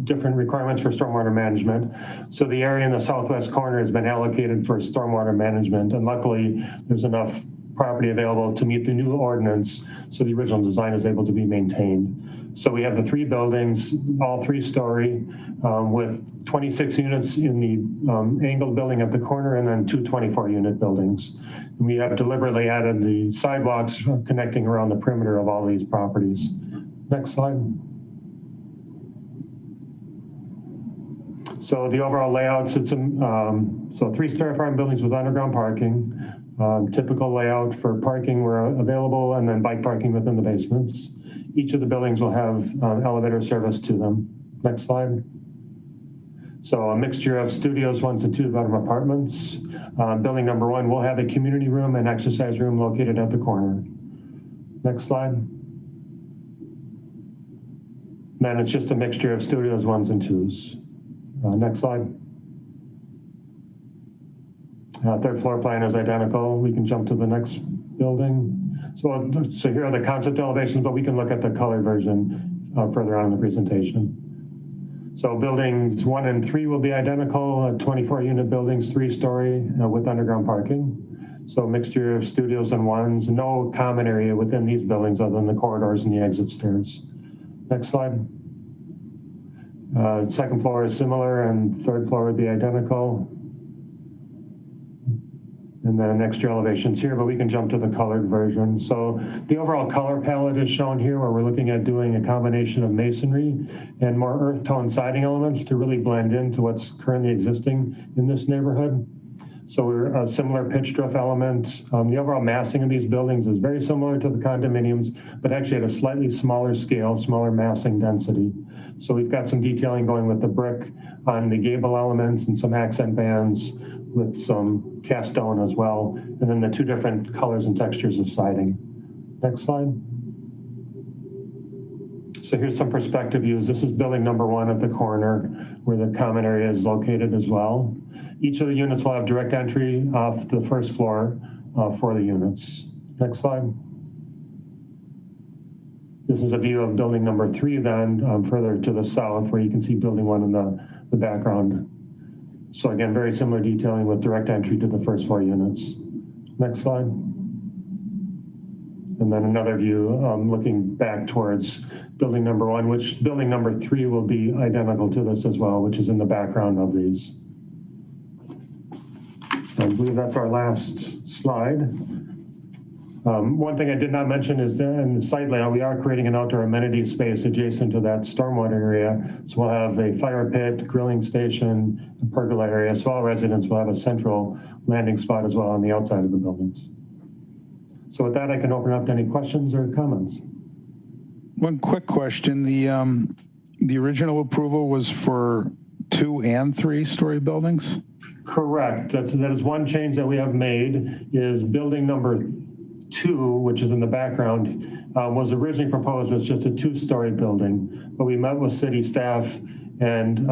different requirements for stormwater management. So the area in the southwest corner has been allocated for stormwater management, and luckily there's enough property available to meet the new ordinance, so the original design is able to be maintained. So we have the 3 buildings, all 3-story, with 26 units in the angled building at the corner, and then 2 24-unit buildings. And we have deliberately added the sidewalks connecting around the perimeter of all these properties. Next slide. So the overall layouts, it's so 3-story apartment buildings with underground parking. Typical layout for parking where available, and then bike parking within the basements. Each of the buildings will have elevator service to them. Next slide. So a mixture of studios, 1 to 2-bedroom apartments. Building number 1 will have a community room and exercise room located at the corner. Next slide. Then it's just a mixture of studios, 1s and 2s. Next slide. 3rd floor plan is identical. We can jump to the next building. So here are the concept elevations, but we can look at the color version further on in the presentation. So buildings 1 and 3 will be identical, 24-unit buildings, 3-story with underground parking. So a mixture of studios and 1s, no common area within these buildings other than the corridors and the exit stairs. Next slide. 2nd floor is similar, and 3rd floor would be identical. And then extra elevations here, but we can jump to the colored version. So the overall color palette is shown here, where we're looking at doing a combination of masonry and more earth tone siding elements to really blend into what's currently existing in this neighborhood. So we're a similar pitched roof element. The overall massing of these buildings is very similar to the condominiums, but actually at a slightly smaller scale, smaller massing density. So we've got some detailing going with the brick on the gable elements and some accent bands with some cast stone as well. And then the 2 different colors and textures of siding. Next slide. So here's some perspective views. This is building number 1 at the corner where the common area is located as well. Each of the units will have direct entry off the 1st floor for the units. Next slide. This is a view of building number 3 then further to the south, where you can see building 1 in the background. So again, very similar detailing with direct entry to the 1st floor units. Next slide. And then another view looking back towards building number 1, which building number 3 will be identical to this as well, which is in the background of these. I believe that's our last slide. One thing I did not mention is that in the site layout, we are creating an outdoor amenity space adjacent to that stormwater area. So we'll have a fire pit, grilling station, a pergola area. So all residents will have a central landing spot as well on the outside of the buildings. So with that, I can open up to any questions or comments. One quick question. The original approval was for 2 and 3-story buildings? Correct. That is one change that we have made is building number 2, which is in the background, was originally proposed as just a 2-story building, but we met with city staff and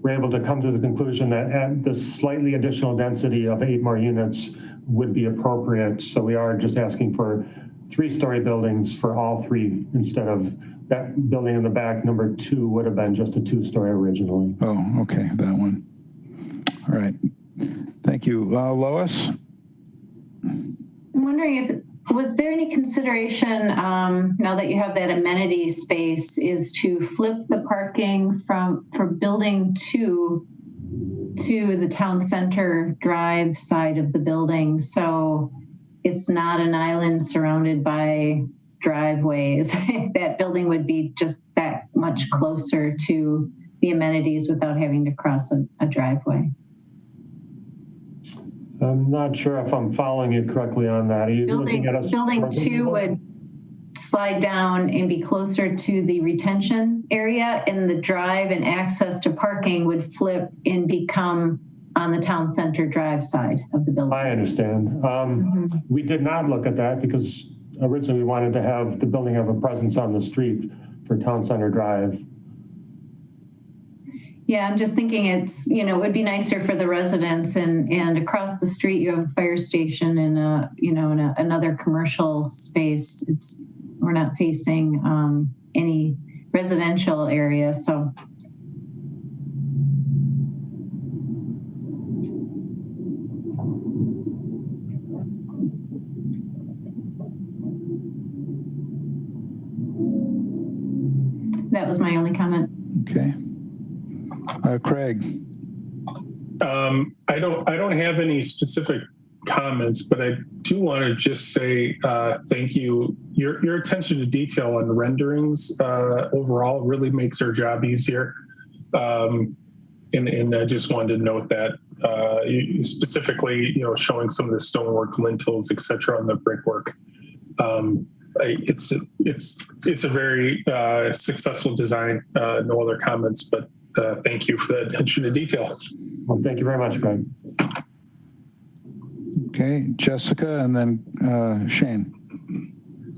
we're able to come to the conclusion that the slightly additional density of 8 more units would be appropriate. So we are just asking for 3-story buildings for all 3 instead of that building in the back, number 2, would have been just a 2-story originally. Oh, okay, that one. All right. Thank you. Lois? I'm wondering was there any consideration, now that you have that amenity space, is to flip the parking for building 2 to the town center drive side of the building, so it's not an island surrounded by driveways? That building would be just that much closer to the amenities without having to cross a driveway. I'm not sure if I'm following you correctly on that. Are you looking at us? Building 2 would slide down and be closer to the retention area, and the drive and access to parking would flip and become on the town center drive side of the building. I understand. We did not look at that because originally we wanted to have the building have a presence on the street for town center drive. Yeah, I'm just thinking it's, it would be nicer for the residents, and across the street you have a fire station and another commercial space. We're not facing any residential area, so. That was my only comment. Okay. Craig. I don't have any specific comments, but I do want to just say thank you. Your attention to detail on renderings overall really makes our job easier. And I just wanted to note that specifically, showing some of the stonework, lintels, et cetera, on the brickwork. It's a very successful design. No other comments, but thank you for the attention to detail. Well, thank you very much, Greg. Okay, Jessica, and then Shane.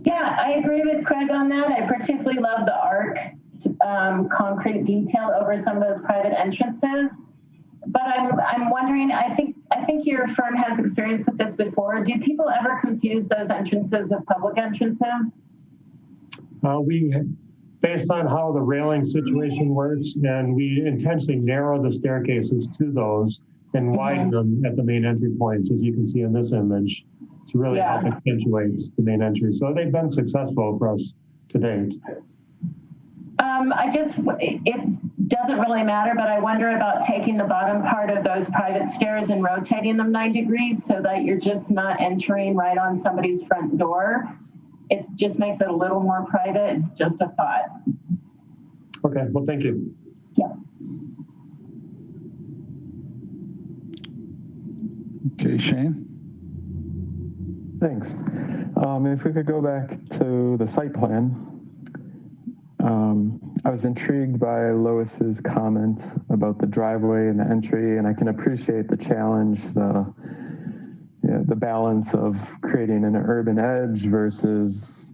Yeah, I agree with Craig on that. I particularly love the arc concrete detail over some of those private entrances. But I'm wondering, I think your firm has experience with this before. Do people ever confuse those entrances with public entrances? Based on how the railing situation works, and we intentionally narrow the staircases to those and widen them at the main entry points, as you can see in this image, to really help accentuate the main entry. So they've been successful for us to date. It doesn't really matter, but I wonder about taking the bottom part of those private stairs and rotating them 9 degrees so that you're just not entering right on somebody's front door. It just makes it a little more private. It's just a thought. Okay, well, thank you. Yeah. Okay, Shane. Thanks. If we could go back to the site plan. I was intrigued by Lois's comment about the driveway and the entry, and I can appreciate the challenge, the balance of creating an urban edge versus,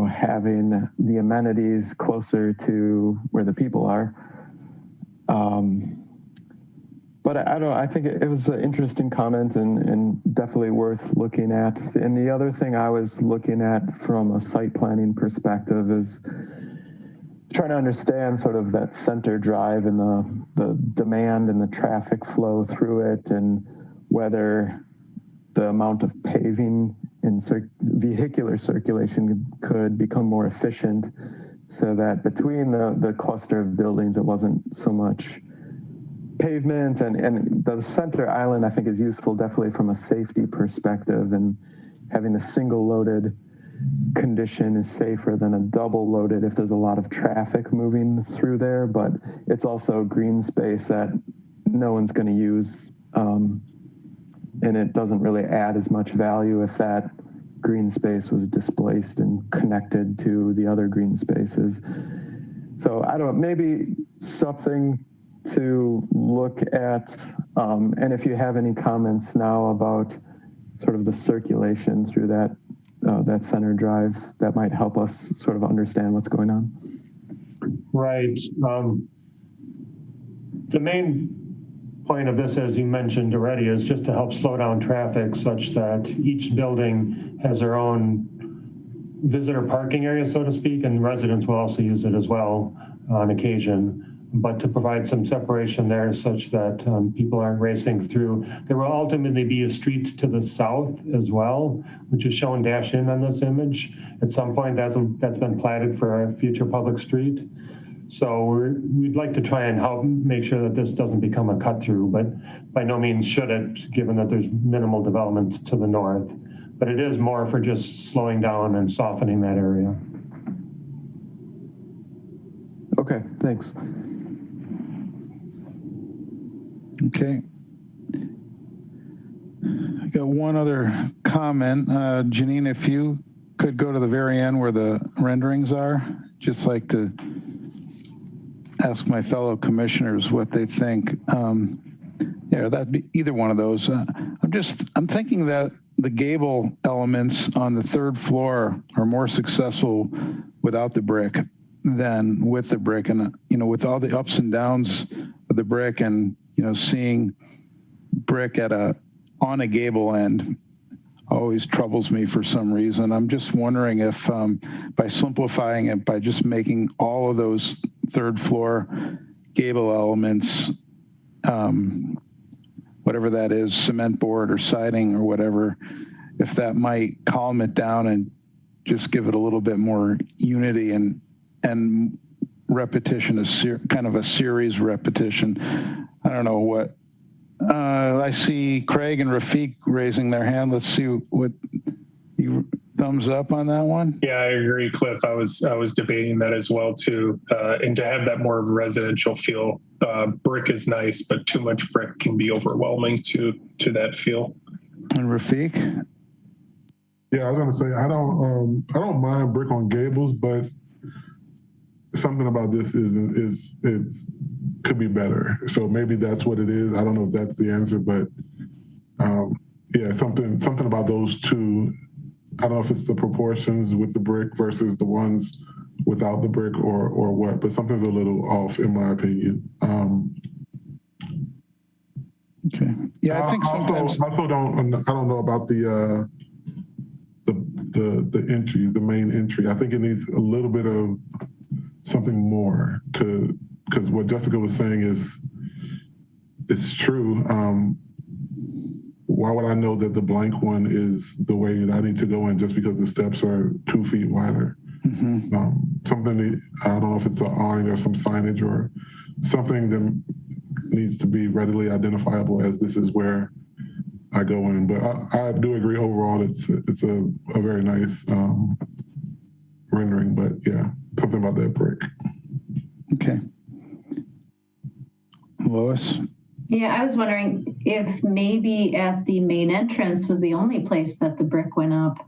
having the amenities closer to where the people are. But I think it was an interesting comment and definitely worth looking at. And the other thing I was looking at from a site planning perspective is trying to understand sort of that center drive and the demand and the traffic flow through it, and whether the amount of paving and vehicular circulation could become more efficient, so that between the cluster of buildings, it wasn't so much pavement, and the center island I think is useful definitely from a safety perspective, and having a single loaded condition is safer than a double loaded if there's a lot of traffic moving through there, but it's also green space that no one's going to use, and it doesn't really add as much value if that green space was displaced and connected to the other green spaces. So I don't know, maybe something to look at, and if you have any comments now about sort of the circulation through that center drive, that might help us sort of understand what's going on. Right. The main point of this, as you mentioned already, is just to help slow down traffic such that each building has their own visitor parking area, so to speak, and residents will also use it as well on occasion, but to provide some separation there such that people aren't racing through. There will ultimately be a street to the south as well, which is shown dashed in on this image. At some point, that's been platted for a future public street. So we'd like to try and help make sure that this doesn't become a cut through, but by no means should it, given that there's minimal development to the north. But it is more for just slowing down and softening that area. Okay, thanks. Okay. I got one other comment. Janine, if you could go to the very end where the renderings are, just like to ask my fellow commissioners what they think. Yeah, that'd be either one of those. I'm thinking that the gable elements on the third floor are more successful without the brick than with the brick. And, with all the ups and downs of the brick and, seeing brick on a gable end always troubles me for some reason. I'm just wondering if by simplifying it, by just making all of those third floor gable elements, whatever that is, cement board or siding or whatever, if that might calm it down and just give it a little bit more unity and repetition, kind of a series repetition. I don't know what. I see Craig and Rafiq raising their hand. Let's see what you thumbs up on that one. Yeah, I agree, Cliff. I was debating that as well too. And to have that more of a residential feel, brick is nice, but too much brick can be overwhelming to that feel. And Rafiq? Yeah, I was gonna say I don't mind brick on gables, but something about this is could be better. So maybe that's what it is. I don't know if that's the answer, but yeah, something about those two. I don't know if it's the proportions with the brick versus the ones without the brick or what, but something's a little off in my opinion. Okay. Yeah, I think sometimes. I don't know about the entry, the main entry. I think it needs a little bit of something more because what Jessica was saying it's true. Why would I know that the blank one is the way that I need to go in just because the steps are 2 feet wider? Mm-hmm. Something, I don't know if it's an awning or some signage or something that needs to be readily identifiable as this is where I go in. But I do agree overall it's a very nice rendering, but yeah, something about that brick. Okay. Lois? Yeah, I was wondering if maybe at the main entrance was the only place that the brick went up.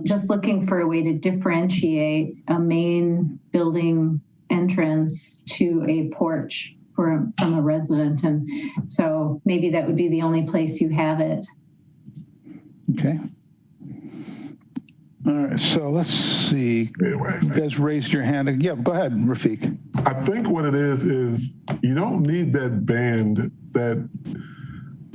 Just looking for a way to differentiate a main building entrance to a porch from a resident. And so maybe that would be the only place you have it. Okay. All right, so let's see. You guys raised your hand. Yeah, go ahead, Rafiq. I think what it is you don't need that band, that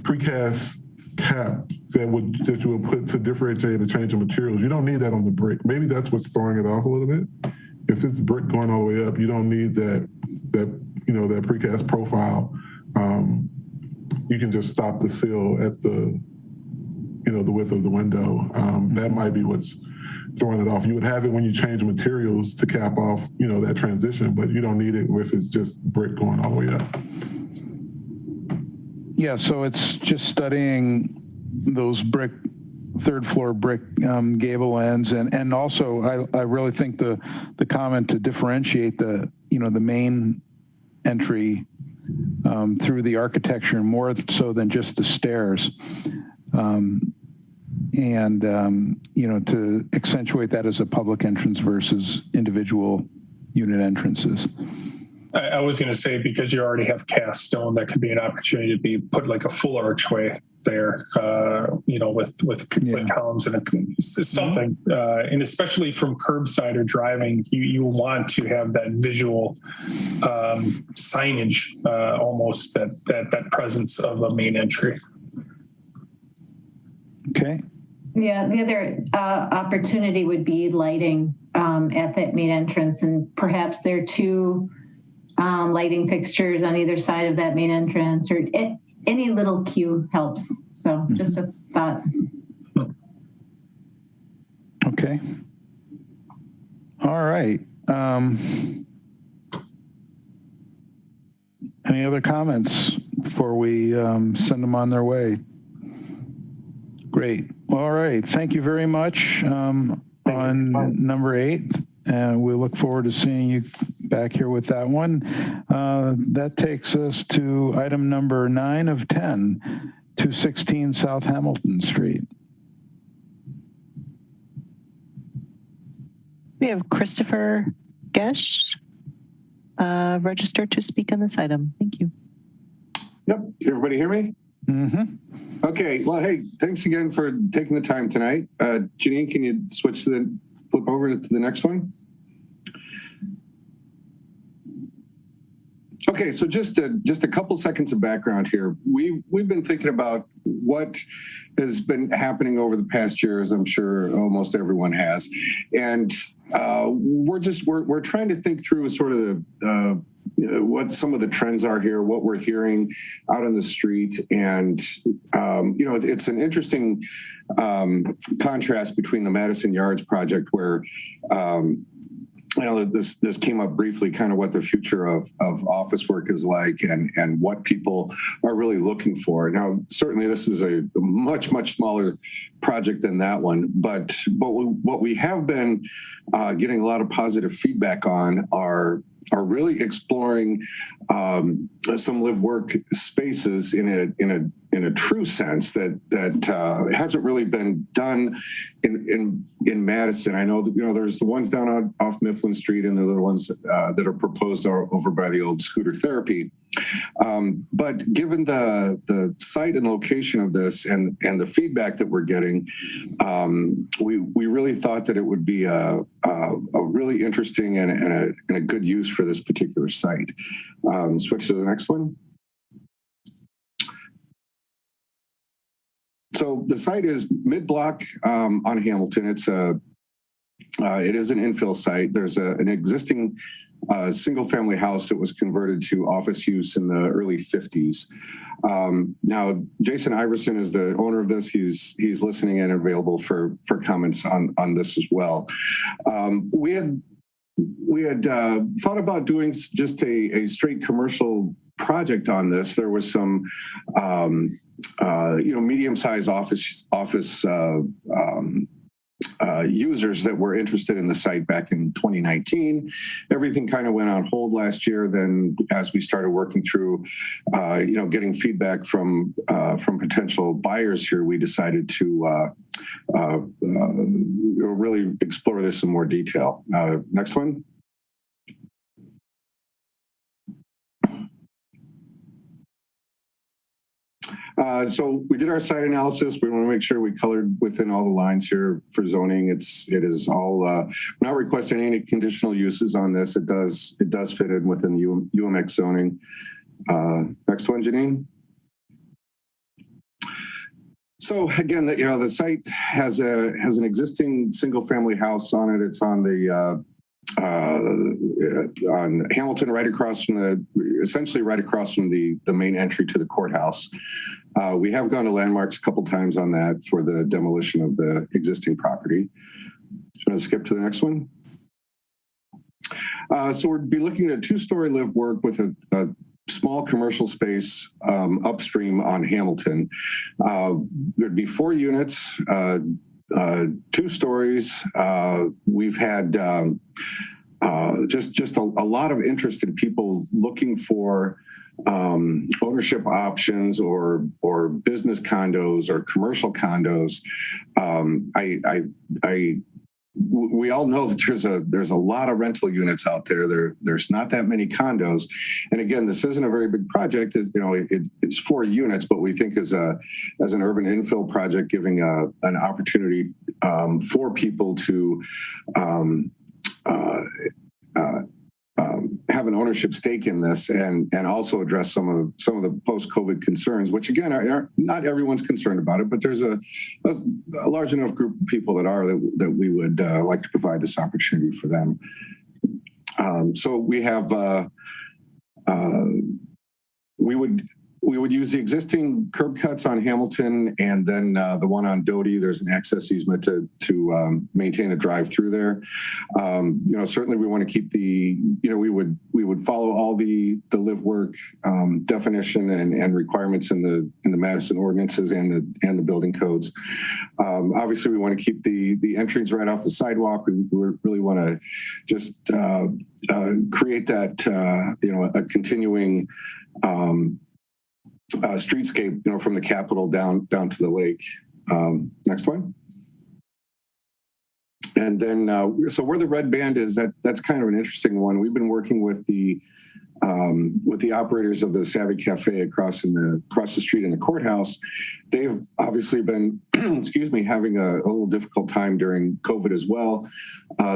precast cap that you would put to differentiate a change of materials. You don't need that on the brick. Maybe that's what's throwing it off a little bit. If it's brick going all the way up, you don't need that precast profile. You can just stop the seal at the width of the window. That might be what's throwing it off. You would have it when you change materials to cap off, that transition, but you don't need it if it's just brick going all the way up. Yeah, so it's just studying those third floor brick gable ends, and also I really think the comment to differentiate the main entry through the architecture more so than just the stairs. To accentuate that as a public entrance versus individual unit entrances. I was going to say, because you already have cast stone, that could be an opportunity to be put like a full archway there, with columns and something. And especially from curbside or driving, you want to have that visual signage, almost that presence of a main entry. Okay. Yeah, the other opportunity would be lighting at that main entrance, and perhaps there are two lighting fixtures on either side of that main entrance, or any little cue helps. So just a thought. Okay. All right. Any other comments before we send them on their way? Great. All right. Thank you very much on number 8. And we look forward to seeing you back here with that one. That takes us to item number 9 of 10, 216 South Hamilton Street. We have Christopher Gesch registered to speak on this item. Thank you. Yep. Can everybody hear me? Mm-hmm. Okay. Well, hey, thanks again for taking the time tonight. Janine, can you flip over to the next one? Okay, so just a couple seconds of background here. We've been thinking about what has been happening over the past year, as I'm sure almost everyone has, and we're trying to think through sort of what some of the trends are here, what we're hearing out on the street, and it's an interesting contrast between the Madison Yards project, where this came up briefly, kind of what the future of office work is like, and what people are really looking for. Now, certainly this is a much, much smaller project than that one, but what we have been getting a lot of positive feedback on are really exploring some live work spaces in a true sense that hasn't really been done in Madison. I know that there's the ones down off Mifflin Street and the other ones that are proposed over by the old Scooter Therapy. But given the site and location of this and the feedback that we're getting, we really thought that it would be a really interesting and a good use for this particular site. Switch to the next one. So the site is mid-block on Hamilton. It is an infill site. There's an existing single-family house that was converted to office use in the early 50s. Now, Jason Iverson is the owner of this. He's listening and available for comments on this as well. We had thought about doing just a straight commercial project on this. There was some medium-sized office users that were interested in the site back in 2019. Everything kind of went on hold last year. Then, as we started working through, getting feedback from potential buyers here, we decided to really explore this in more detail. Next one. So we did our site analysis. We want to make sure we colored within all the lines here for zoning. It is all, we're not requesting any conditional uses on this. It does fit in within the UMX zoning. Next one, Janine. So again, the site has an existing single family house on it. It's on the on Hamilton, essentially right across from the main entry to the courthouse. We have gone to Landmarks a couple times on that for the demolition of the existing property. I'm going to skip to the next one. So we'd be looking at a 2-story live work with a small commercial space upstream on Hamilton. There'd be 4 units, 2 stories. We've had just a lot of interest in people looking for ownership options or business condos or commercial condos. I we all know that there's a lot of rental units out there. There's not that many condos, and again, this isn't a very big project. It's 4 units, but we think as an urban infill project, giving an opportunity for people to have an ownership stake in this, and also address some of the post-COVID concerns, which again are not everyone's concerned about it, but there's a large enough group of people that we would like to provide this opportunity for them. So we have we would use the existing curb cuts on Hamilton, and then the one on Doty. There's an access easement to maintain a drive through there. Certainly we want to keep we would follow all the live work definition and requirements in the Madison ordinances and the building codes. Obviously, we want to keep the entries right off the sidewalk. We really want to just create that a continuing streetscape, from the Capitol down to the lake. Next one. And then, so where the red band is, that's kind of an interesting one. We've been working with the operators of the Savvy Cafe across the street in the courthouse. They've obviously been, having a little difficult time during COVID as well.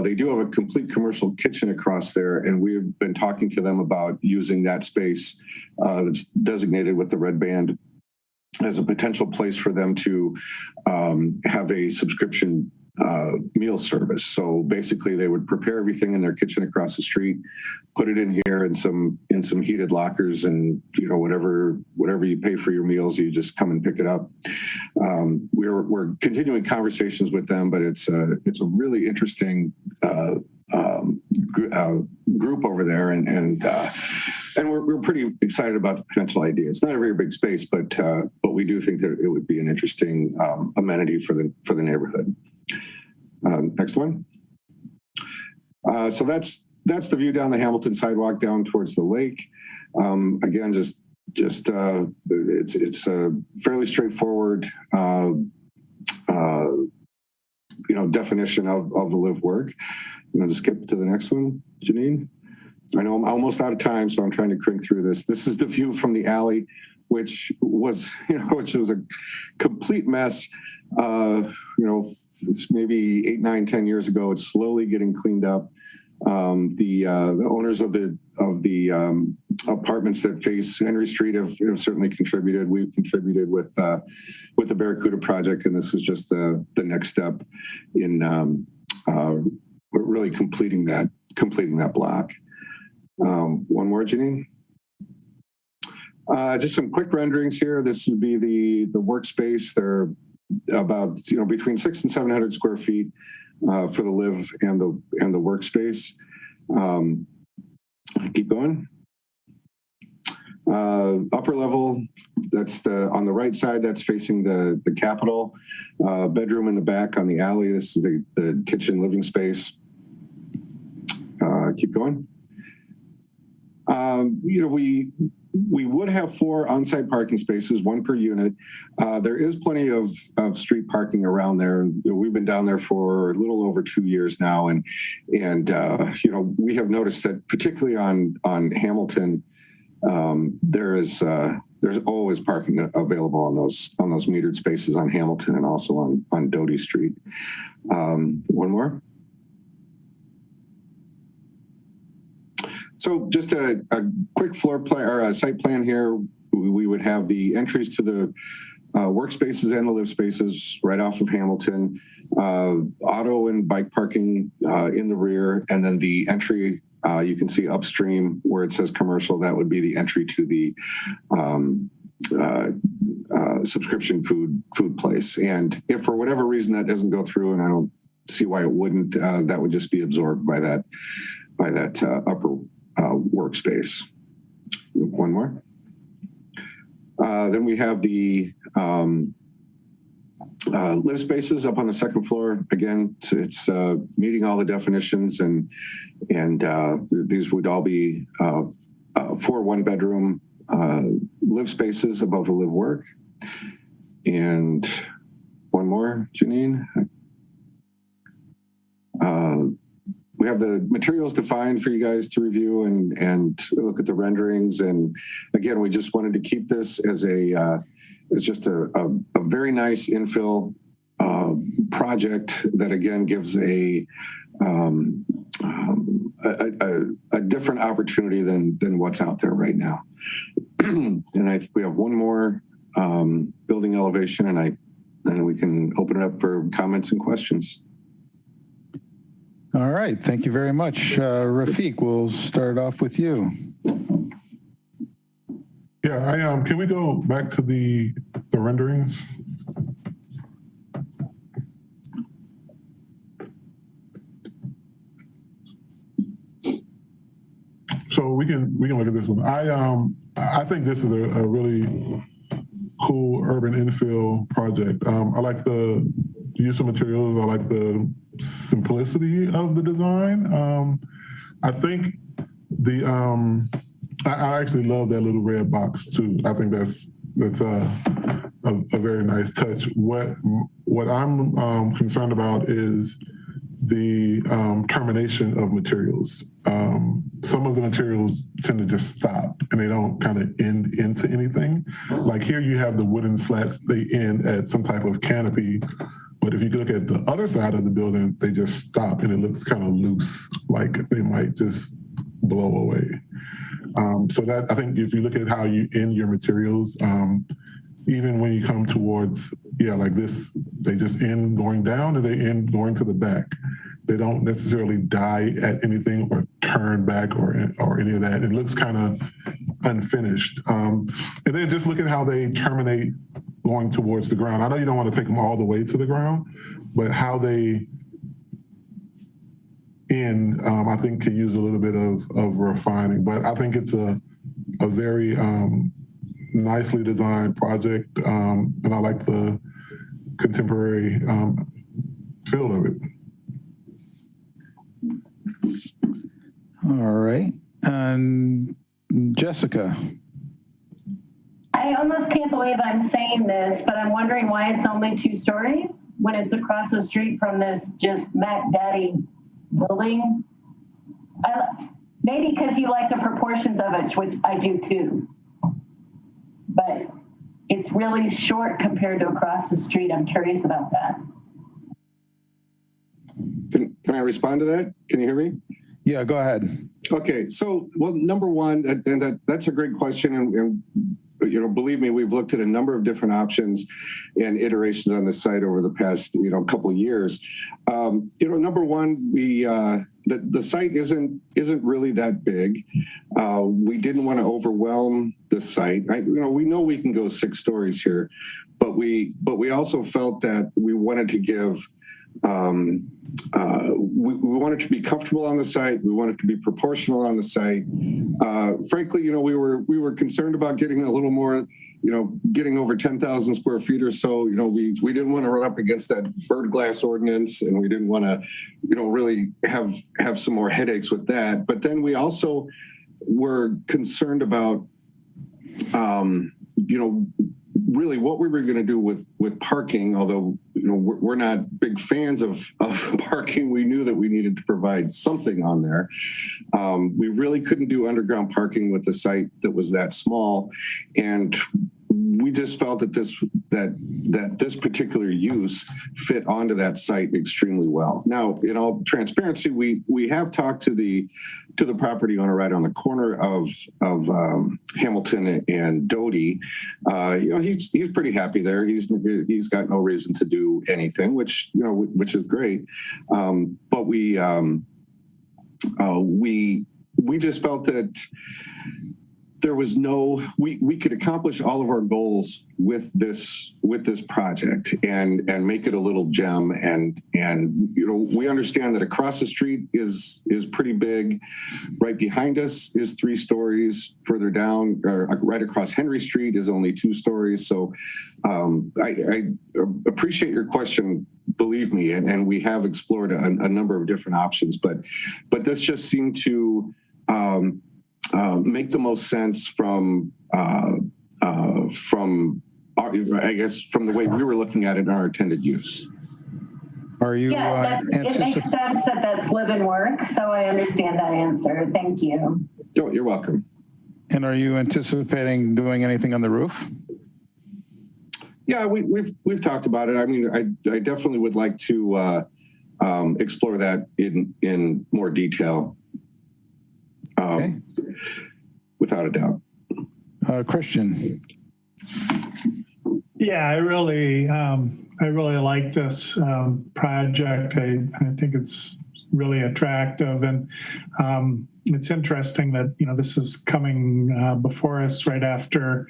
They do have a complete commercial kitchen across there, and we've been talking to them about using that space that's designated with the red band as a potential place for them to have a subscription meal service. So basically they would prepare everything in their kitchen across the street, put it in here in some heated lockers, and whatever you pay for your meals, you just come and pick it up. We're continuing conversations with them, but it's a really interesting group over there, and we're pretty excited about the potential idea. It's not a very big space, but we do think that it would be an interesting amenity for the neighborhood. Next one. So that's the view down the Hamilton sidewalk down towards the lake. Again, just it's a fairly straightforward definition of the live work. I'm going to skip to the next one, Janine. I know I'm almost out of time, so I'm trying to crank through this. This is the view from the alley, which was a complete mess. It's maybe 8, 9, 10 years ago. It's slowly getting cleaned up. The owners of the apartments that face Henry Street have certainly contributed. We've contributed with the Barracuda project, and this is just the next step in really completing that block. One more, Janine. Just some quick renderings here. This would be the workspace. They're about between 600 and 700 square feet for the live and the workspace. Keep going. Upper level, that's on the right side, that's facing the Capitol. Bedroom in the back on the alley. This is the kitchen living space. Keep going. We would have 4 on-site parking spaces, 1 per unit. There is plenty of street parking around there. We've been down there for a little over 2 years now, and we have noticed that particularly on Hamilton, there's always parking available on those metered spaces on Hamilton and also on Doty Street. One more. So just a quick floor plan or a site plan here. We would have the entries to the workspaces and the live spaces right off of Hamilton, auto and bike parking in the rear, and then the entry you can see upstream where it says commercial. That would be the entry to the subscription food place. And if for whatever reason that doesn't go through, and I don't see why it wouldn't, that would just be absorbed by that upper workspace. One more. Then we have the live spaces up on the second floor. Again, it's meeting all the definitions, and these would all be 4 one-bedroom live spaces above the live work. And one more, Janine. we have the materials defined for you guys to review and look at the renderings. And again, we just wanted to keep this as just a very nice infill project that again gives a different opportunity than what's out there right now. And we have one more building elevation, and then we can open it up for comments and questions. All right, thank you very much. Rafiq, we'll start off with you. Yeah, can we go back to the renderings? So we can look at this one. I think this is a really cool urban infill project. I like the use of materials. I like the simplicity of the design. I think I actually love that little red box too. I think that's a very nice touch. What I'm concerned about is the termination of materials. Some of the materials tend to just stop and they don't kind of end into anything. Like here you have the wooden slats, they end at some type of canopy. But if you look at the other side of the building, they just stop and it looks kind of loose, like they might just blow away. So that, I think if you look at how you end your materials, even when you come towards, like this, they just end going down and they end going to the back. They don't necessarily die at anything or turn back or any of that. It looks kind of unfinished. And then just look at how they terminate going towards the ground. I know you don't want to take them all the way to the ground, but how they end, I think could use a little bit of refining. But I think it's a very nicely designed project, and I like the contemporary feel of it. All right. And Jessica. I almost can't believe I'm saying this, but I'm wondering why it's only 2 stories when it's across the street from this just Mac Daddy building. Maybe because you like the proportions of it, which I do too. But it's really short compared to across the street. I'm curious about that. Can I respond to that? Can you hear me? Yeah, go ahead. Okay, so, well, number one, and that's a great question. And believe me, we've looked at a number of different options and iterations on the site over the past, couple of years. Number one, the site isn't really that big. We didn't want to overwhelm the site. We know we can go 6 stories here, but we also felt that we wanted to give. We wanted to be comfortable on the site. We wanted to be proportional on the site. Frankly, we were concerned about getting a little more, getting over 10,000 square feet or so. We didn't want to run up against that bird glass ordinance, and we didn't want to, really have some more headaches with that. But then we also were concerned about, really what we were going to do with parking, although we're not big fans of parking. We knew that we needed to provide something on there. We really couldn't do underground parking with the site that was that small, and we just felt that this particular use fit onto that site extremely well. Now, in all transparency, we have talked to the property owner right on the corner of Hamilton and Doty. He's pretty happy there. He's got no reason to do anything, which is great. But we just felt that there was we could accomplish all of our goals with this project and make it a little gem. And we understand that across the street is pretty big. Right behind us is 3 stories. Further down, right across Henry Street is only 2 stories. So I appreciate your question. Believe me, and we have explored a number of different options, but this just seemed to make the most sense from the way we were looking at it in our intended use. Are you Yeah, it makes sense that that's live and work, so I understand that answer. Thank you. Oh, you're welcome. And are you anticipating doing anything on the roof? Yeah, we've talked about it. I mean, I definitely would like to explore that in more detail. Okay. Without a doubt. Christian. Yeah, I really like this project. I think it's really attractive, and it's interesting that this is coming before us right after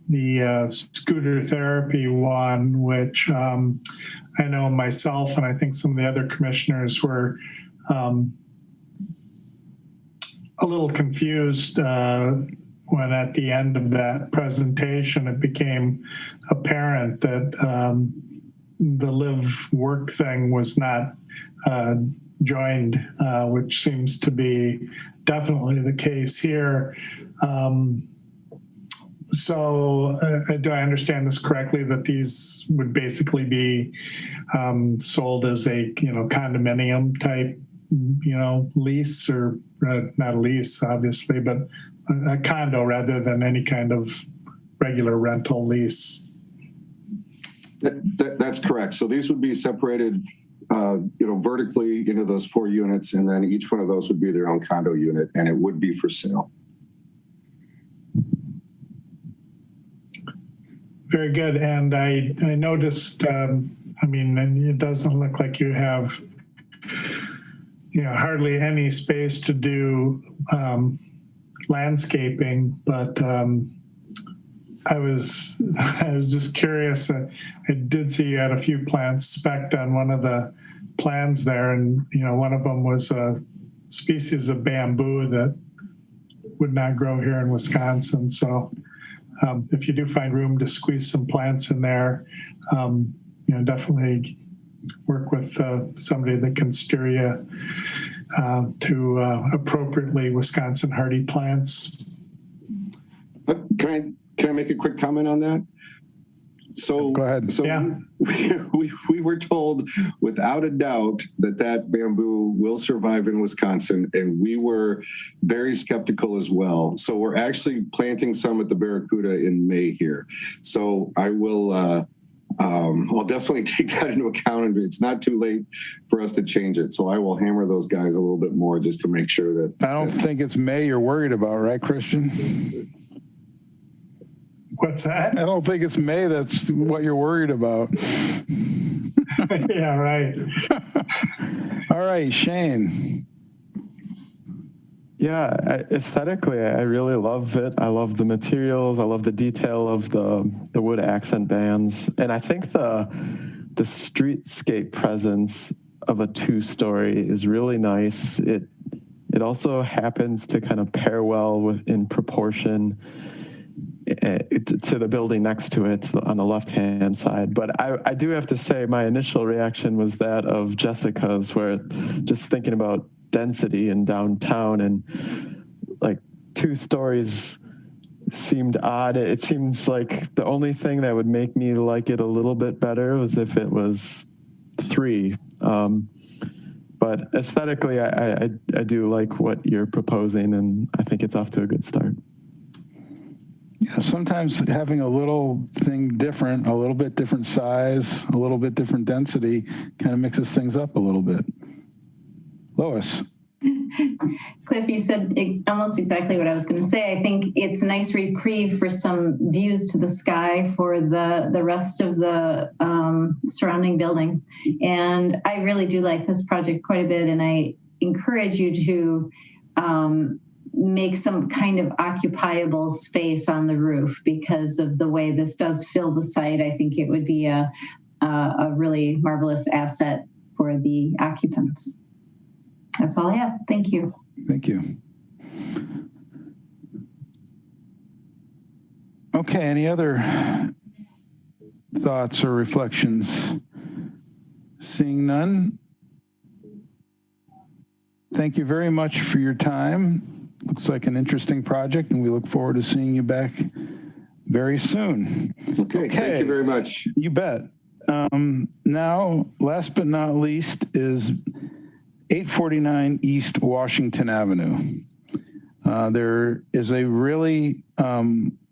the scooter therapy one, which I know myself and I think some of the other commissioners were a little confused when at the end of that presentation it became apparent that the live work thing was not joined, which seems to be definitely the case here. So do I understand this correctly, that these would basically be sold as a condominium type lease, or not a lease obviously, but a condo rather than any kind of regular rental lease? That's correct. So these would be separated vertically into those 4 units, and then each one of those would be their own condo unit, and it would be for sale. Very good. And I noticed, it doesn't look like you have, hardly any space to do landscaping, but I was just curious. I did see you had a few plants spec'd on one of the plans there, and one of them was a species of bamboo that would not grow here in Wisconsin. So if you do find room to squeeze some plants in there, definitely work with somebody that can steer you to appropriately Wisconsin hardy plants. Can I make a quick comment on that? So go ahead. So yeah. we were told without a doubt that bamboo will survive in Wisconsin, and we were very skeptical as well. So we're actually planting some at the Barracuda in May here. So I will I'll definitely take that into account, and it's not too late for us to change it. So I will hammer those guys a little bit more just to make sure that. I don't think it's May you're worried about, right, Christian? What's that? I don't think it's May that's what you're worried about. Yeah, right. All right, Shane. Yeah, aesthetically, I really love it. I love the materials. I love the detail of the wood accent bands. And I think the streetscape presence of a 2-story is really nice. It also happens to kind of pair well in proportion to the building next to it on the left-hand side. But I do have to say my initial reaction was that of Jessica's, where just thinking about density in downtown and like 2 stories seemed odd. It seems like the only thing that would make me like it a little bit better was if it was 3. But aesthetically, I do like what you're proposing, and I think it's off to a good start. Yeah, sometimes having a little thing different, a little bit different size, a little bit different density kind of mixes things up a little bit. Lois. Cliff, you said almost exactly what I was going to say. I think it's a nice reprieve for some views to the sky for the rest of the surrounding buildings. And I really do like this project quite a bit, and I encourage you to make some kind of occupiable space on the roof because of the way this does fill the site. I think it would be a really marvelous asset for the occupants. That's all I have. Thank you. Thank you. Okay, any other thoughts or reflections? Seeing none, thank you very much for your time. Looks like an interesting project, and we look forward to seeing you back very soon. Okay. Thank you very much. You bet. Now, last but not least is 849 East Washington Avenue. There is a really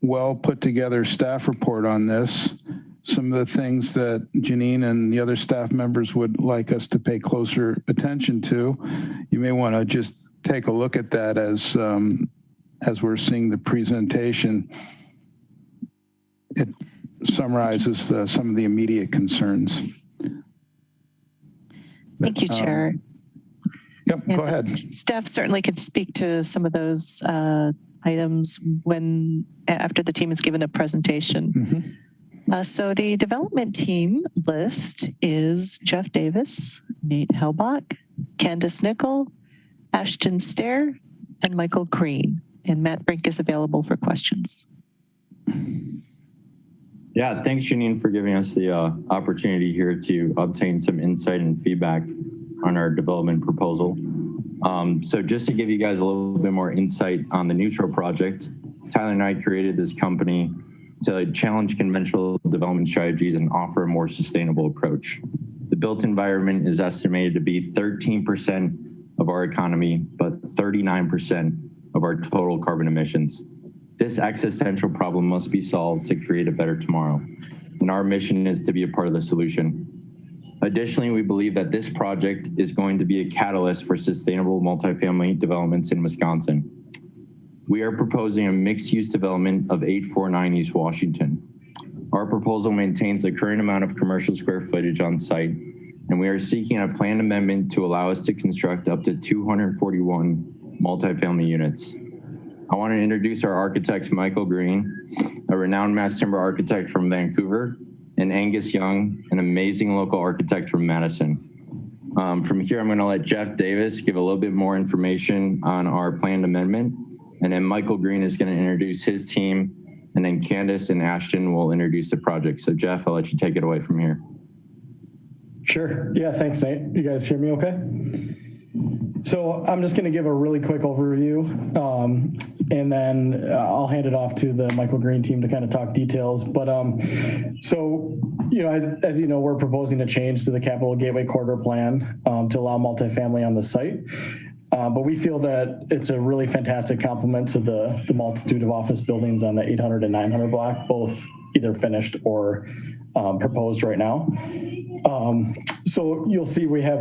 well put together staff report on this. Some of the things that Janine and the other staff members would like us to pay closer attention to. You may want to just take a look at that as we're seeing the presentation. It summarizes some of the immediate concerns. Thank you, Chair. Yep, go ahead. Staff certainly could speak to some of those items after the team has given a presentation. Mm-hmm. So the development team list is Jeff Davis, Nate Helbach, Candace Nickel, Ashton Stair, and Michael Green. And Matt Brink is available for questions. Yeah, thanks, Janine, for giving us the opportunity here to obtain some insight and feedback on our development proposal. So just to give you guys a little bit more insight on the Neutral project, Tyler and I created this company to challenge conventional development strategies and offer a more sustainable approach. The built environment is estimated to be 13% of our economy, but 39% of our total carbon emissions. This existential problem must be solved to create a better tomorrow, and our mission is to be a part of the solution. Additionally, we believe that this project is going to be a catalyst for sustainable multifamily developments in Wisconsin. We are proposing a mixed-use development of 849 East Washington. Our proposal maintains the current amount of commercial square footage on site, and we are seeking a plan amendment to allow us to construct up to 241 multifamily units. I want to introduce our architects, Michael Green, a renowned mass timber architect from Vancouver, and Angus Young, an amazing local architect from Madison. From here, I'm going to let Jeff Davis give a little bit more information on our planned amendment, and then Michael Green is going to introduce his team, and then Candace and Ashton will introduce the project. So Jeff, I'll let you take it away from here. Sure. Yeah, thanks, Nate. You guys hear me okay? So I'm just going to give a really quick overview, and then I'll hand it off to the Michael Green team to kind of talk details. But so, you know, as you know, we're proposing a change to the Capital Gateway Corridor Plan to allow multifamily on the site. But we feel that it's a really fantastic complement to the multitude of office buildings on the 800 and 900 block, both either finished or proposed right now. So you'll see we have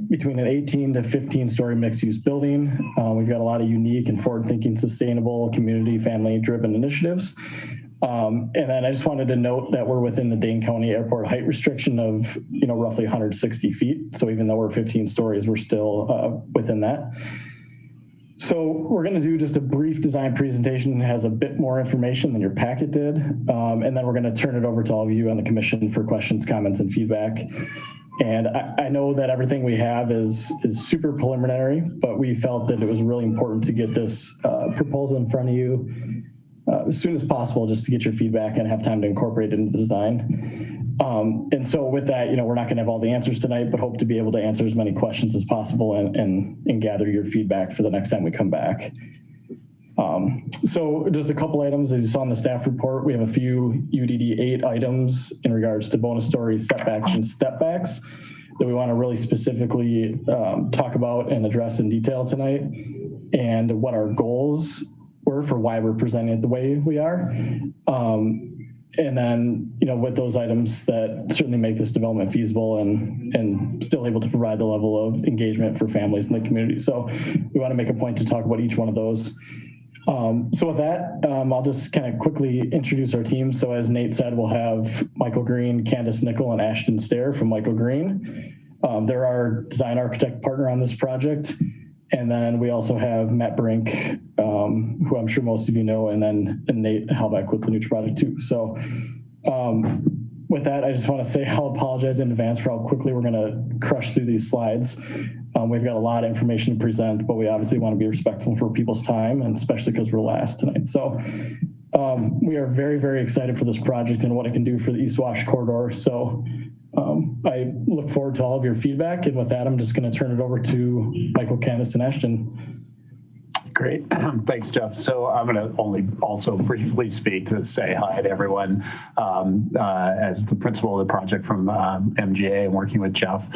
between an 18 to 15 story mixed use building. We've got a lot of unique and forward thinking, sustainable, community, family driven initiatives. And then I just wanted to note that we're within the Dane County airport height restriction of, you know, roughly 160 feet. So even though we're 15 stories, we're still within that. So we're going to do just a brief design presentation that has a bit more information than your packet did. And then we're going to turn it over to all of you on the commission for questions, comments, and feedback. And I know that everything we have is super preliminary, but we felt that it was really important to get this proposal in front of you as soon as possible, just to get your feedback and have time to incorporate it into the design. And so with that, you know, we're not going to have all the answers tonight, but hope to be able to answer as many questions as possible and gather your feedback for the next time we come back. So just a couple items, as you saw in the staff report, we have a few UDD 8 items in regards to bonus stories, setbacks, and stepbacks that we want to really specifically talk about and address in detail tonight, and what our goals were for why we're presenting it the way we are. And then, you know, with those items that certainly make this development feasible and still able to provide the level of engagement for families in the community. So we want to make a point to talk about each one of those. So with that, I'll just kind of quickly introduce our team. So as Nate said, we'll have Michael Green, Candace Nickel, and Ashton Stair from Michael Green. They're our design architect partner on this project. And then we also have Matt Brink, who I'm sure most of you know, and Nate Helbach with the Neutral project too. So with that, I just want to say I'll apologize in advance for how quickly we're going to crush through these slides. We've got a lot of information to present, but we obviously want to be respectful for people's time, and especially because we're last tonight. So we are very, very excited for this project and what it can do for the East Wash corridor. So I look forward to all of your feedback. And with that, I'm just going to turn it over to Michael, Candace, and Ashton. Great. Thanks, Jeff. So I'm going to only also briefly speak to say hi to everyone as the principal of the project from MGA and working with Jeff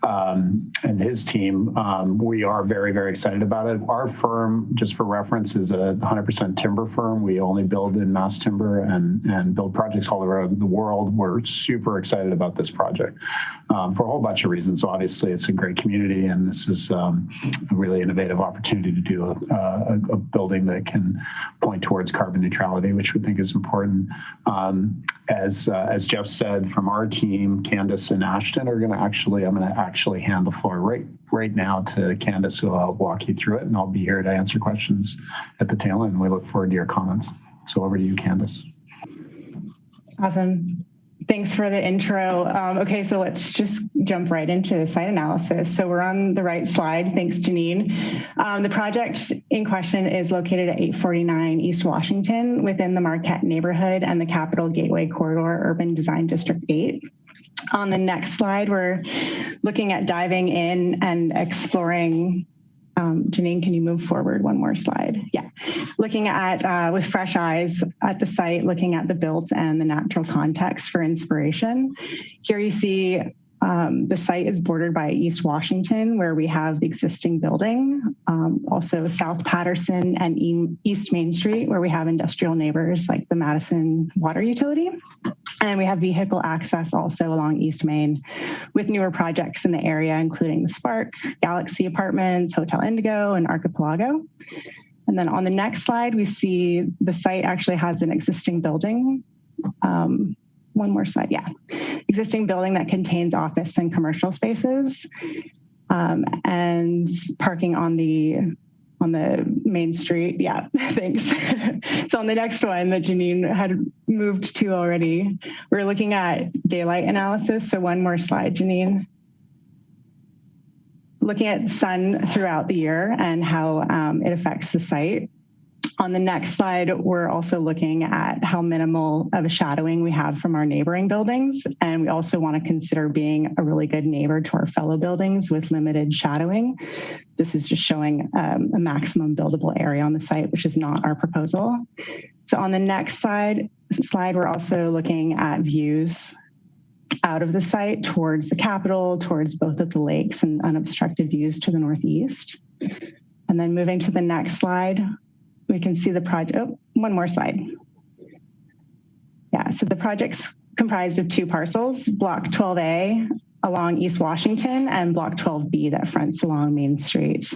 and his team. We are very, very excited about it. Our firm, just for reference, is a 100% timber firm. We only build in mass timber and build projects all around the world. We're super excited about this project for a whole bunch of reasons. Obviously, it's a great community, and this is a really innovative opportunity to do a building that can point towards carbon neutrality, which we think is important. As Jeff said, from our team, Candace and Ashton are going to I'm going to actually hand the floor right now to Candace, who I'll walk you through it, and I'll be here to answer questions at the tail end. We look forward to your comments. So over to you, Candace. Awesome. Thanks for the intro. Okay, so let's just jump right into the site analysis. So we're on the right slide. Thanks, Janine. The project in question is located at 849 East Washington within the Marquette neighborhood and the Capital Gateway Corridor Urban Design District 8. On the next slide, we're looking at diving in and exploring. Janine, can you move forward one more slide? Yeah. Looking at, with fresh eyes at the site, looking at the built and the natural context for inspiration. Here you see the site is bordered by East Washington, where we have the existing building, also South Patterson and East Main Street, where we have industrial neighbors like the Madison Water Utility. And we have vehicle access also along East Main with newer projects in the area, including the Spark, Galaxy Apartments, Hotel Indigo, and Archipelago. And then on the next slide, we see the site actually has an existing building. One more slide, yeah. Existing building that contains office and commercial spaces and parking on the main street. Yeah, thanks. So on the next one that Janine had moved to already, we're looking at daylight analysis. So one more slide, Janine. Looking at sun throughout the year and how it affects the site. On the next slide, we're also looking at how minimal of a shadowing we have from our neighboring buildings. And we also want to consider being a really good neighbor to our fellow buildings with limited shadowing. This is just showing a maximum buildable area on the site, which is not our proposal. So on the next slide, we're also looking at views out of the site towards the Capitol, towards both of the lakes and unobstructed views to the northeast. And then moving to the next slide, we can see the project. Oh, one more slide. Yeah, so the project's comprised of two parcels, Block 12A along East Washington and Block 12B that fronts along Main Street.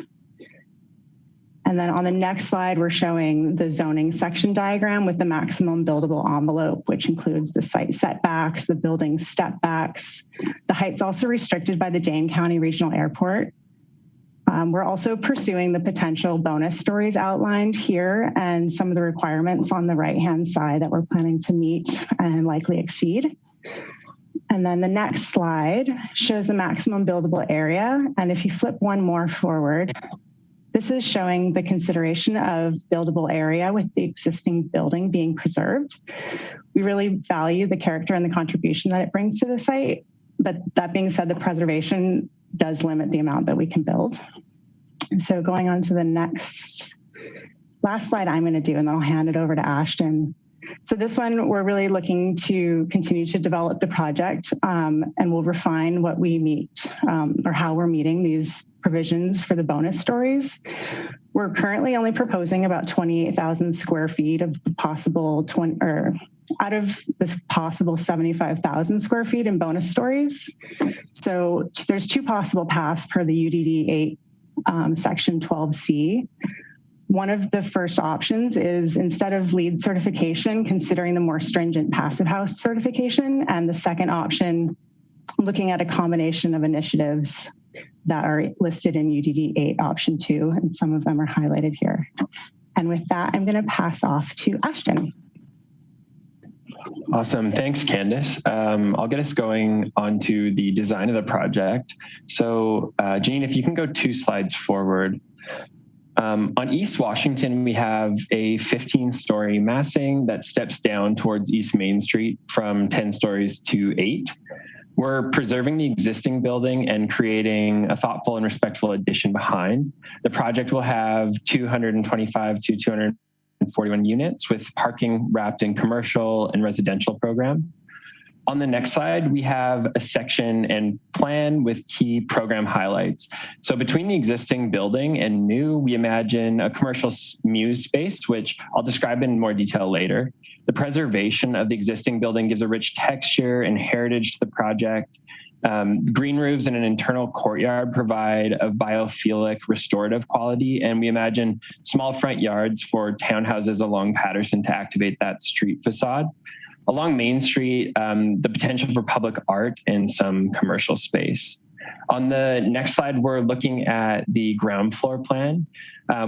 And then on the next slide, we're showing the zoning section diagram with the maximum buildable envelope, which includes the site setbacks, the building step backs. The height's also restricted by the Dane County Regional Airport. We're also pursuing the potential bonus stories outlined here and some of the requirements on the right-hand side that we're planning to meet and likely exceed. And then the next slide shows the maximum buildable area. And if you flip one more forward, this is showing the consideration of buildable area with the existing building being preserved. We really value the character and the contribution that it brings to the site. But that being said, the preservation does limit the amount that we can build. And so going on to the last slide I'm going to do, and then I'll hand it over to Ashton. So this one, we're really looking to continue to develop the project and we'll refine what we meet or how we're meeting these provisions for the bonus stories. We're currently only proposing about 28,000 square feet of the possible out of the possible 75,000 square feet in bonus stories. So there's two possible paths per the UDD 8 section 12C. One of the first options is instead of LEED certification, considering the more stringent passive house certification. And the second option, looking at a combination of initiatives that are listed in UDD 8 option 2, and some of them are highlighted here. And with that, I'm going to pass off to Ashton. Awesome. Thanks, Candace. I'll get us going onto the design of the project. So Janine, if you can go 2 slides forward. On East Washington, we have a 15-story massing that steps down towards East Main Street from 10 stories to 8. We're preserving the existing building and creating a thoughtful and respectful addition behind. The project will have 225 to 241 units with parking wrapped in commercial and residential program. On the next slide, we have a section and plan with key program highlights. So between the existing building and new, we imagine a commercial muse space, which I'll describe in more detail later. The preservation of the existing building gives a rich texture and heritage to the project. Green roofs and an internal courtyard provide a biophilic restorative quality, and we imagine small front yards for townhouses along Patterson to activate that street facade. Along Main Street, the potential for public art and some commercial space. On the next slide, we're looking at the ground floor plan.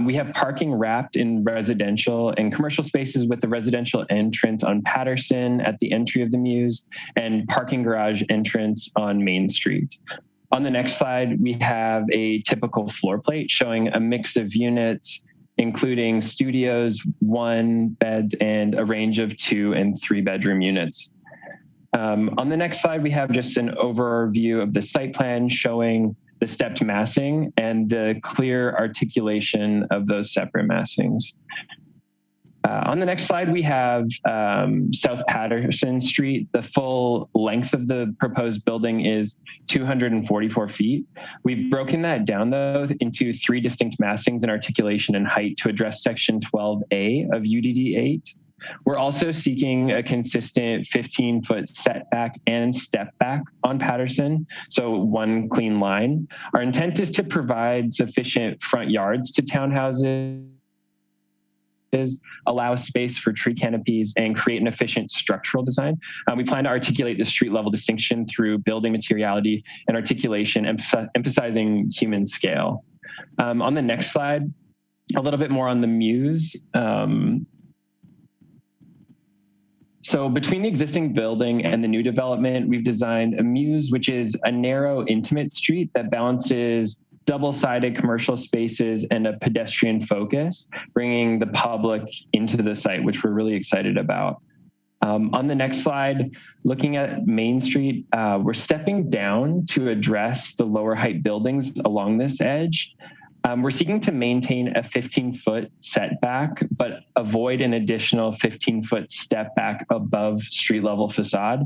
We have parking wrapped in residential and commercial spaces with the residential entrance on Patterson at the entry of the Muse and parking garage entrance on Main Street. On the next slide, we have a typical floor plate showing a mix of units, including studios, 1 beds, and a range of 2 and 3 bedroom units. On the next slide, we have just an overview of the site plan showing the stepped massing and the clear articulation of those separate massings. On the next slide, we have South Patterson Street. The full length of the proposed building is 244 feet. We've broken that down, though, into 3 distinct massings in articulation and height to address Section 12A of UDD 8. We're also seeking a consistent 15-foot setback and step back on Patterson, so 1 clean line. Our intent is to provide sufficient front yards to townhouses, allow space for tree canopies, and create an efficient structural design. We plan to articulate the street level distinction through building materiality and articulation, emphasizing human scale. On the next slide, a little bit more on the Muse. So between the existing building and the new development, we've designed a Muse, which is a narrow, intimate street that balances double-sided commercial spaces and a pedestrian focus, bringing the public into the site, which we're really excited about. On the next slide, looking at Main Street, we're stepping down to address the lower height buildings along this edge. We're seeking to maintain a 15-foot setback, but avoid an additional 15-foot step back above street level facade.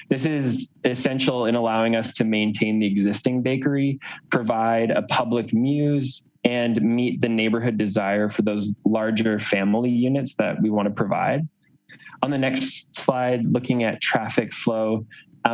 This is essential in allowing us to maintain the existing bakery, provide a public Muse, and meet the neighborhood desire for those larger family units that we want to provide. On the next slide, looking at traffic flow,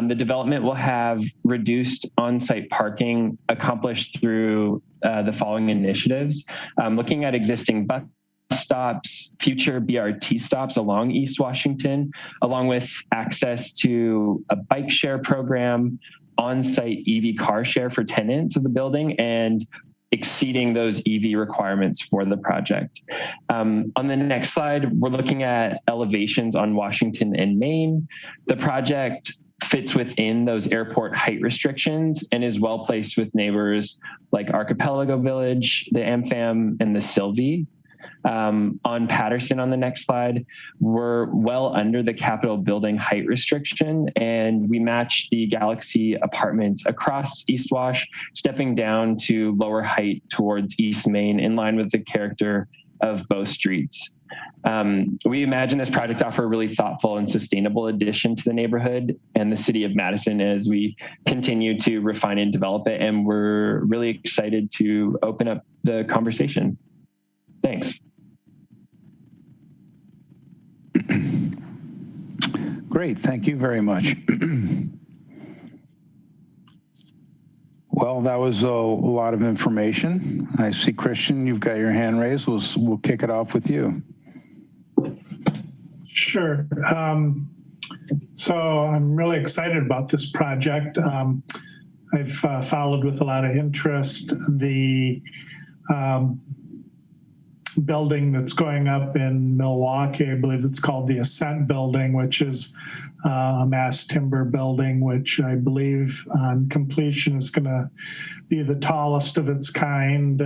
the development will have reduced on-site parking accomplished through the following initiatives. Looking at existing bus stops, future BRT stops along East Washington, along with access to a bike share program, on-site EV car share for tenants of the building, and exceeding those EV requirements for the project. On the next slide, we're looking at elevations on Washington and Main. The project fits within those airport height restrictions and is well placed with neighbors like Archipelago Village, the AmFam, and the Sylvie. On Patterson on the next slide, we're well under the Capitol building height restriction, and we match the Galaxy apartments across East Wash, stepping down to lower height towards East Main in line with the character of both streets. We imagine this project offer a really thoughtful and sustainable addition to the neighborhood and the city of Madison as we continue to refine and develop it. And we're really excited to open up the conversation. Thanks. Great, thank you very much. Well, that was a lot of information. I see, Christian, you've got your hand raised. We'll kick it off with you. Sure. So I'm really excited about this project. I've followed with a lot of interest the building that's going up in Milwaukee. I believe it's called the Ascent Building, which is a mass timber building, which I believe on completion is going to be the tallest of its kind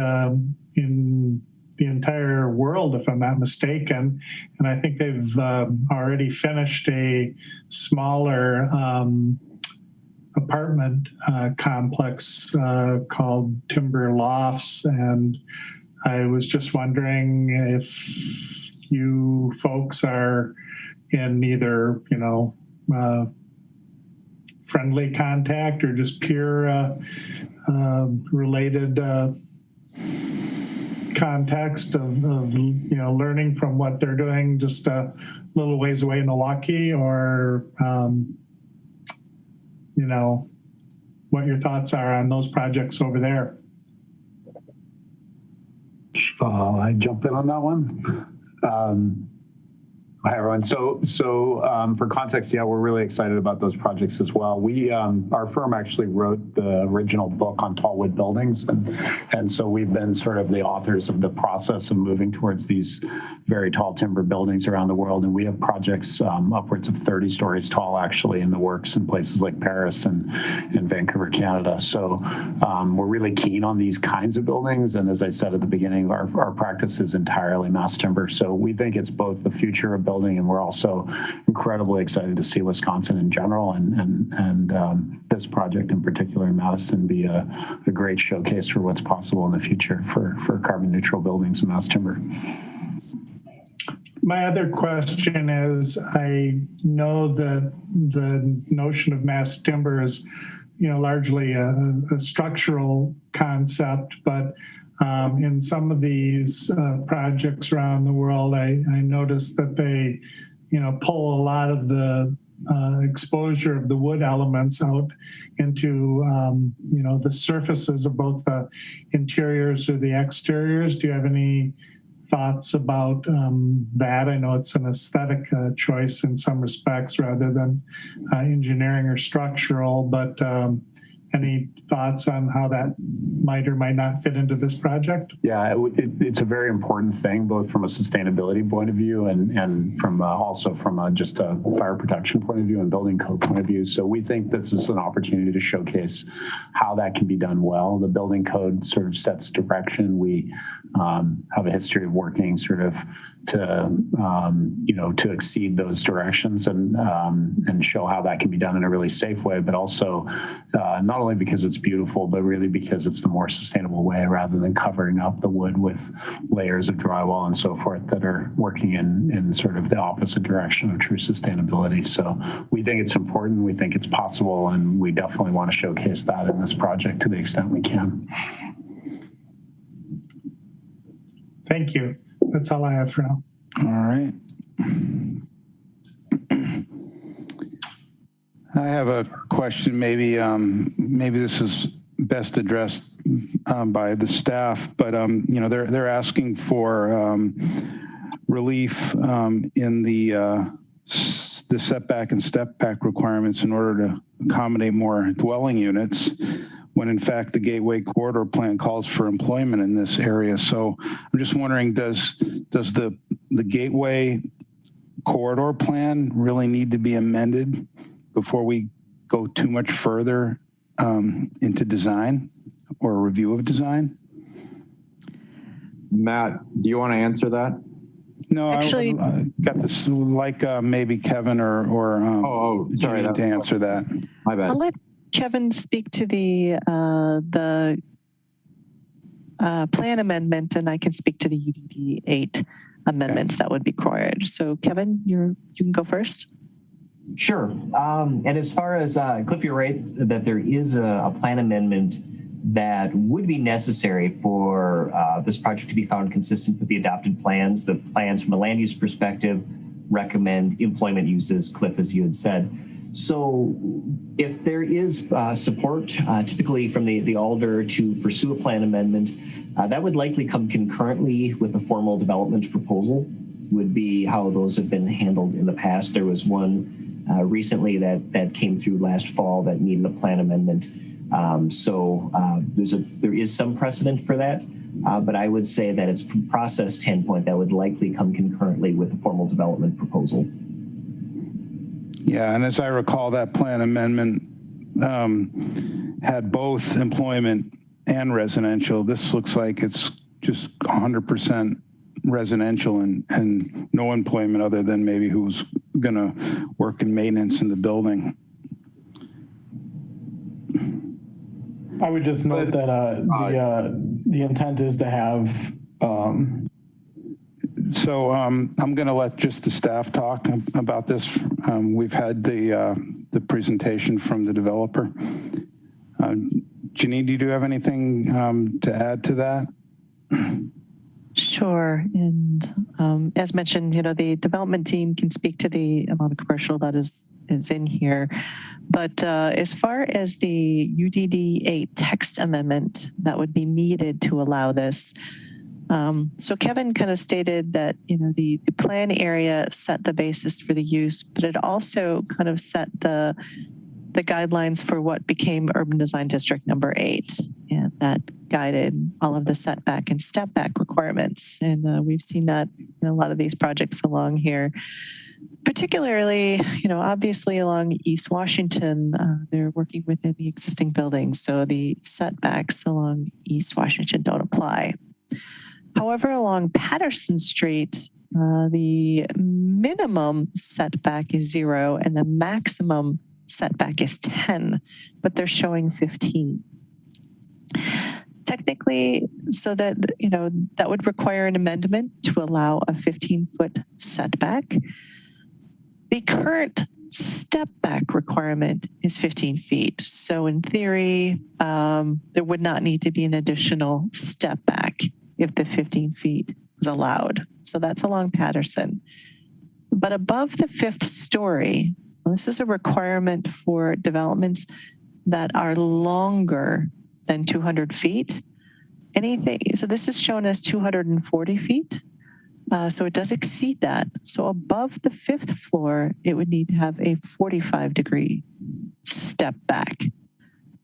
in the entire world, if I'm not mistaken. And I think they've already finished a smaller apartment complex called Timber Lofts, and I was just wondering if you folks are in either, friendly contact or just peer related context of learning from what they're doing just a little ways away in Milwaukee, or what your thoughts are on those projects over there. I jump in on that one. Hi, everyone. So for context, yeah, we're really excited about those projects as well. We, our firm actually wrote the original book on tall wood buildings. And so we've been sort of the authors of the process of moving towards these very tall timber buildings around the world. And we have projects upwards of 30 stories tall, actually, in the works in places like Paris and Vancouver, Canada. So we're really keen on these kinds of buildings. And as I said at the beginning, our practice is entirely mass timber. So we think it's both the future of building, and we're also incredibly excited to see Wisconsin in general and this project in particular in Madison be a great showcase for what's possible in the future for carbon neutral buildings and mass timber. My other question is, I know that the notion of mass timber is, largely a structural concept, but in some of these projects around the world, I noticed that they, pull a lot of the exposure of the wood elements out into, the surfaces of both the interiors or the exteriors. Do you have any thoughts about that? I know it's an aesthetic choice in some respects rather than engineering or structural, but any thoughts on how that might or might not fit into this project? Yeah, it's a very important thing, both from a sustainability point of view and from also from just a fire protection point of view and building code point of view. So we think this is an opportunity to showcase how that can be done well. The building code sort of sets direction. We have a history of working sort of to exceed those directions and show how that can be done in a really safe way, but also not only because it's beautiful, but really because it's the more sustainable way rather than covering up the wood with layers of drywall and so forth that are working in sort of the opposite direction of true sustainability. So we think it's important, we think it's possible, and we definitely want to showcase that in this project to the extent we can. Thank you. That's all I have for now. All right. I have a question. Maybe this is best addressed by the staff, but they're asking for relief in the setback and step back requirements in order to accommodate more dwelling units, when in fact the Gateway Corridor Plan calls for employment in this area. So I'm just wondering, does the Gateway Corridor Plan really need to be amended before we go too much further into design or a review of design? Matt, do you want to answer that? No, actually, I got this, like maybe Kevin or sorry, to answer that. My bad. I'll let Kevin speak to the plan amendment, and I can speak to the UDD 8 amendments that would be required. So Kevin, you can go first. Sure. And as far as Cliff, you're right that there is a plan amendment that would be necessary for this project to be found consistent with the adopted plans. The plans from a land use perspective recommend employment uses, Cliff, as you had said. So if there is support, typically from the Alder, to pursue a plan amendment, that would likely come concurrently with a formal development proposal, would be how those have been handled in the past. There was one recently that came through last fall that needed a plan amendment. So there is some precedent for that, but I would say that it's from process standpoint that would likely come concurrently with a formal development proposal. Yeah, and as I recall, that plan amendment had both employment and residential. This looks like it's just 100% residential and no employment other than maybe who's going to work in maintenance in the building. I would just note that the intent is to have. So I'm going to let just the staff talk about this. We've had the presentation from the developer. Janine, do you have anything to add to that? Sure. And as mentioned, the development team can speak to the amount of commercial that is in here. But as far as the UDD 8 text amendment that would be needed to allow this, so Kevin kind of stated that, the plan area set the basis for the use, but it also kind of set the guidelines for what became Urban Design District number 8. And that guided all of the setback and step back requirements. And we've seen that in a lot of these projects along here, particularly, obviously along East Washington, they're working within the existing buildings. So the setbacks along East Washington don't apply. However, along Patterson Street, the minimum setback is 0 and the maximum setback is 10, but they're showing 15. Technically, so that, that would require an amendment to allow a 15-foot setback. The current step back requirement is 15 feet. So in theory, there would not need to be an additional step back if the 15 feet was allowed. So that's along Patterson. But above the 5th story, this is a requirement for developments that are longer than 200 feet. So this is shown as 240 feet. So it does exceed that. So above the 5th floor, it would need to have a 45-degree step back.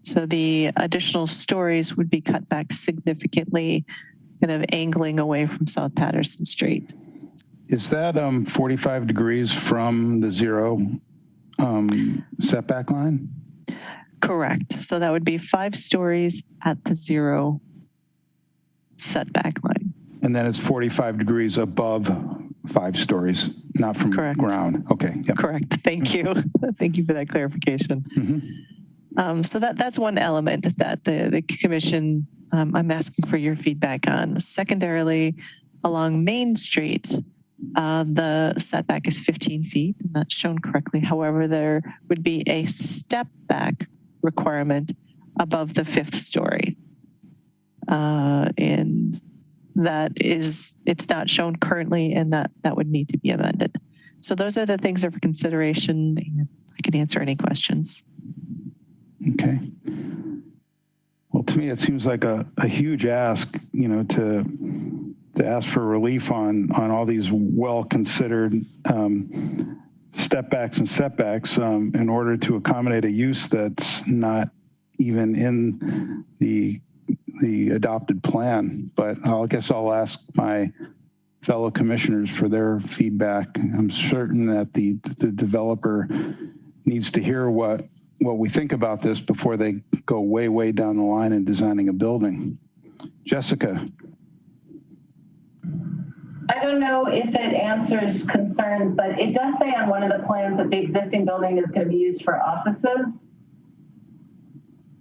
So the additional stories would be cut back significantly, kind of angling away from South Patterson Street. Is that 45 degrees from the 0 setback line? Correct. So that would be 5 stories at the 0 setback line. And then it's 45 degrees above 5 stories, not from ground. Okay. Yep. Correct. Thank you. Thank you for that clarification. Mm-hmm. So that's one element that the commission, I'm asking for your feedback on. Secondarily, along Main Street, the setback is 15 feet, and that's shown correctly. However, there would be a step back requirement above the 5th story. And it's not shown currently, and that would need to be amended. So those are the things for consideration, and I can answer any questions. Okay. Well, to me, it seems like a huge ask, to ask for relief on all these well-considered step backs and setbacks in order to accommodate a use that's not even in the adopted plan. But I guess I'll ask my fellow commissioners for their feedback. I'm certain that the developer needs to hear what we think about this before they go way, way down the line in designing a building. Jessica. I don't know if it answers concerns, but it does say on one of the plans that the existing building is going to be used for offices.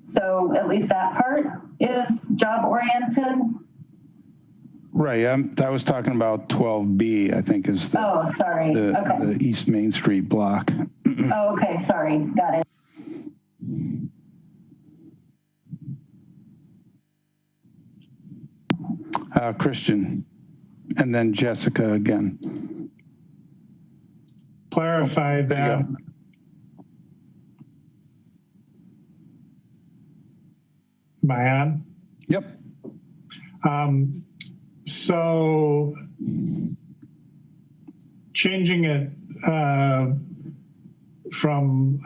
So at least that part is job oriented. Right. I was talking about 12B, I think is the East Main Street block. Oh, okay. Sorry. Got it. Christian, and then Jessica again. Clarify that. Am I on? Yep. So changing it from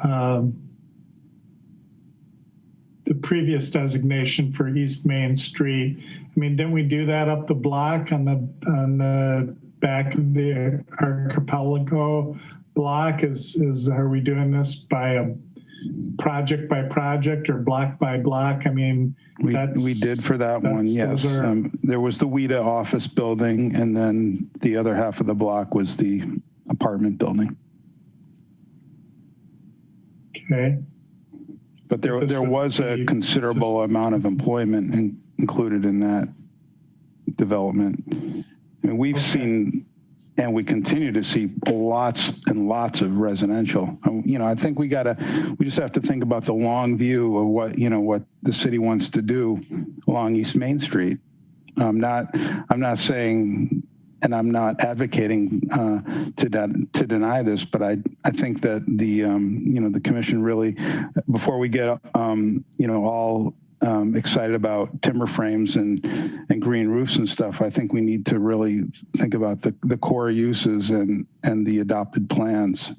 the previous designation for East Main Street. I mean, didn't we do that up the block on the back of the Archipelago block? Are we doing this by a project by project or block by block? I mean, we did for that one, yes. There was the WIDA office building, and then the other half of the block was the apartment building. Okay. But there was a considerable amount of employment included in that development. I mean, we've seen, and we continue to see lots and lots of residential. You know, I think we just have to think about the long view of what the city wants to do along East Main Street. I'm not saying, and I'm not advocating to deny this, but I think that the commission really, before we get all excited about timber frames and green roofs and stuff, I think we need to really think about the core uses and the adopted plans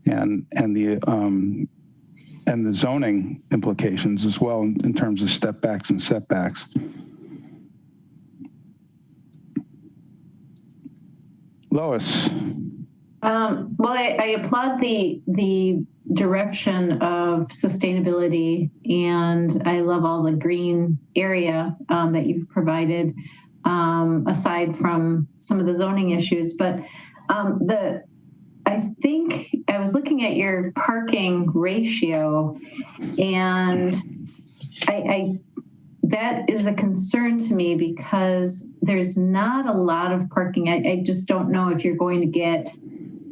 and the zoning implications as well in terms of step backs and setbacks. Lois. Well, I applaud the direction of sustainability, and I love all the green area that you've provided, aside from some of the zoning issues. But I think I was looking at your parking ratio, and that is a concern to me because there's not a lot of parking. I just don't know if you're going to get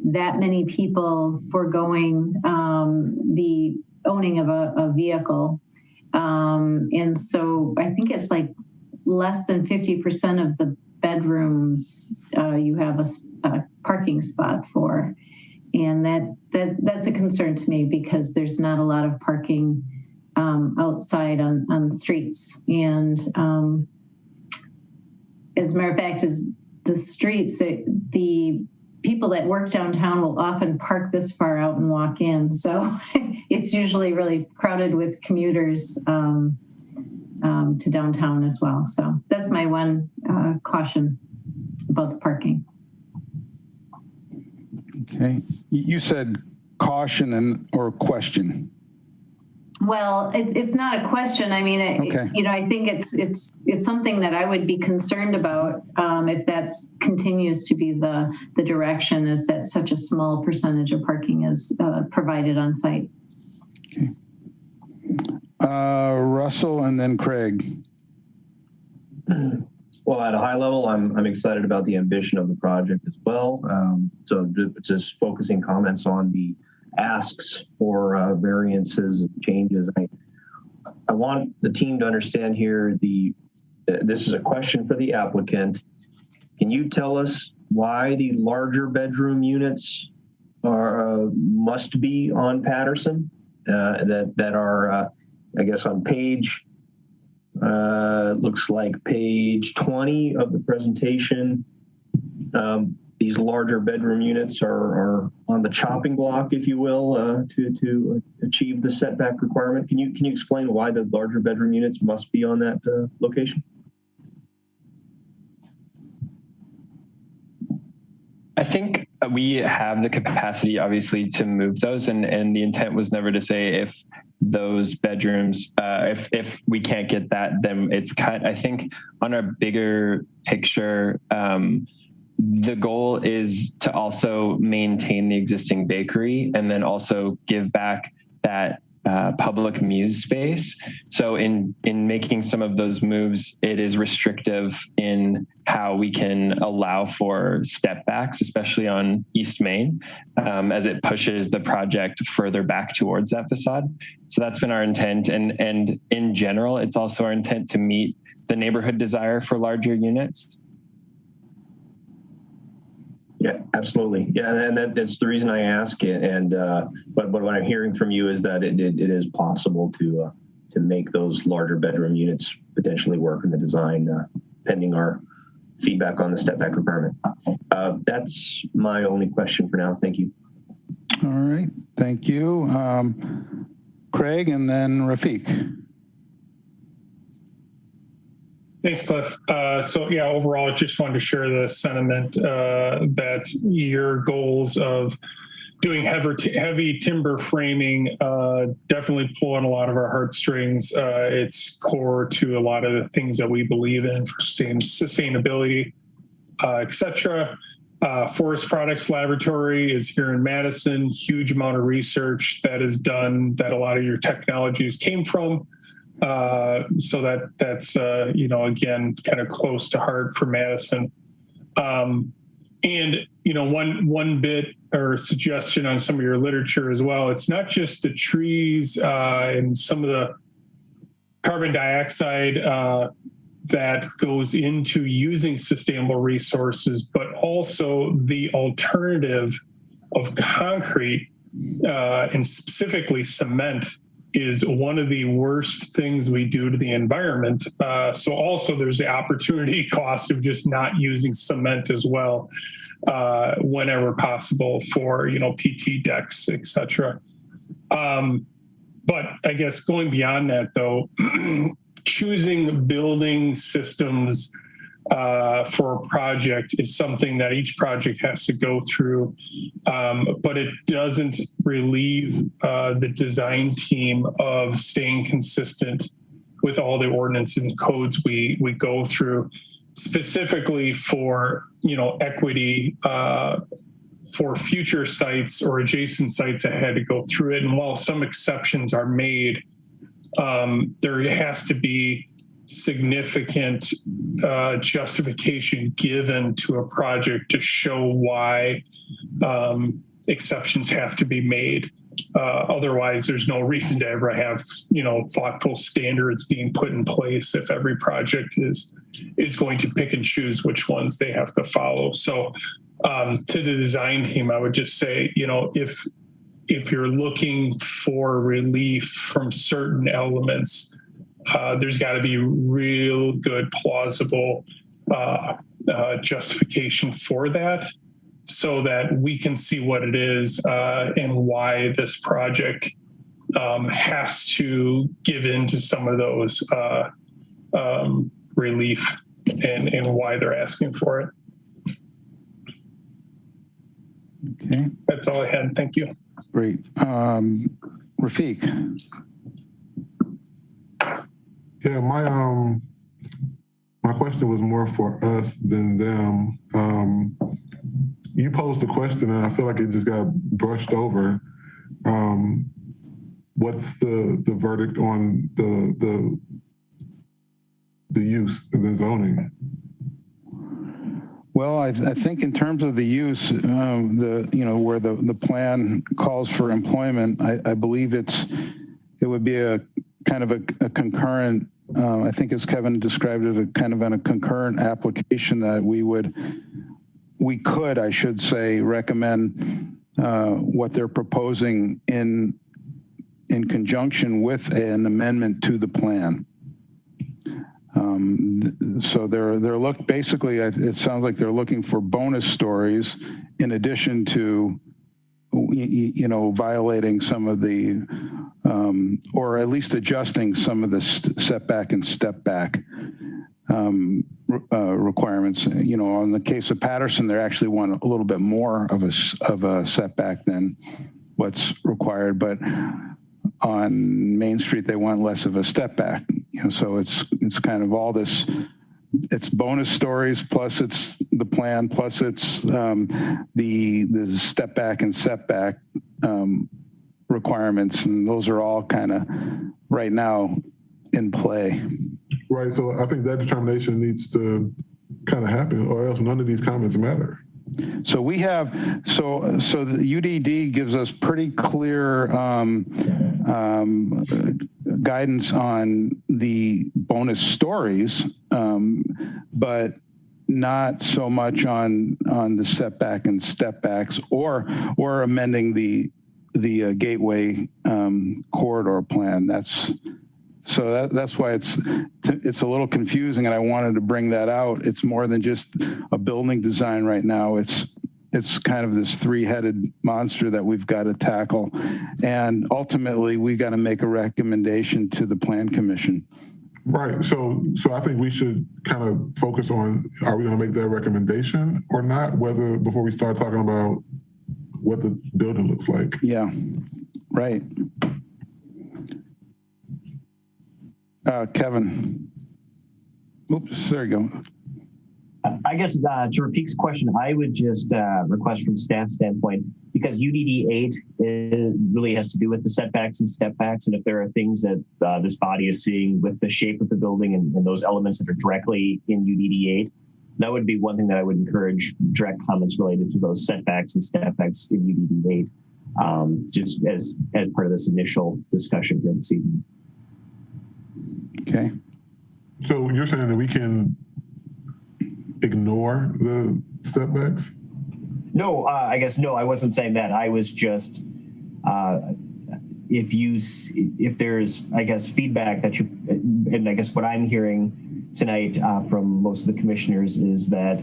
that many people foregoing the owning of a vehicle. And so I think it's like less than 50% of the bedrooms you have a parking spot for. And that's a concern to me because there's not a lot of parking outside on the streets. And as a matter of fact, is the streets, the people that work downtown will often park this far out and walk in. So it's usually really crowded with commuters to downtown as well. So that's my one caution about the parking. Okay. You said caution or question? Well, it's not a question. I mean, okay. I think it's something that I would be concerned about if that continues to be the direction, is that such a small percentage of parking is provided on site. Okay. Russell and then Craig. Well, at a high level, I'm excited about the ambition of the project as well. So just focusing comments on the asks for variances and changes. I want the team to understand here this is a question for the applicant. Can you tell us why the larger bedroom units must be on Patterson that are I guess on page looks like page 20 of the presentation. These larger bedroom units are on the chopping block, if you will, to achieve the setback requirement. Can you explain why the larger bedroom units must be on that location? I think we have the capacity, obviously, to move those, and the intent was never to say if those bedrooms, if we can't get that, then it's cut. I think on our bigger picture, the goal is to also maintain the existing bakery and then also give back that public muse space. So in making some of those moves, it is restrictive in how we can allow for step backs, especially on East Main, as it pushes the project further back towards that facade. So that's been our intent. And in general, it's also our intent to meet the neighborhood desire for larger units. Yeah, absolutely. Yeah, and that's the reason I ask it. And but what I'm hearing from you is that it is possible to make those larger bedroom units potentially work in the design, pending our feedback on the step back requirement. That's my only question for now. Thank you. All right, thank you, Craig, and then Rafiq. Thanks, Cliff. So yeah, overall, I just wanted to share the sentiment that your goals of doing heavy timber framing definitely pull on a lot of our heartstrings. It's core to a lot of the things that we believe in for sustainability, etc. Forest Products Laboratory is here in Madison. Huge amount of research that is done that a lot of your technologies came from. So that's again, kind of close to heart for Madison. And one bit or suggestion on some of your literature as well. It's not just the trees and some of the carbon dioxide that goes into using sustainable resources, but also the alternative of concrete and specifically cement is one of the worst things we do to the environment. So also there's the opportunity cost of just not using cement as well whenever possible for, PT decks, et cetera. But I guess going beyond that though, choosing building systems for a project is something that each project has to go through, but it doesn't relieve the design team of staying consistent with all the ordinance and codes we go through, specifically for equity for future sites or adjacent sites that had to go through it. And while some exceptions are made, there has to be significant justification given to a project to show why exceptions have to be made. Otherwise, there's no reason to ever have thoughtful standards being put in place if every project is going to pick and choose which ones they have to follow. So to the design team, I would just say, if you're looking for relief from certain elements, there's got to be real good, plausible justification for that so that we can see what it is and why this project has to give in to some of those relief and why they're asking for it. Okay. That's all I had. Thank you. Great. Rafiq. Yeah, my question was more for us than them. You posed the question, and I feel like it just got brushed over. What's the verdict on the use, the zoning? Well, I think in terms of the use, where the plan calls for employment, I believe it would be a kind of a concurrent. I think as Kevin described it, a kind of a concurrent application that we could, I should say, recommend what they're proposing in conjunction with an amendment to the plan. So they're basically, it sounds like they're looking for bonus stories in addition to, violating some of the, or at least adjusting some of the setback and step back requirements. On the case of Patterson, they actually want a little bit more of a setback than what's required, but on Main Street, they want less of a step back. So it's kind of all this, it's bonus stories, plus it's the plan, plus it's the step back and setback requirements. And those are all kind of right now in play. Right. So I think that determination needs to kind of happen, or else none of these comments matter. So we have, so the UDD gives us pretty clear guidance on the bonus stories, but not so much on the setback and step backs or amending the gateway corridor plan. That's why it's a little confusing, and I wanted to bring that out. It's more than just a building design right now. It's kind of this three-headed monster that we've got to tackle, and ultimately we got to make a recommendation to the Plan Commission. Right. So I think we should kind of focus on, are we going to make that recommendation or not? Whether before we start talking about what the building looks like. Yeah. Right. Kevin. Oops, there you go. I guess to Rafiq's question, I would just request from staff standpoint, because UDD 8 really has to do with the setbacks and step backs. And if there are things that this body is seeing with the shape of the building and those elements that are directly in UDD 8, that would be one thing that I would encourage direct comments related to those setbacks and step backs in UDD 8, just as part of this initial discussion here this evening. Okay. So you're saying that we can ignore the setbacks? No, I guess no, I wasn't saying that. I was just, if there's, I guess, feedback that you, and I guess what I'm hearing tonight from most of the commissioners is that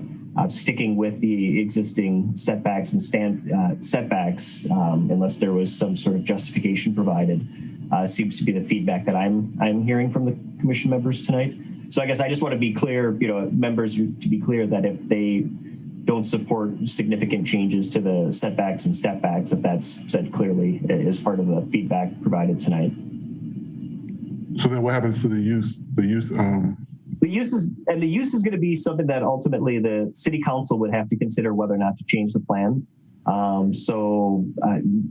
sticking with the existing setbacks and setbacks, unless there was some sort of justification provided, seems to be the feedback that I'm hearing from the commission members tonight. So I guess I just want to be clear, members, to be clear that if they don't support significant changes to the setbacks and step backs, if that's said clearly as part of the feedback provided tonight. So then what happens to the use? The use is going to be something that ultimately the city council would have to consider whether or not to change the plan.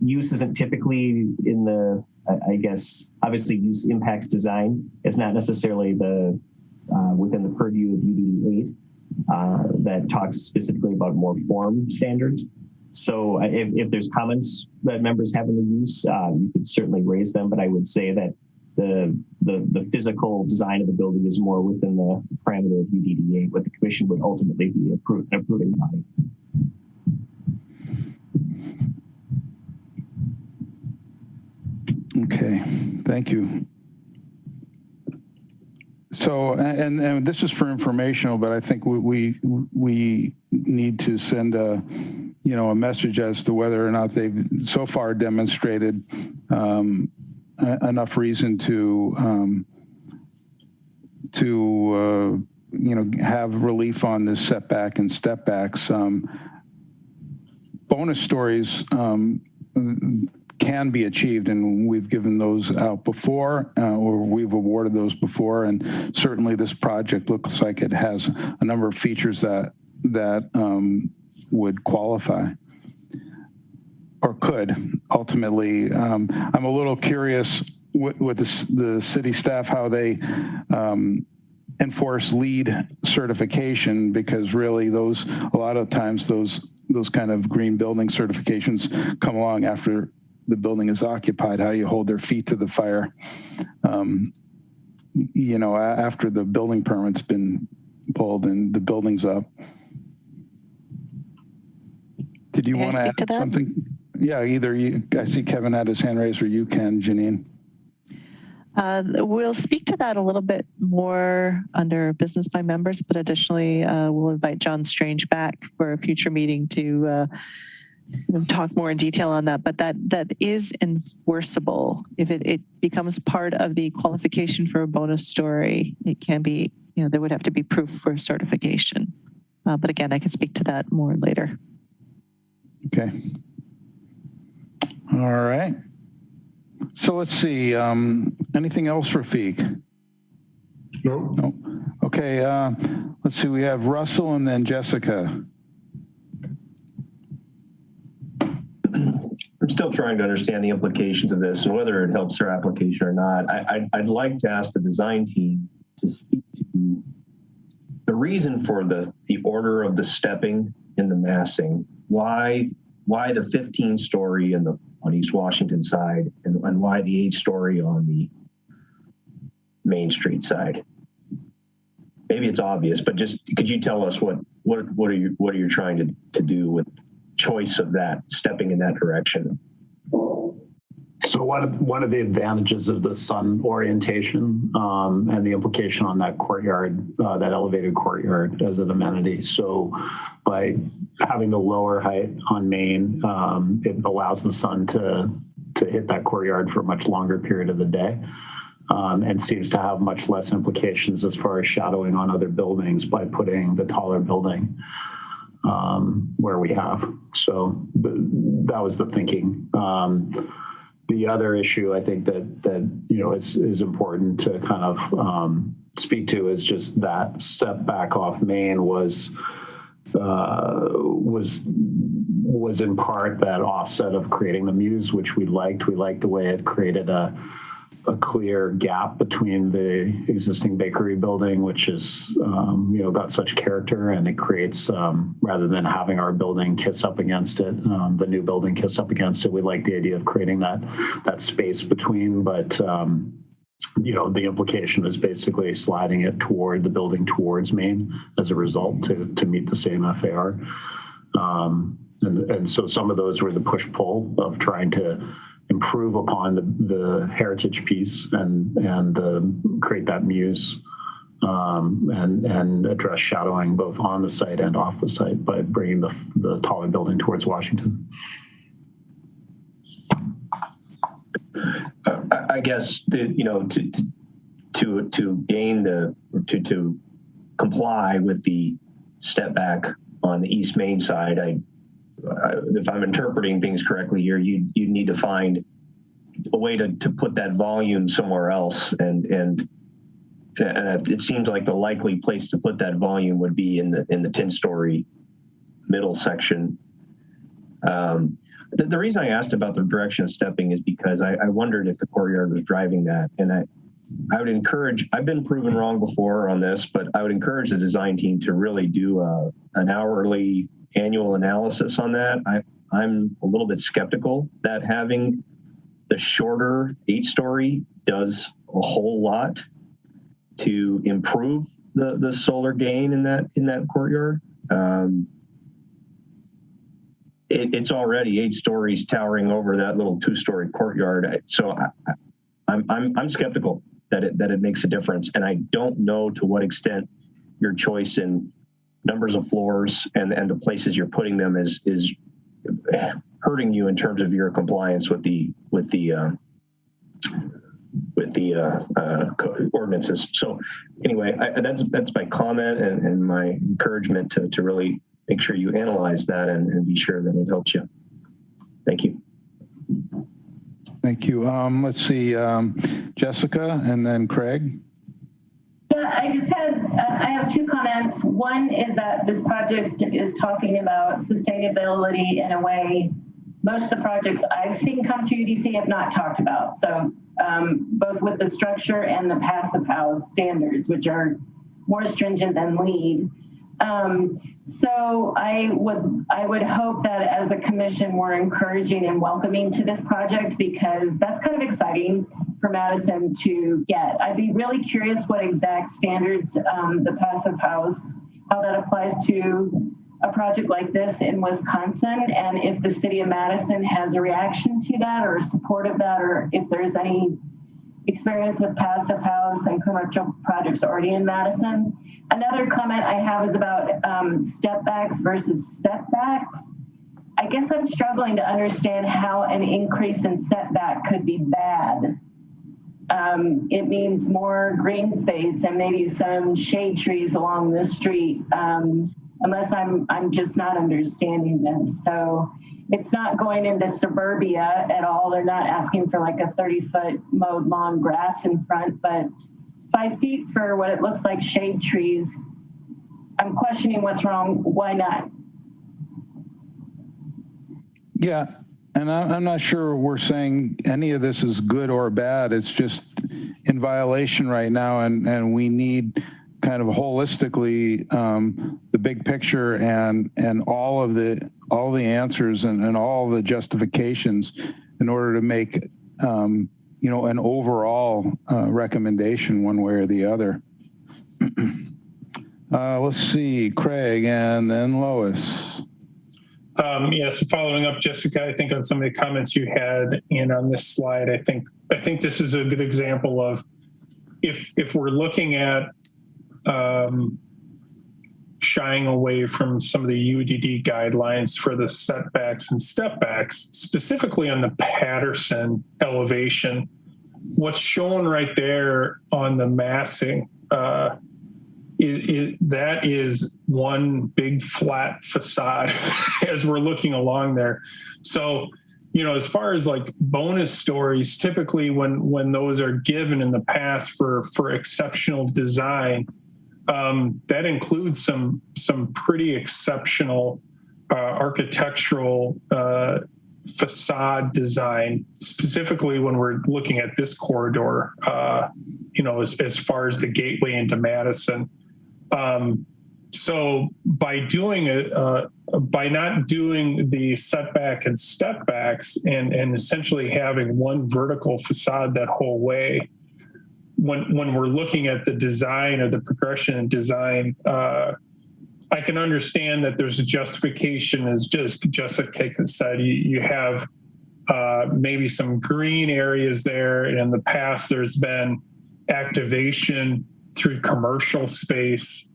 Use isn't typically in the, I guess, obviously use impacts design. It's not necessarily the within the purview of UDD 8 that talks specifically about more form standards. So if there's comments that members have in the use, you could certainly raise them, but I would say that the physical design of the building is more within the parameter of UDD 8, what the commission would ultimately be an approving body. Okay, thank you. So, and this is for informational, but I think we need to send a message as to whether or not they've so far demonstrated enough reason to have relief on this setback and step backs. Bonus stories can be achieved, and we've given those out before, or we've awarded those before, and certainly this project looks like it has a number of features that would qualify or could ultimately. I'm a little curious with the city staff how they enforce LEED certification, because really a lot of times those kind of green building certifications come along after the building is occupied, how you hold their feet to the fire, after the building permit's been pulled and the building's up. Did you want to add something? Yeah, either you, I see Kevin had his hand raised, or you can, Janine. We'll speak to that a little bit more under business by members, but additionally, we'll invite John Strange back for a future meeting to talk more in detail on that. But that is enforceable. If it becomes part of the qualification for a bonus story, it can be, there would have to be proof for certification. But again, I can speak to that more later. Okay. All right. So let's see. Anything else, Rafiq? No. Okay. Let's see. We have Russell and then Jessica. I'm still trying to understand the implications of this and whether it helps their application or not. I'd like to ask the design team to speak to the reason for the order of the stepping and the massing. Why the 15-story on East Washington side and why the 8-story on the Main Street side? Maybe it's obvious, but just could you tell us what are you trying to do with choice of that stepping in that direction? So one of the advantages of the sun orientation and the implication on that courtyard, that elevated courtyard as an amenity. So by having the lower height on Main, it allows the sun to hit that courtyard for a much longer period of the day, and seems to have much less implications as far as shadowing on other buildings by putting the taller building where we have. So that was the thinking. The other issue I think that is important to kind of speak to is just that step back off Main was was in part that offset of creating the Muse, which we liked. We liked the way it created a clear gap between the existing bakery building, which is, got such character, and it creates, rather than having our building kiss up against it, the new building kiss up against it. We like the idea of creating that space between, but, the implication is basically sliding it toward the building towards Main as a result to meet the same FAR. And so some of those were the push-pull of trying to improve upon the heritage piece and create that Muse and address shadowing both on the site and off the site by bringing the taller building towards Washington. I guess to comply with the step back on the East Main side, if I'm interpreting things correctly here, you need to find a way to put that volume somewhere else, and it seems like the likely place to put that volume would be in the 10-story middle section. The reason I asked about the direction of stepping is because I wondered if the courtyard was driving that, and I would encourage. I've been proven wrong before on this, but I would encourage the design team to really do an hourly annual analysis on that. I'm a little bit skeptical that having the shorter 8-story does a whole lot to improve the solar gain in that courtyard. It's already 8 stories towering over that little 2-story courtyard. So I'm skeptical that it makes a difference, and I don't know to what extent your choice in numbers of floors and the places you're putting them is hurting you in terms of your compliance with the ordinances. So anyway, that's my comment and my encouragement to really make sure you analyze that and be sure that it helps you. Thank you. Thank you. Let's see, Jessica and then Craig. Yeah, I have 2 comments. One is that this project is talking about sustainability in a way most of the projects I've seen come through UDC have not talked about. So both with the structure and the passive house standards, which are more stringent than LEED. So I would hope that as a commission, we're encouraging and welcoming to this project, because that's kind of exciting for Madison to get. I'd be really curious what exact standards the passive house, how that applies to a project like this in Wisconsin, and if the city of Madison has a reaction to that or support of that, or if there's any experience with passive house and commercial projects already in Madison. Another comment I have is about step backs versus setbacks. I guess I'm struggling to understand how an increase in setback could be bad. It means more green space and maybe some shade trees along the street, unless I'm just not understanding this. So it's not going into suburbia at all. They're not asking for like a 30-foot mowed lawn grass in front, but 5 feet for what it looks like shade trees. I'm questioning what's wrong. Why not? Yeah, and I'm not sure we're saying any of this is good or bad. It's just in violation right now, and we need kind of holistically the big picture and all the answers and all the justifications in order to make an overall recommendation one way or the other. Let's see, Craig and then Lois. So following up, Jessica, I think on some of the comments you had and on this slide, I think this is a good example of if we're looking at shying away from some of the UDD guidelines for the setbacks and stepbacks, specifically on the Patterson elevation, what's shown right there on the massing, that is one big flat facade as we're looking along there. So, as far as like bonus stories, typically when those are given in the past for exceptional design, that includes some pretty exceptional architectural facade design, specifically when we're looking at this corridor, as far as the gateway into Madison. So by by not doing the setback and step backs and essentially having one vertical facade that whole way, when we're looking at the design or the progression in design, I can understand that there's a justification, as just Jessica said. You have maybe some green areas there, and in the past there's been activation through commercial space,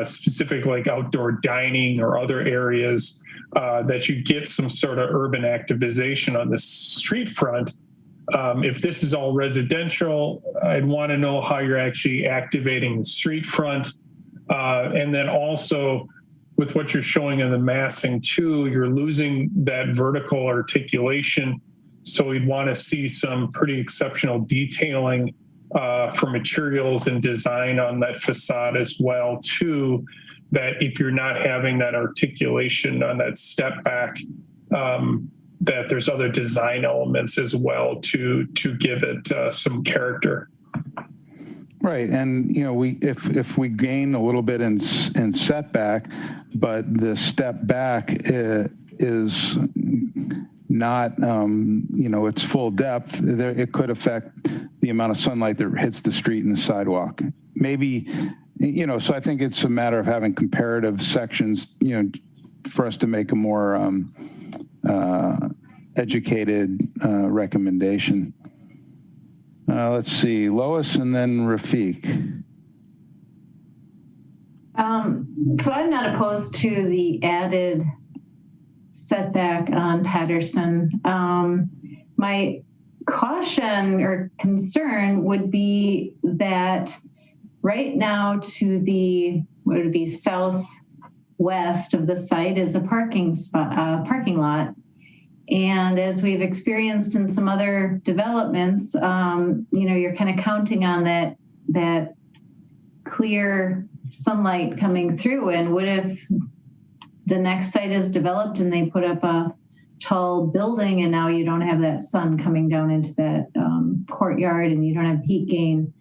specifically like outdoor dining or other areas, that you get some sort of urban activization on the street front. If this is all residential, I'd want to know how you're actually activating the street front. And then also with what you're showing in the massing too, you're losing that vertical articulation. So we'd want to see some pretty exceptional detailing for materials and design on that facade as well too, that if you're not having that articulation on that step back, that there's other design elements as well to give it some character. Right, and if we gain a little bit in setback, but the step back is not its full depth, it could affect the amount of sunlight that hits the street and the sidewalk. Maybe, so I think it's a matter of having comparative sections, for us to make a more educated recommendation. Let's see, Lois and then Rafiq. So I'm not opposed to the added setback on Patterson. My caution or concern would be that right now to the, what would it be, southwest of the site is a parking lot. And as we've experienced in some other developments, you're kind of counting on that clear sunlight coming through. And what if the next site is developed and they put up a tall building and now you don't have that sun coming down into that courtyard and you don't have heat gain?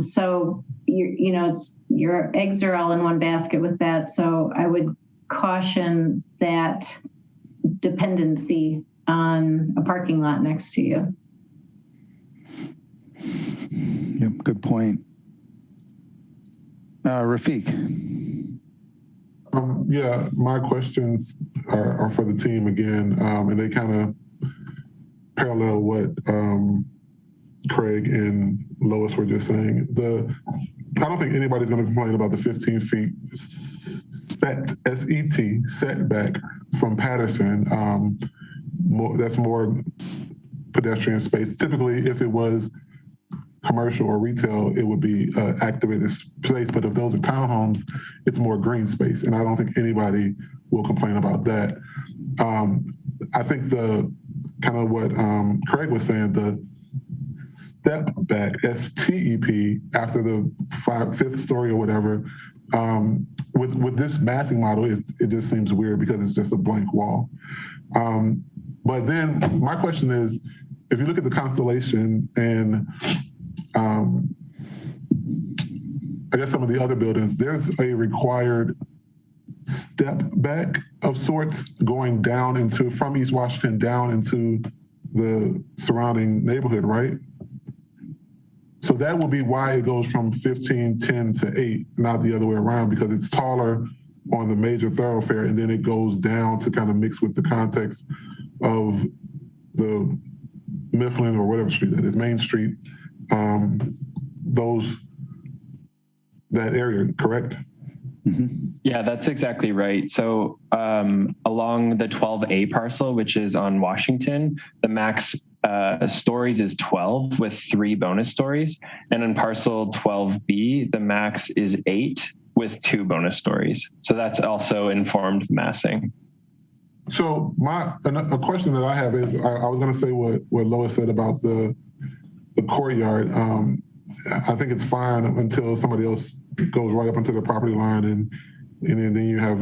So your eggs are all in one basket with that. So I would caution that dependency on a parking lot next to you. Yep, good point. Rafiq. Yeah, my questions are for the team again, and they kind of parallel what Craig and Lois were just saying. I don't think anybody's going to complain about the 15 feet setback from Patterson. That's more pedestrian space. Typically, if it was commercial or retail, it would be activated space. But if those are townhomes, it's more green space. And I don't think anybody will complain about that. I think the kind of what Craig was saying, the step back, STEP, after the fifth story or whatever, with this massing model, it just seems weird because it's just a blank wall. But then my question is, if you look at the constellation and I guess some of the other buildings, there's a required step back of sorts going down from East Washington down into the surrounding neighborhood, right? So that will be why it goes from 15, 10 to 8, not the other way around, because it's taller on the major thoroughfare and then it goes down to kind of mix with the context of the Mifflin or whatever street that is, Main Street, that area, correct? Mm-hmm. Yeah, that's exactly right. So along the 12A parcel, which is on Washington, the max stories is 12 with 3 bonus stories. And in parcel 12B, the max is 8 with 2 bonus stories. So that's also informed massing. So a question that I have is, I was going to say what Lois said about the courtyard. I think it's fine until somebody else goes right up into the property line, and then you have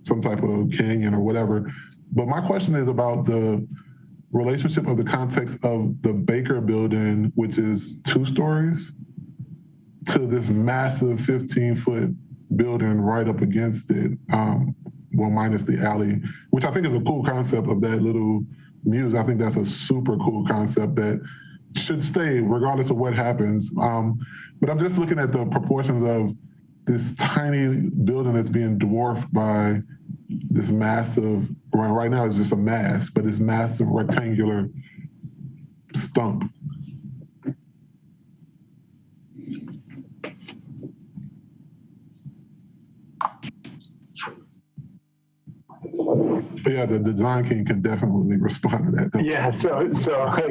some type of canyon or whatever. But my question is about the relationship of the context of the Baker building, which is 2 stories, to this massive 15-foot building right up against it, well, minus the alley, which I think is a cool concept of that little muse. I think that's a super cool concept that should stay regardless of what happens. But I'm just looking at the proportions of this tiny building that's being dwarfed by this massive, right now it's just a mass, but this massive rectangular stump. But yeah, the design king can definitely respond to that. Yeah, so just I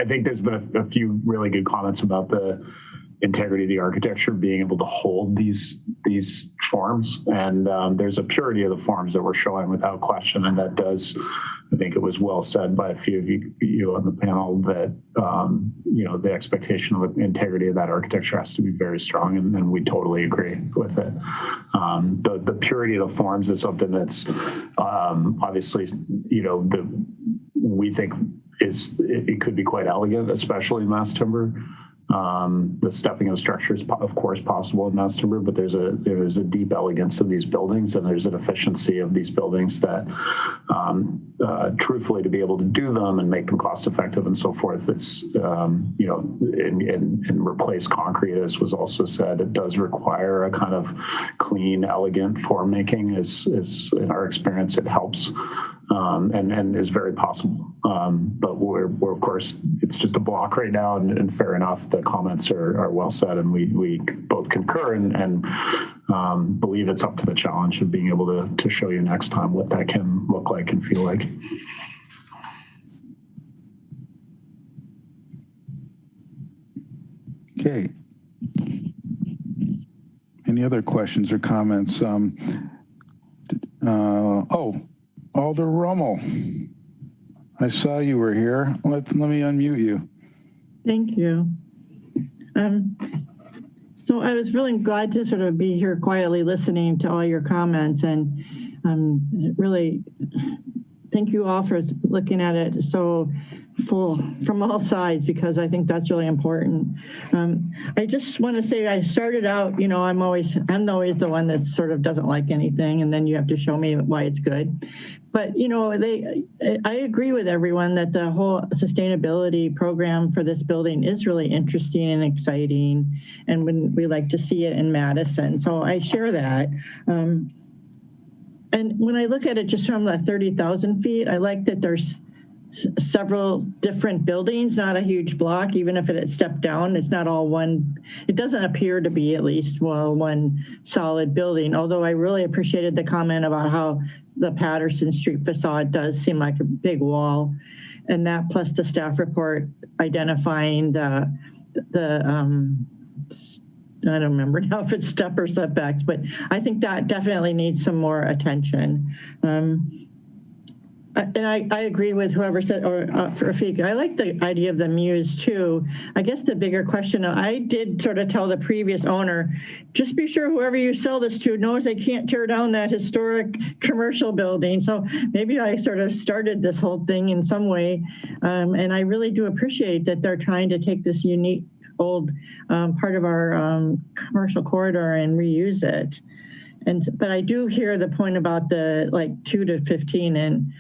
think there's been a few really good comments about the integrity of the architecture, being able to hold these forms, and there's a purity of the forms that we're showing without question, and that does, I think it was well said by a few of you on the panel that the expectation of integrity of that architecture has to be very strong, and we totally agree with it. The purity of the forms is something that's obviously we think it could be quite elegant, especially in mass timber. The stepping of structure is, of course, possible in mass timber, but there's a deep elegance of these buildings, and there's an efficiency of these buildings that, truthfully, to be able to do them and make them cost effective and so forth, it's and replace concrete, as was also said, it does require a kind of clean, elegant form making. Is in our experience, it helps. And is very possible. But we're of course, it's just a block right now, and fair enough, the comments are well said, and we both concur and believe it's up to the challenge of being able to show you next time what that can look like and feel like. Okay. Any other questions or comments? Alder Rummel, I saw you were here. Let me unmute you. Thank you. So I was really glad to sort of be here quietly listening to all your comments, and really thank you all for looking at it so full from all sides, because I think that's really important. I just want to say I started out, I'm always the one that sort of doesn't like anything, and then you have to show me why it's good. But I agree with everyone that the whole sustainability program for this building is really interesting and exciting, and we like to see it in Madison. So I share that. And when I look at it just from the 30,000 feet, I like that there's several different buildings, not a huge block. Even if it had stepped down, it's not all one. It doesn't appear to be at least one solid building, although I really appreciated the comment about how the Patterson Street facade does seem like a big wall, and that plus the staff report identifying the I don't remember now if it's step or setbacks, but I think that definitely needs some more attention. And I agree with whoever said, or Rafiq, I like the idea of the muse too. I guess the bigger question, I did sort of tell the previous owner, just be sure whoever you sell this to knows they can't tear down that historic commercial building. So maybe I sort of started this whole thing in some way. And I really do appreciate that they're trying to take this unique old part of our commercial corridor and reuse it. But I do hear the point about the 2 to 15, and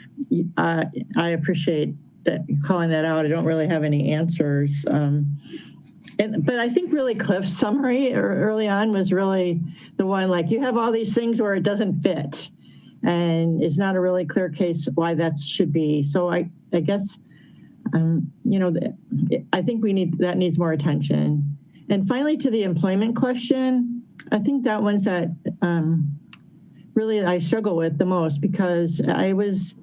I appreciate that calling that out. I don't really have any answers. But I think really Cliff's summary early on was really the one, you have all these things where it doesn't fit, and it's not a really clear case why that should be. So I guess, I think that needs more attention. And finally, to the employment question, I think that one's that really I struggle with the most, because I was,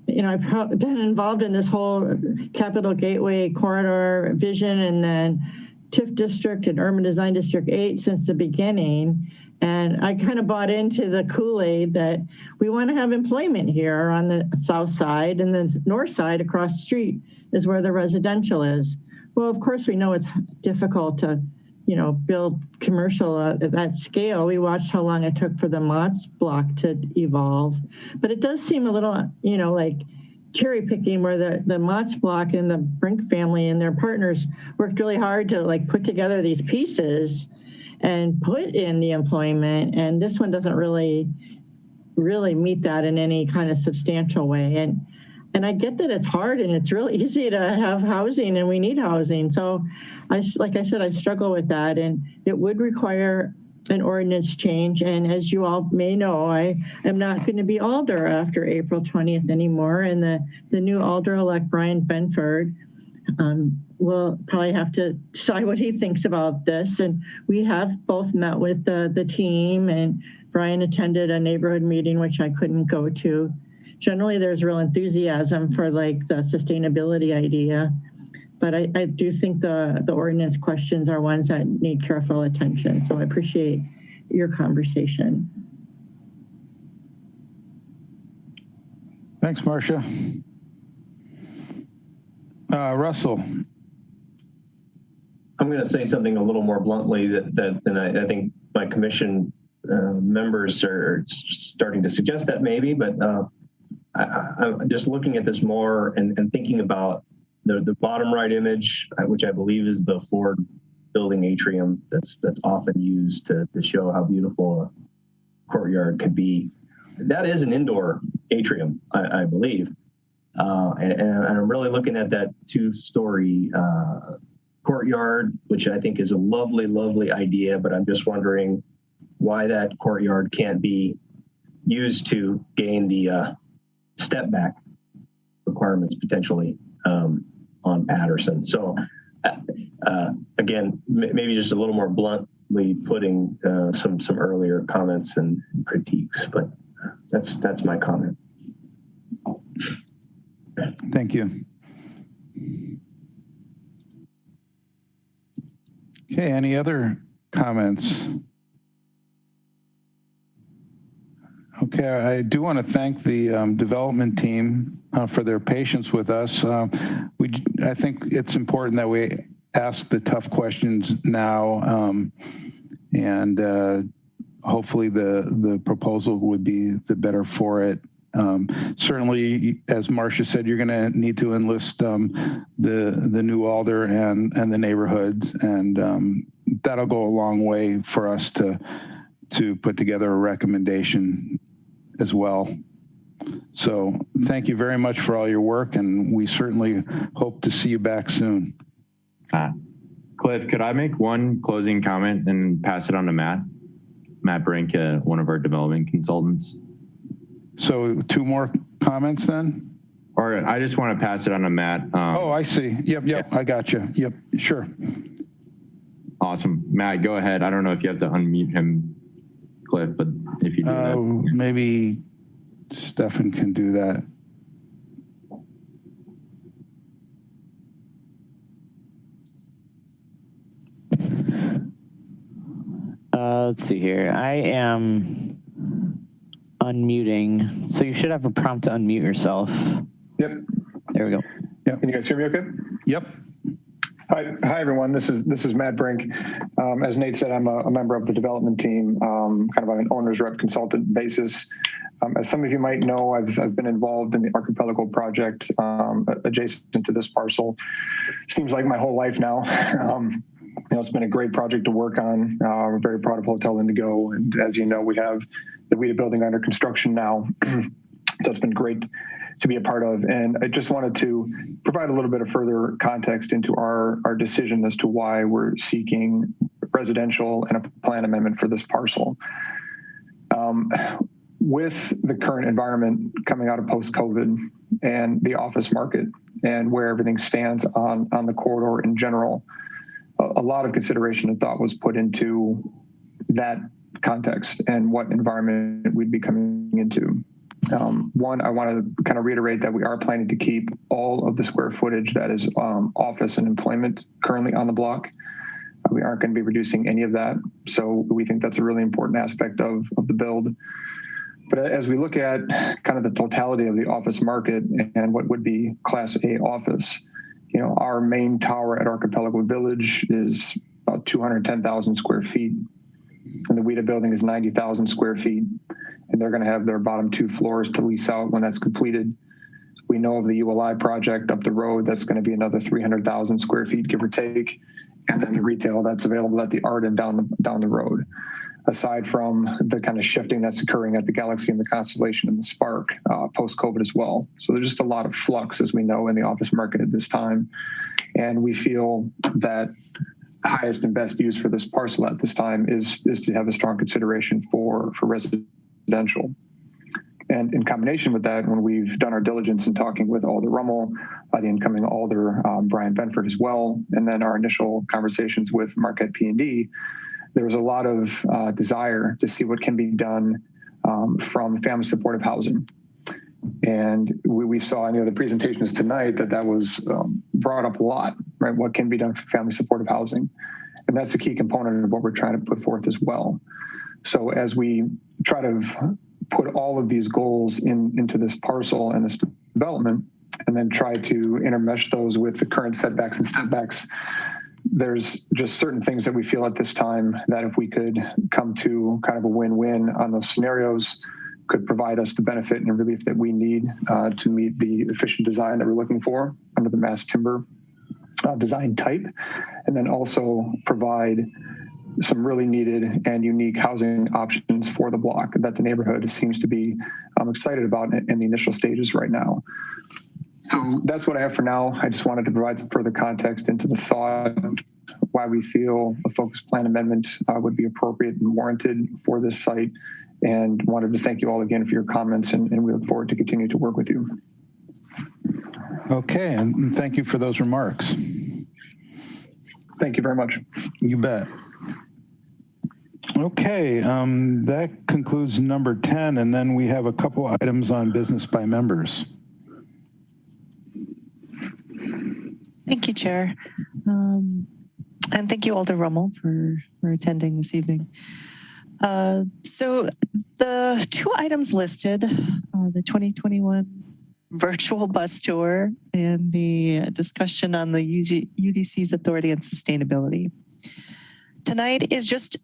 I've been involved in this whole Capital Gateway corridor vision and then TIF district and Urban Design District 8 since the beginning. And I kind of bought into the Kool-Aid that we want to have employment here on the south side, and the north side across the street is where the residential is. Well, of course, we know it's difficult to, build commercial at that scale. We watched how long it took for the Mott's block to evolve, but it does seem a little, like cherry picking, where the Mott's block and the Brink family and their partners worked really hard to put together these pieces and put in the employment. And this one doesn't really meet that in any kind of substantial way. And I get that it's hard and it's really easy to have housing, and we need housing. So like I said, I struggle with that, and it would require an ordinance change. And as you all may know, I am not going to be alder after April 20th anymore. And the new alder-elect Brian Benford will probably have to decide what he thinks about this. And we have both met with the team, and Brian attended a neighborhood meeting, which I couldn't go to. Generally, there's real enthusiasm for the sustainability idea, but I do think the ordinance questions are ones that need careful attention. So I appreciate your conversation. Thanks, Marcia. Russell. I'm going to say something a little more bluntly than I think my commission members are starting to suggest that maybe, but I'm just looking at this more and thinking about the bottom right image, which I believe is the Ford building atrium that's often used to show how beautiful a courtyard could be. That is an indoor atrium, I believe. And I'm really looking at that 2-story courtyard, which I think is a lovely, lovely idea, but I'm just wondering why that courtyard can't be used to gain the step back requirements potentially on Patterson. So again, maybe just a little more bluntly putting some earlier comments and critiques, but that's my comment. Thank you. Okay, any other comments? Okay, I do want to thank the development team for their patience with us. I think it's important that we ask the tough questions now, and hopefully the proposal would be the better for it. Certainly, as Marcia said, you're going to need to enlist the new alder and the neighborhoods, and that'll go a long way for us to put together a recommendation as well. So thank you very much for all your work, and we certainly hope to see you back soon. Cliff, could I make one closing comment and pass it on to Matt Brink, one of our development consultants? So 2 more comments then? Or I just want to pass it on to Matt. Oh, I see. Yep. I got you. Yep, sure. Awesome. Matt, go ahead. I don't know if you have to unmute him, Cliff, but if you do that. Maybe Stefan can do that. Let's see here. I am unmuting. So you should have a prompt to unmute yourself. Yep. There we go. Yep. Can you guys hear me okay? Yep. Hi everyone. This is Matt Brink. As Nate said, I'm a member of the development team, kind of on an owner's rep consultant basis. As some of you might know, I've been involved in the Archipelago project adjacent to this parcel. Seems like my whole life now. It's been a great project to work on. We're very proud of Hotel Indigo, and as you know, we have the WIDA building under construction now. So it's been great to be a part of. And I just wanted to provide a little bit of further context into our decision as to why we're seeking residential and a plan amendment for this parcel. With the current environment coming out of post-COVID and the office market and where everything stands on the corridor in general, a lot of consideration and thought was put into that context and what environment we'd be coming into. One, I want to kind of reiterate that we are planning to keep all of the square footage that is office and employment currently on the block. We aren't going to be reducing any of that. So we think that's a really important aspect of the build. But as we look at kind of the totality of the office market and what would be Class A office, our main tower at Archipelago Village is about 210,000 square feet. And the WIDA building is 90,000 square feet. And they're going to have their bottom 2 floors to lease out when that's completed. We know of the ULI project up the road. That's going to be another 300,000 square feet, give or take. And then the retail that's available at the Arden down the road. Aside from the kind of shifting that's occurring at the Galaxy and the Constellation and the Spark post-COVID as well. So there's just a lot of flux, as we know, in the office market at this time. And we feel that the highest and best use for this parcel at this time is to have a strong consideration for residential. And in combination with that, when we've done our diligence in talking with Alder Rummel, the incoming Alder Brian Benford as well, and then our initial conversations with Marquette P&D, there was a lot of desire to see what can be done from family supportive housing. And we saw in the other presentations tonight that was brought up a lot, right? What can be done for family supportive housing? And that's a key component of what we're trying to put forth as well. So as we try to put all of these goals into this parcel and this development, and then try to intermesh those with the current setbacks and stepbacks, there's just certain things that we feel at this time that if we could come to kind of a win-win on those scenarios, could provide us the benefit and relief that we need to meet the efficient design that we're looking for under the mass timber design type, and then also provide some really needed and unique housing options for the block that the neighborhood seems to be excited about in the initial stages right now. So that's what I have for now. I just wanted to provide some further context into the thought why we feel a focused plan amendment would be appropriate and warranted for this site, and wanted to thank you all again for your comments, and we look forward to continue to work with you. Okay, and thank you for those remarks. Thank you very much. You bet. Okay, that concludes number 10, and then we have a couple items on business by members. Thank you, Chair. And thank you, Alder Rummel, for attending this evening. So the 2 items listed, the 2021 virtual bus tour and the discussion on the UDC's authority and sustainability. Tonight is just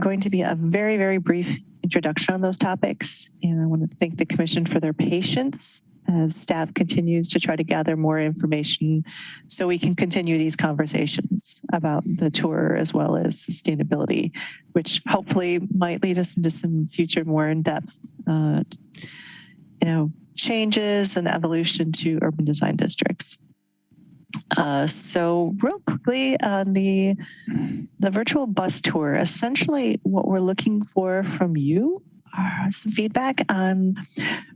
going to be a very, very brief introduction on those topics. And I want to thank the Commission for their patience as staff continues to try to gather more information so we can continue these conversations about the tour as well as sustainability, which hopefully might lead us into some future more in-depth changes and evolution to urban design districts. So real quickly on the virtual bus tour, essentially what we're looking for from you are some feedback on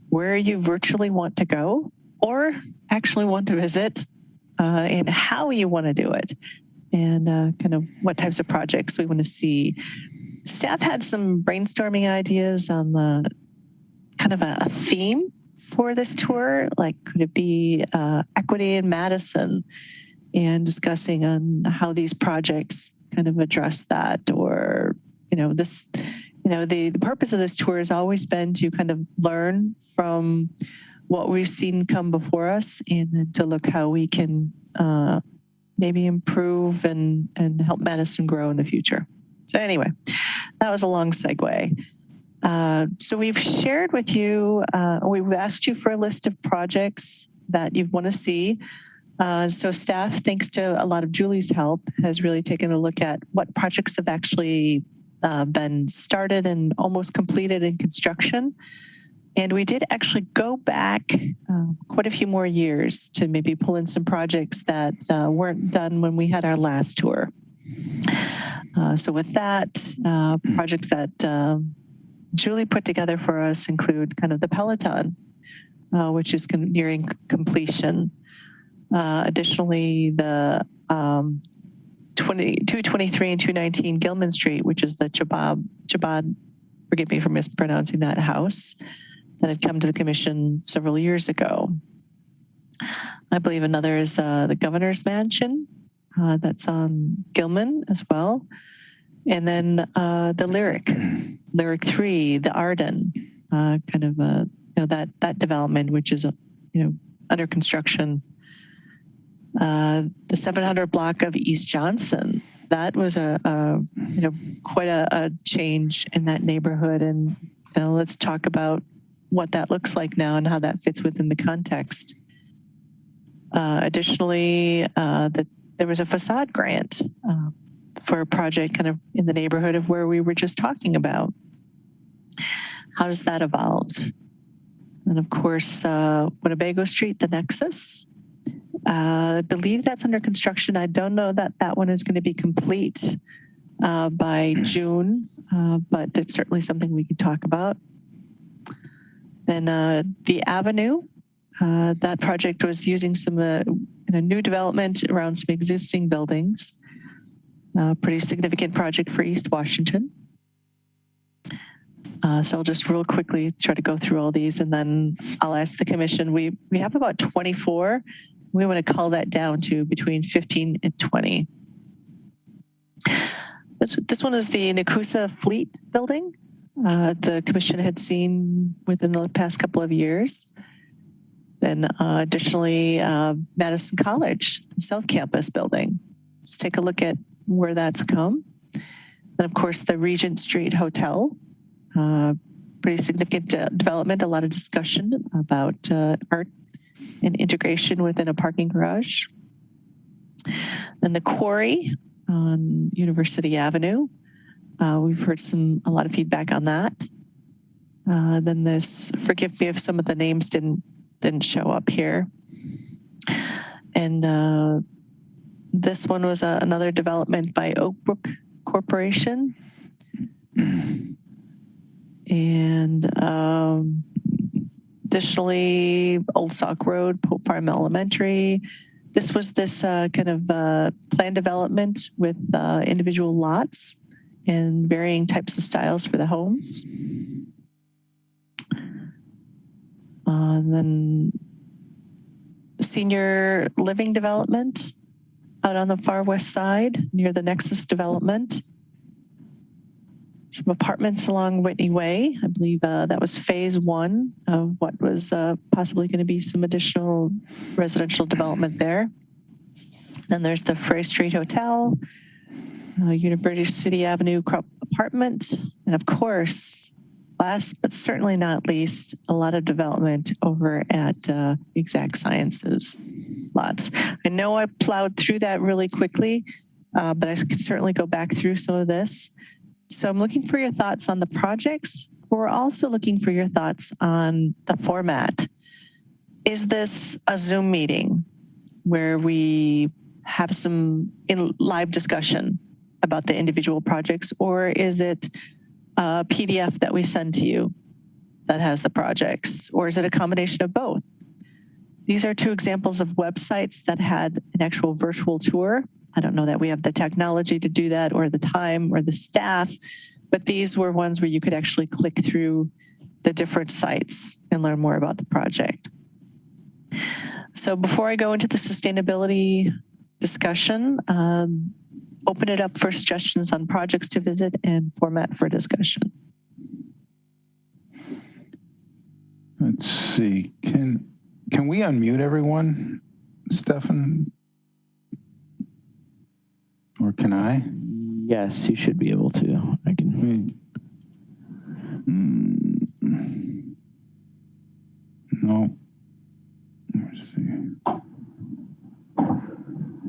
where you virtually want to go or actually want to visit, and how you want to do it, and kind of what types of projects we want to see. Staff had some brainstorming ideas on the kind of a theme for this tour, like could it be equity in Madison, and discussing on how these projects kind of address that, or the purpose of this tour has always been to kind of learn from what we've seen come before us, and to look how we can maybe improve and help Madison grow in the future. So anyway, that was a long segue. So we've shared with you, we've asked you for a list of projects that you want to see. So staff, thanks to a lot of Julie's help, has really taken a look at what projects have actually been started and almost completed in construction. And we did actually go back quite a few more years to maybe pull in some projects that weren't done when we had our last tour. So with that, projects that Julie put together for us include kind of the Peloton, which is nearing completion. Additionally, the 223 and 219 Gilman Street, which is the Chabad, forgive me for mispronouncing that house, that had come to the commission several years ago. I believe another is the Governor's Mansion, that's on Gilman as well. And then the Lyric 3, the Arden, kind of that development, which is under construction. The 700 block of East Johnson, that was quite a change in that neighborhood. And let's talk about what that looks like now and how that fits within the context. Additionally, there was a facade grant for a project kind of in the neighborhood of where we were just talking about. How does that evolve? And of course, Winnebago Street, the Nexus. I believe that's under construction. I don't know that that one is going to be complete by June, but it's certainly something we could talk about. Then the Avenue, that project was using some new development around some existing buildings. Pretty significant project for East Washington. So I'll just real quickly try to go through all these, and then I'll ask the commission. We have about 24. We want to call that down to between 15 and 20. This one is the Nakusa Fleet building. The commission had seen within the past couple of years. Then additionally, Madison College South Campus building. Let's take a look at where that's come. And of course, the Regent Street Hotel. Pretty significant development, a lot of discussion about art and integration within a parking garage. And the Quarry on University Avenue. We've heard a lot of feedback on that. Then this, forgive me if some of the names didn't show up here. And this one was another development by Oakbrook Corporation. And additionally, Old Sauk Road, Pope Farm Elementary. This was this kind of plan development with individual lots and varying types of styles for the homes. And then senior living development out on the far west side near the Nexus development. Some apartments along Whitney Way. I believe that was phase one of what was possibly going to be some additional residential development there. Then there's the Frey Street Hotel, University Avenue apartment, and of course, last but certainly not least, a lot of development over at Exact Sciences lots. I know I plowed through that really quickly, but I could certainly go back through some of this. So I'm looking for your thoughts on the projects. We're also looking for your thoughts on the format. Is this a Zoom meeting where we have some live discussion about the individual projects, or is it a PDF that we send to you that has the projects, or is it a combination of both? These are two examples of websites that had an actual virtual tour. I don't know that we have the technology to do that or the time or the staff, but these were ones where you could actually click through the different sites and learn more about the project. So before I go into the sustainability discussion, open it up for suggestions on projects to visit and format for discussion. Let's see. Can we unmute everyone, Stefan? Or can I? Yes, you should be able to. I can. No. Let's see.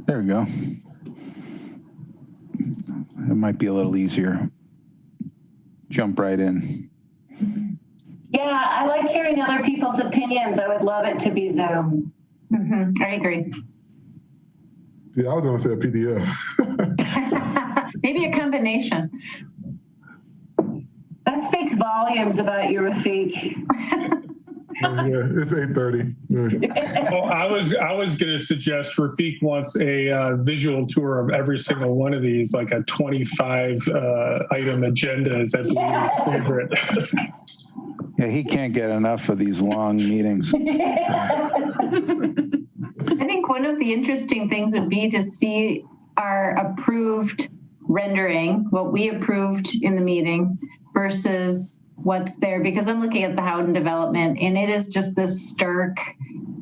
There we go. It might be a little easier. Jump right in. Yeah, I like hearing other people's opinions. I would love it to be Zoom. I agree. Yeah, I was going to say a PDF. Maybe a combination. That speaks volumes about you, Rafiq. Yeah, it's 8:30. Yeah. Oh, I was going to suggest Rafiq wants a visual tour of every single one of these, like a 25 item agenda is, I believe, his favorite. Yeah, he can't get enough of these long meetings. I think one of the interesting things would be to see our approved rendering, what we approved in the meeting versus what's there, because I'm looking at the Howden development and it is just this stark,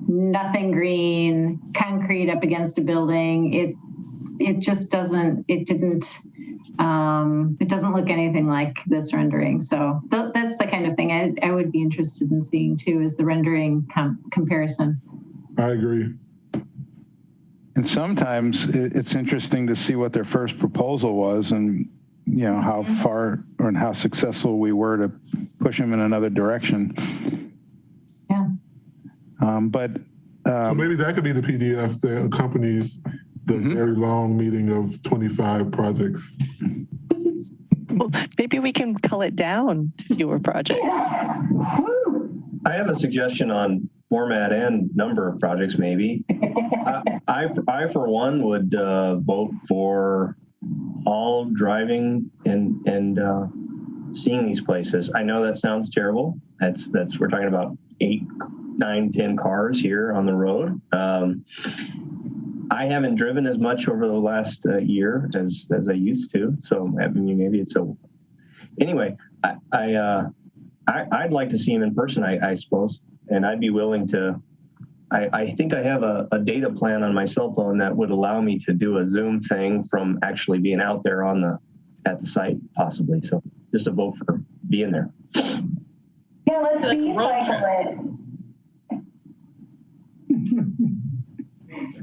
nothing green, concrete up against a building. It just doesn't, it doesn't look anything like this rendering. So that's the kind of thing I would be interested in seeing too, is the rendering comparison. I agree. And sometimes it's interesting to see what their first proposal was and, you know, how far or and how successful we were to push them in another direction. Yeah. So maybe that could be the PDF that accompanies the very long meeting of 25 projects. Well, maybe we can cull it down to fewer projects. I have a suggestion on format and number of projects, maybe. I for one, would vote for all driving and seeing these places. I know that sounds terrible. That's we're talking about 8, 9, 10 cars here on the road. I haven't driven as much over the last year as I used to. So I mean, maybe it's a. Anyway, I'd like to see him in person. I suppose, and I'd be willing to. I think I have a data plan on my cell phone that would allow me to do a Zoom thing from actually being out there at the site, possibly. So just a vote for being there. Yeah, let's recycle it.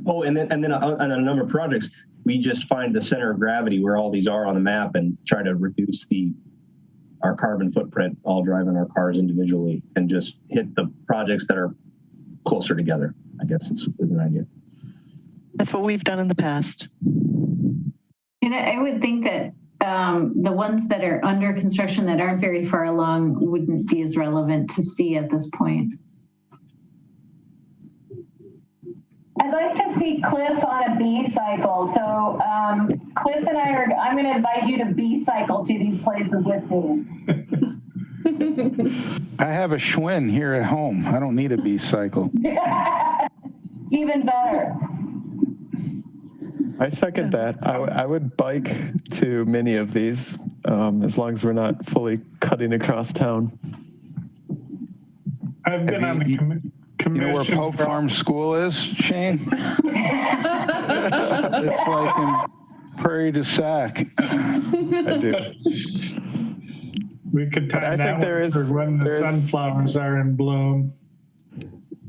Oh, and then on a number of projects, we just find the center of gravity where all these are on the map and try to reduce our carbon footprint, all driving our cars individually, and just hit the projects that are closer together, I guess is an idea. That's what we've done in the past. And I would think that the ones that are under construction that aren't very far along wouldn't be as relevant to see at this point. I'd like to see Cliff on a B-cycle. So Cliff and I'm going to invite you to B-cycle to these places with me. I have a Schwinn here at home. I don't need a B-cycle. Even better. I second that. I would bike to many of these as long as we're not fully cutting across town. I've been on the commission. You know where Pope Farm School is, Shane? It's like in Prairie du Sac. I do. We could time that when the sunflowers are in bloom.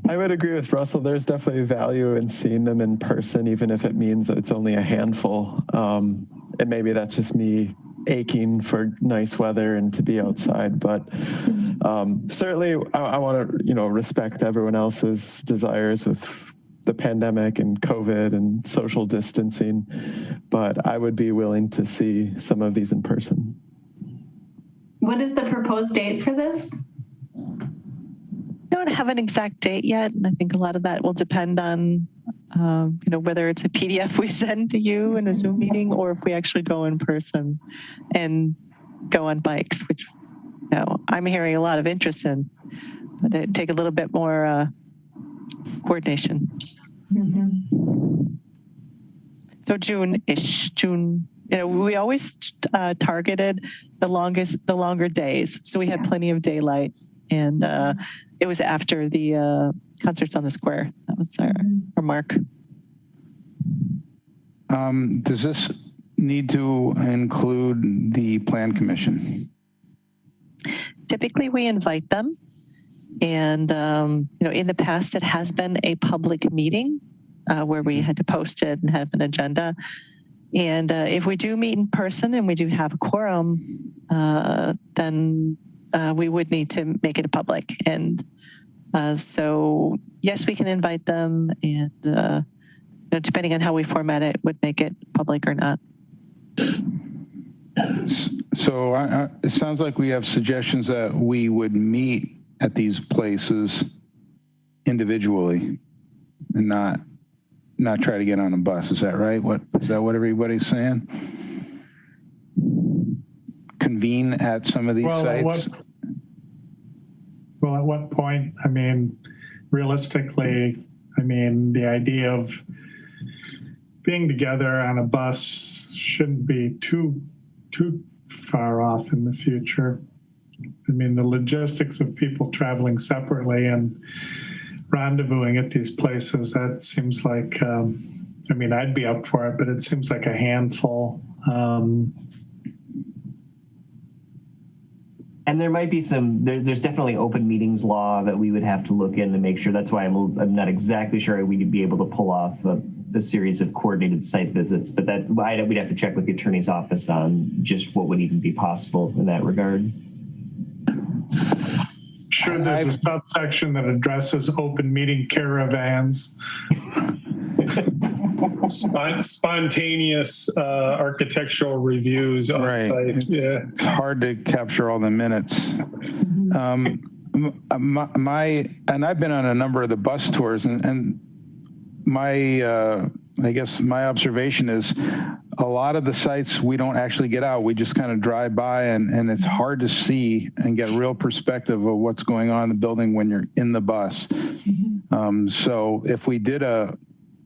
I would agree with Russell. There's definitely value in seeing them in person, even if it means it's only a handful. And maybe that's just me aching for nice weather and to be outside. But certainly, I want to, respect everyone else's desires with the pandemic and COVID and social distancing. But I would be willing to see some of these in person. What is the proposed date for this? I don't have an exact date yet, and I think a lot of that will depend on, whether it's a PDF we send to you in a Zoom meeting, or if we actually go in person and go on bikes, which I'm hearing a lot of interest in, but it'd take a little bit more coordination. Mm-hmm. So June-ish, June. We always targeted the longer days, so we had plenty of daylight. And it was after the concerts on the square. That was our mark. Does this need to include the Plan Commission? Typically, we invite them. And, in the past, it has been a public meeting where we had to post it and have an agenda. And if we do meet in person and we do have a quorum, then we would need to make it public. And so, yes, we can invite them, and depending on how we format it, would make it public or not. So it sounds like we have suggestions that we would meet at these places individually and not try to get on a bus. Is that right? Is that what everybody's saying? Convene at some of these sites? At what point? I mean, realistically, the idea of being together on a bus shouldn't be too far off in the future. I mean, the logistics of people traveling separately and rendezvousing at these places, that seems like, I mean, I'd be up for it, but it seems like a handful. And there might be there's definitely open meetings law that we would have to look in to make sure. That's why I'm not exactly sure we'd be able to pull off a series of coordinated site visits, but we'd have to check with the attorney's office on just what would even be possible in that regard. Sure, there's a subsection that addresses open meeting caravans. Spontaneous architectural reviews on site. Yeah, it's hard to capture all the minutes. And I've been on a number of the bus tours, and my I guess my observation is a lot of the sites we don't actually get out. We just kind of drive by, and it's hard to see and get real perspective of what's going on in the building when you're in the bus. So if we did a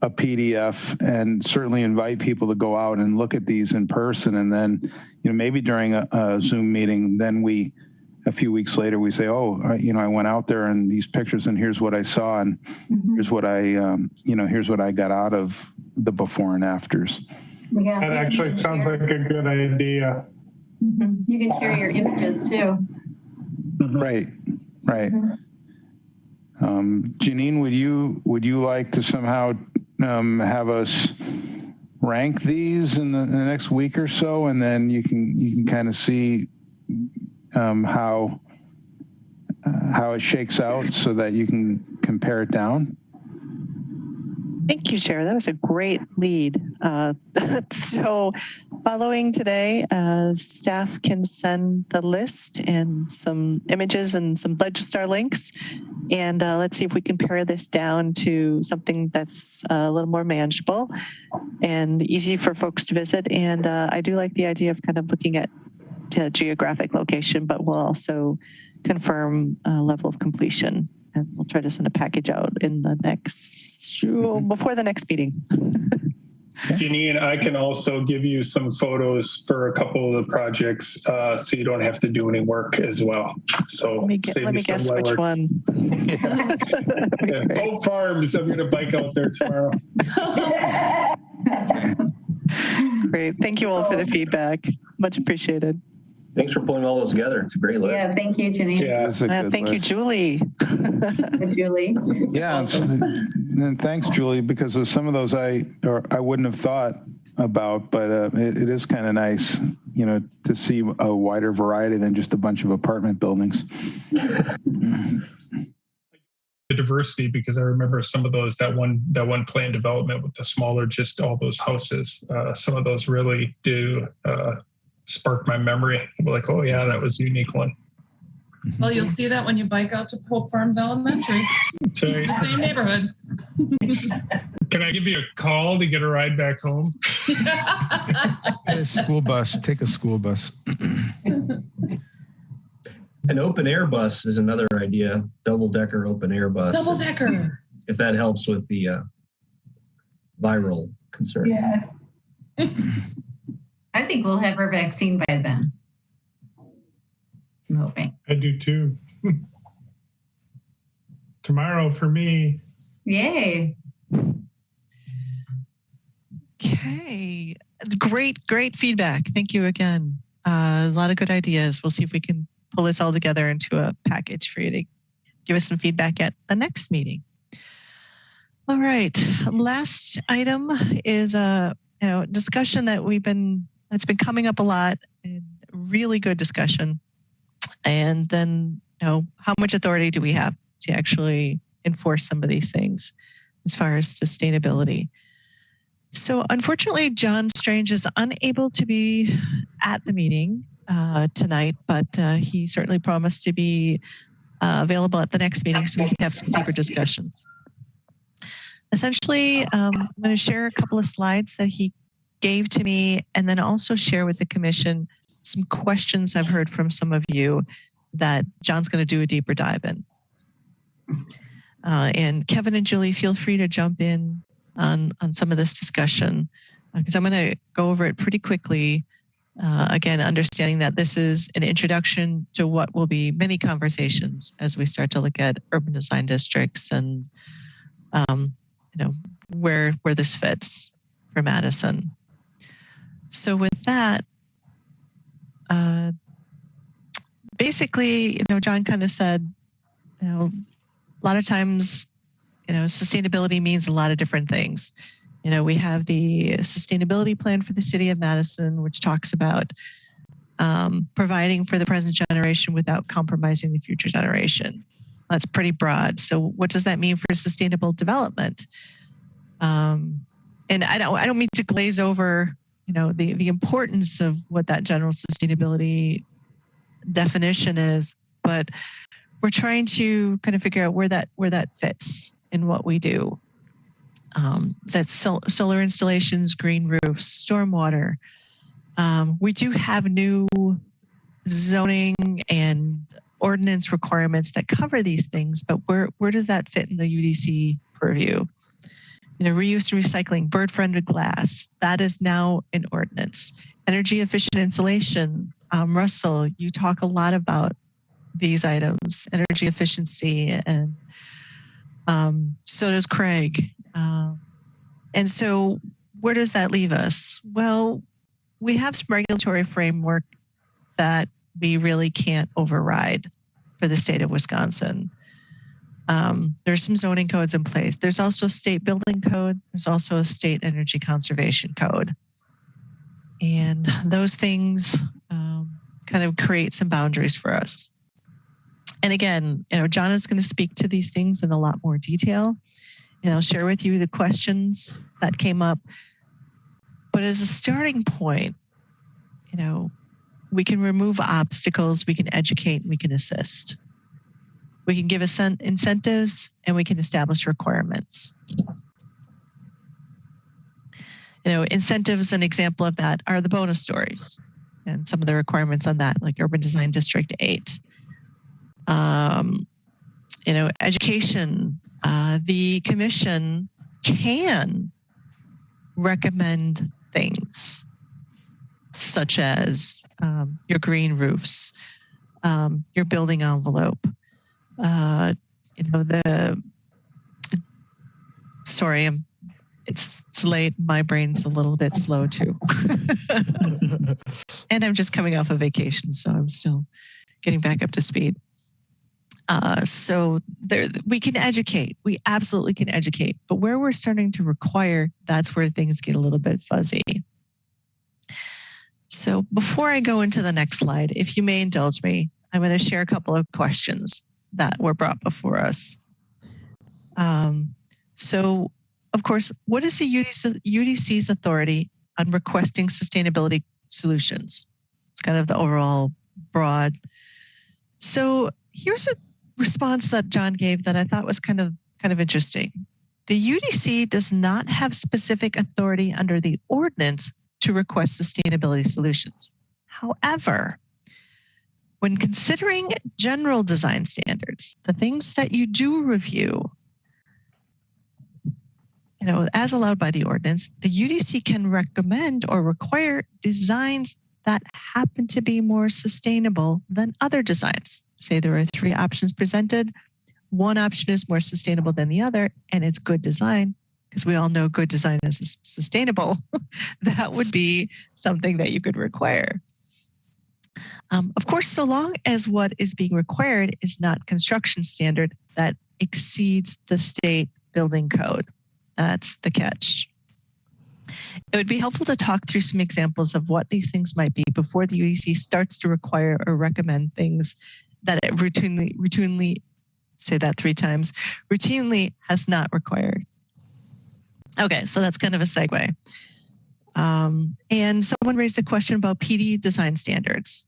PDF, and certainly invite people to go out and look at these in person, and then maybe during a Zoom meeting, then a few weeks later we say, oh, I went out there and these pictures, and here's what I saw, and here's what I here's what I got out of the before and afters. Yeah, that actually sounds like a good idea. You can share your images too. Right. Janine, would you like to somehow have us rank these in the next week or so, and then you can kind of see how it shakes out so that you can compare it down? Thank you, Chair. That was a great lead. So following today, staff can send the list and some images and some Legistar links. And let's see if we can pare this down to something that's a little more manageable and easy for folks to visit. And I do like the idea of kind of looking at geographic location, but we'll also confirm level of completion. And we'll try to send a package out in the before the next meeting. Janine, I can also give you some photos for a couple of the projects, so you don't have to do any work as well. So let me guess which one. Pope Farms. I'm going to bike out there tomorrow. Great. Thank you all for the feedback. Much appreciated. Thanks for pulling all those together. It's a great list. Yeah, thank you, Janine. Yeah, thank you, Julie. Julie. Yeah, and thanks, Julie, because of some of those I wouldn't have thought about, but it is kind of nice, to see a wider variety than just a bunch of apartment buildings. The diversity, because I remember some of those, that one planned development with the smaller, just all those houses. Some of those really do spark my memory. I'm like, oh yeah, that was a unique one. Well, you'll see that when you bike out to Pope Farms Elementary. That's right. The same neighborhood. Can I give you a call to get a ride back home? Take a school bus. An open air bus is another idea. Double-decker open air bus. Double-decker. If that helps with the viral concern. Yeah. I think we'll have our vaccine by then. I'm hoping. I do too. Tomorrow for me. Yay. Okay. Great feedback. Thank you again. A lot of good ideas. We'll see if we can pull this all together into a package for you to give us some feedback at the next meeting. All right. Last item is a discussion that's been coming up a lot, and really good discussion. And then, how much authority do we have to actually enforce some of these things as far as sustainability? So unfortunately, John Strange is unable to be at the meeting tonight, but he certainly promised to be available at the next meeting so we can have some deeper discussions. Essentially, I'm going to share a couple of slides that he gave to me, and then also share with the commission some questions I've heard from some of you that John's going to do a deeper dive in. And Kevin and Julie, feel free to jump in on some of this discussion, because I'm going to go over it pretty quickly. Again, understanding that this is an introduction to what will be many conversations as we start to look at urban design districts and where this fits for Madison. So with that, basically, John kind of said, a lot of times, sustainability means a lot of different things. We have the sustainability plan for the city of Madison, which talks about providing for the present generation without compromising the future generation. That's pretty broad. So what does that mean for sustainable development? And I don't mean to glaze over, the importance of what that general sustainability definition is, but we're trying to kind of figure out where that fits in what we do. That's solar installations, green roofs, stormwater. We do have new zoning and ordinance requirements that cover these things, but where does that fit in the UDC purview? Reuse and recycling, bird-friendly glass, that is now an ordinance. Energy efficient insulation. Russell, you talk a lot about these items, energy efficiency, and so does Craig. And so where does that leave us? Well, we have some regulatory framework that we really can't override for the state of Wisconsin. There's some zoning codes in place. There's also a state building code. There's also a state energy conservation code. And those things kind of create some boundaries for us. And again, John is going to speak to these things in a lot more detail. And I'll share with you the questions that came up. But as a starting point, we can remove obstacles, we can educate, we can assist. We can give incentives, and we can establish requirements. Incentives, an example of that are the bonus stories and some of the requirements on that, like Urban Design District 8. Education, the commission can recommend things such as your green roofs, your building envelope, it's late. My brain's a little bit slow too. And I'm just coming off a vacation, so I'm still getting back up to speed. So we can educate. We absolutely can educate. But where we're starting to require, that's where things get a little bit fuzzy. So before I go into the next slide, if you may indulge me, I'm going to share a couple of questions that were brought before us. So, of course, what is the UDC's authority on requesting sustainability solutions? It's kind of the overall broad. So here's a response that John gave that I thought was kind of interesting. The UDC does not have specific authority under the ordinance to request sustainability solutions. However, when considering general design standards, the things that you do review, as allowed by the ordinance, the UDC can recommend or require designs that happen to be more sustainable than other designs. Say there are 3 options presented. One option is more sustainable than the other, and it's good design, because we all know good design is sustainable. That would be something that you could require. Of course, so long as what is being required is not construction standard that exceeds the state building code. That's the catch. It would be helpful to talk through some examples of what these things might be before the UDC starts to require or recommend things that it routinely, say that 3 times, routinely has not required. Okay, so that's kind of a segue. And someone raised the question about PD design standards.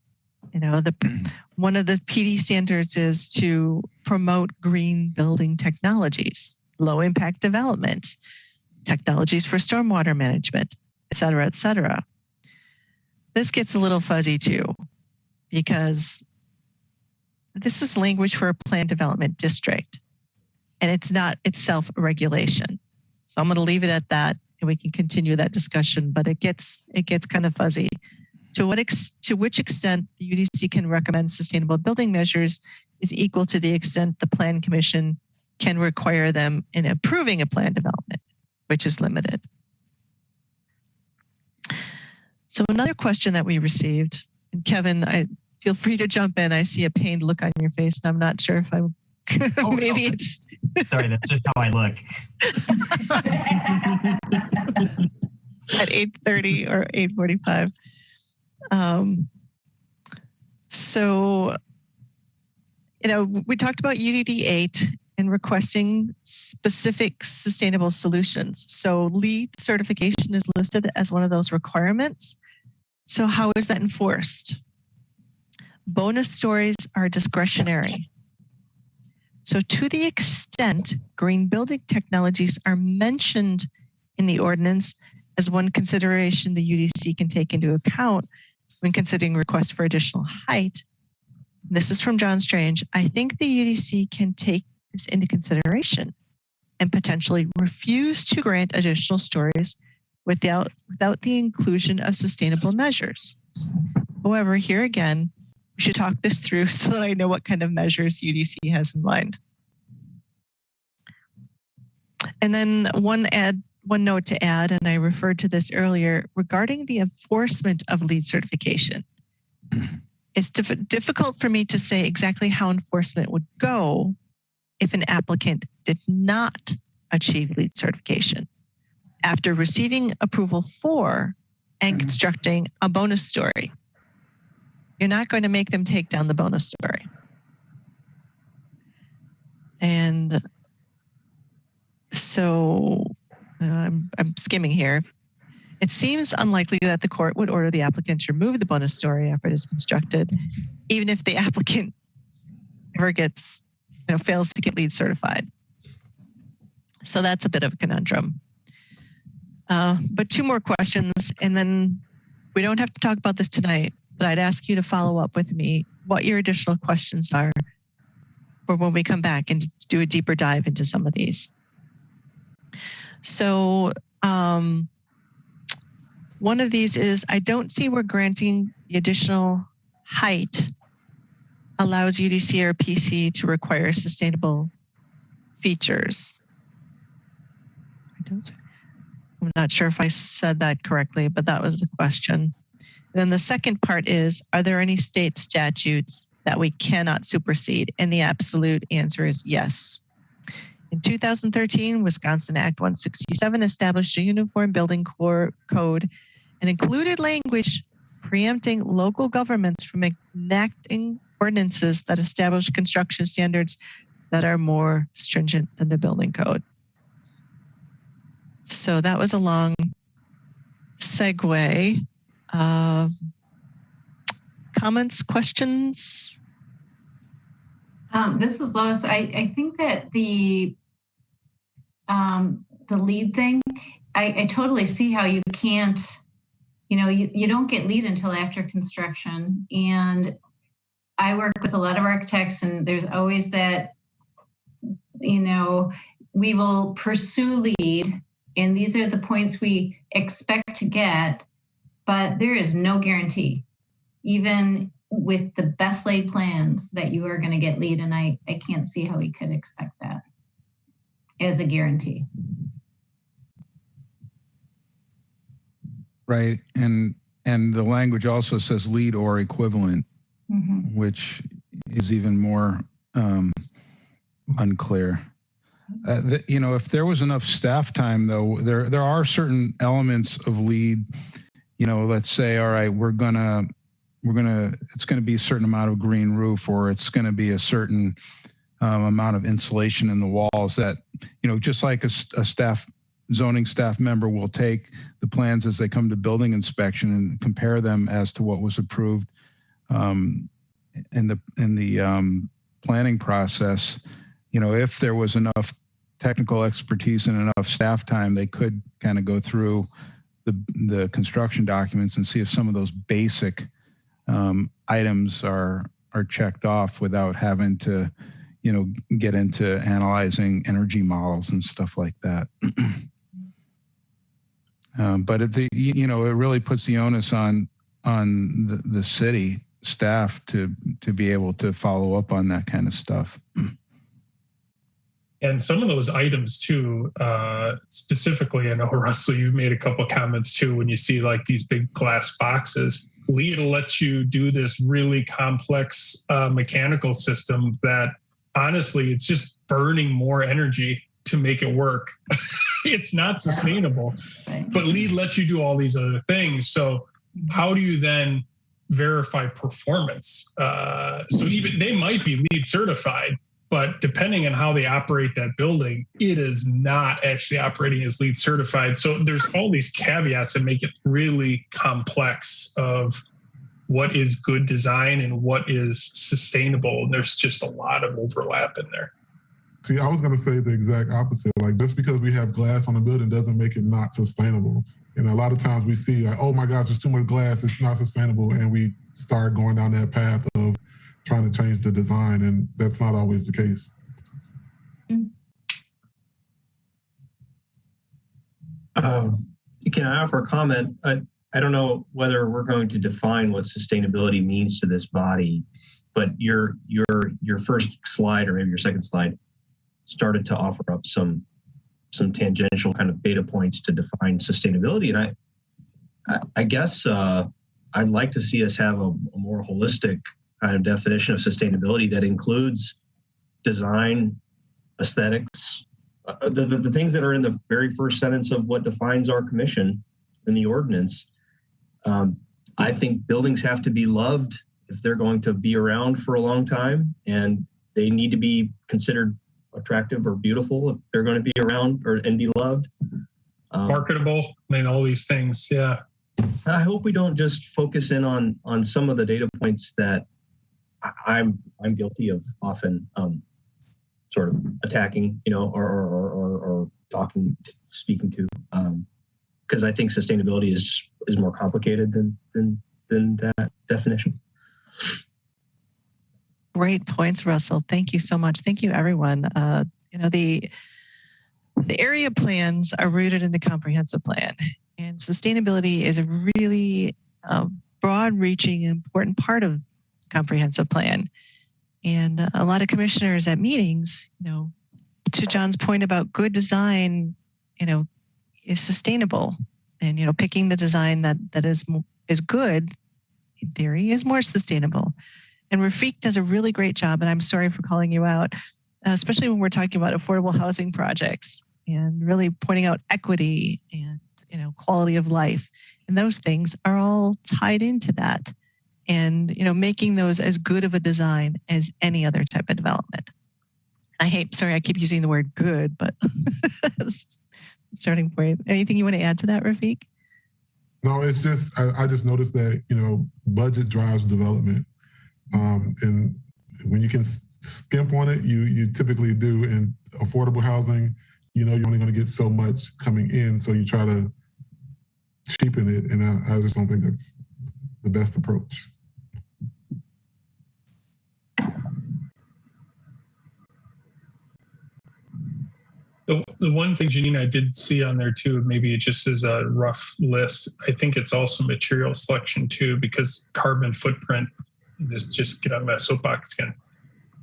One of the PD standards is to promote green building technologies, low impact development, technologies for stormwater management, et cetera, et cetera. This gets a little fuzzy too, because this is language for a planned development district, and it's not itself a regulation. So I'm going to leave it at that, and we can continue that discussion. But it gets kind of fuzzy. To which extent the UDC can recommend sustainable building measures is equal to the extent the Plan Commission can require them in approving a plan development, which is limited. So another question that we received, and Kevin, I feel free to jump in. I see a pained look on your face, and I'm not sure if I'm maybe it's sorry, that's just how I look. At 8:30 or 8:45. So, we talked about UDD 8 and requesting specific sustainable solutions. So LEED certification is listed as one of those requirements. So how is that enforced? Bonus stories are discretionary. So to the extent green building technologies are mentioned in the ordinance as one consideration the UDC can take into account when considering requests for additional height, this is from John Strange, I think the UDC can take this into consideration and potentially refuse to grant additional stories without the inclusion of sustainable measures. However, here again, we should talk this through so that I know what kind of measures UDC has in mind. And then one note to add, and I referred to this earlier, regarding the enforcement of LEED certification. It's difficult for me to say exactly how enforcement would go if an applicant did not achieve LEED certification after receiving approval for and constructing a bonus story. You're not going to make them take down the bonus story. And so I'm skimming here. It seems unlikely that the court would order the applicant to remove the bonus story after it is constructed, even if the applicant ever gets, fails to get LEED certified. So that's a bit of a conundrum. But two more questions, and then we don't have to talk about this tonight, but I'd ask you to follow up with me what your additional questions are for when we come back and do a deeper dive into some of these. So one of these is, I don't see where granting the additional height allows UDC or PC to require sustainable features. I'm not sure if I said that correctly, but that was the question. And then the second part is, are there any state statutes that we cannot supersede? And the absolute answer is yes. In 2013, Wisconsin Act 167 established a uniform building code and included language preempting local governments from enacting ordinances that establish construction standards that are more stringent than the building code. So that was a long segue. Comments, questions? This is Lois. I think that the LEED thing, I totally see how you can't, you don't get LEED until after construction. And I work with a lot of architects, and there's always that, we will pursue LEED, and these are the points we expect to get, but there is no guarantee, even with the best laid plans, that you are going to get LEED. And I can't see how we could expect that as a guarantee. Right. And the language also says LEED or equivalent, which is even more unclear. If there was enough staff time, though, there are certain elements of LEED. Let's say, all right, it's going to be a certain amount of green roof, or it's going to be a certain amount of insulation in the walls that, just like a zoning staff member will take the plans as they come to building inspection and compare them as to what was approved in the planning process. If there was enough technical expertise and enough staff time, they could kind of go through the construction documents and see if some of those basic items are checked off without having to, get into analyzing energy models and stuff like that. But it really puts the onus on the city staff to be able to follow up on that kind of stuff. And some of those items too, specifically, I know Russell, you've made a couple of comments too, when you see like these big glass boxes, LEED lets you do this really complex mechanical system that honestly, it's just burning more energy to make it work. It's not sustainable, but LEED lets you do all these other things. So how do you then verify performance? So even they might be LEED certified, but depending on how they operate that building, it is not actually operating as LEED certified. So there's all these caveats that make it really complex of what is good design and what is sustainable. And there's just a lot of overlap in there. See, I was going to say the exact opposite. Like, just because we have glass on a building doesn't make it not sustainable. And a lot of times we see like, oh my gosh, there's too much glass, it's not sustainable. And we start going down that path of trying to change the design, and that's not always the case. Can I offer a comment? I don't know whether we're going to define what sustainability means to this body, but your first slide, or maybe your second slide, started to offer up some tangential kind of data points to define sustainability. And I guess I'd like to see us have a more holistic kind of definition of sustainability that includes design, aesthetics, the things that are in the very first sentence of what defines our commission in the ordinance. I think buildings have to be loved if they're going to be around for a long time, and they need to be considered attractive or beautiful if they're going to be around and be loved. Marketable, I mean, all these things, yeah. I hope we don't just focus in on some of the data points that I'm guilty of often sort of attacking, or speaking to, because I think sustainability is more complicated than that definition. Great points, Russell. Thank you so much. Thank you, everyone. The area plans are rooted in the comprehensive plan, and sustainability is a really broad-reaching and important part of comprehensive plan. And a lot of commissioners at meetings, to John's point about good design, is sustainable, and picking the design that is good in theory is more sustainable. And Rafiq does a really great job, and I'm sorry for calling you out, especially when we're talking about affordable housing projects and really pointing out equity and quality of life, and those things are all tied into that. And making those as good of a design as any other type of development. I keep using the word good, but starting point. Anything you want to add to that, Rafiq? No, it's just, I just noticed that, budget drives development. And when you can skimp on it, you typically do. In affordable housing, you're only going to get so much coming in, so you try to cheapen it. And I just don't think that's the best approach. The one thing, Janine, I did see on there too, maybe it just is a rough list. I think it's also material selection too, because carbon footprint, just get on my soapbox again.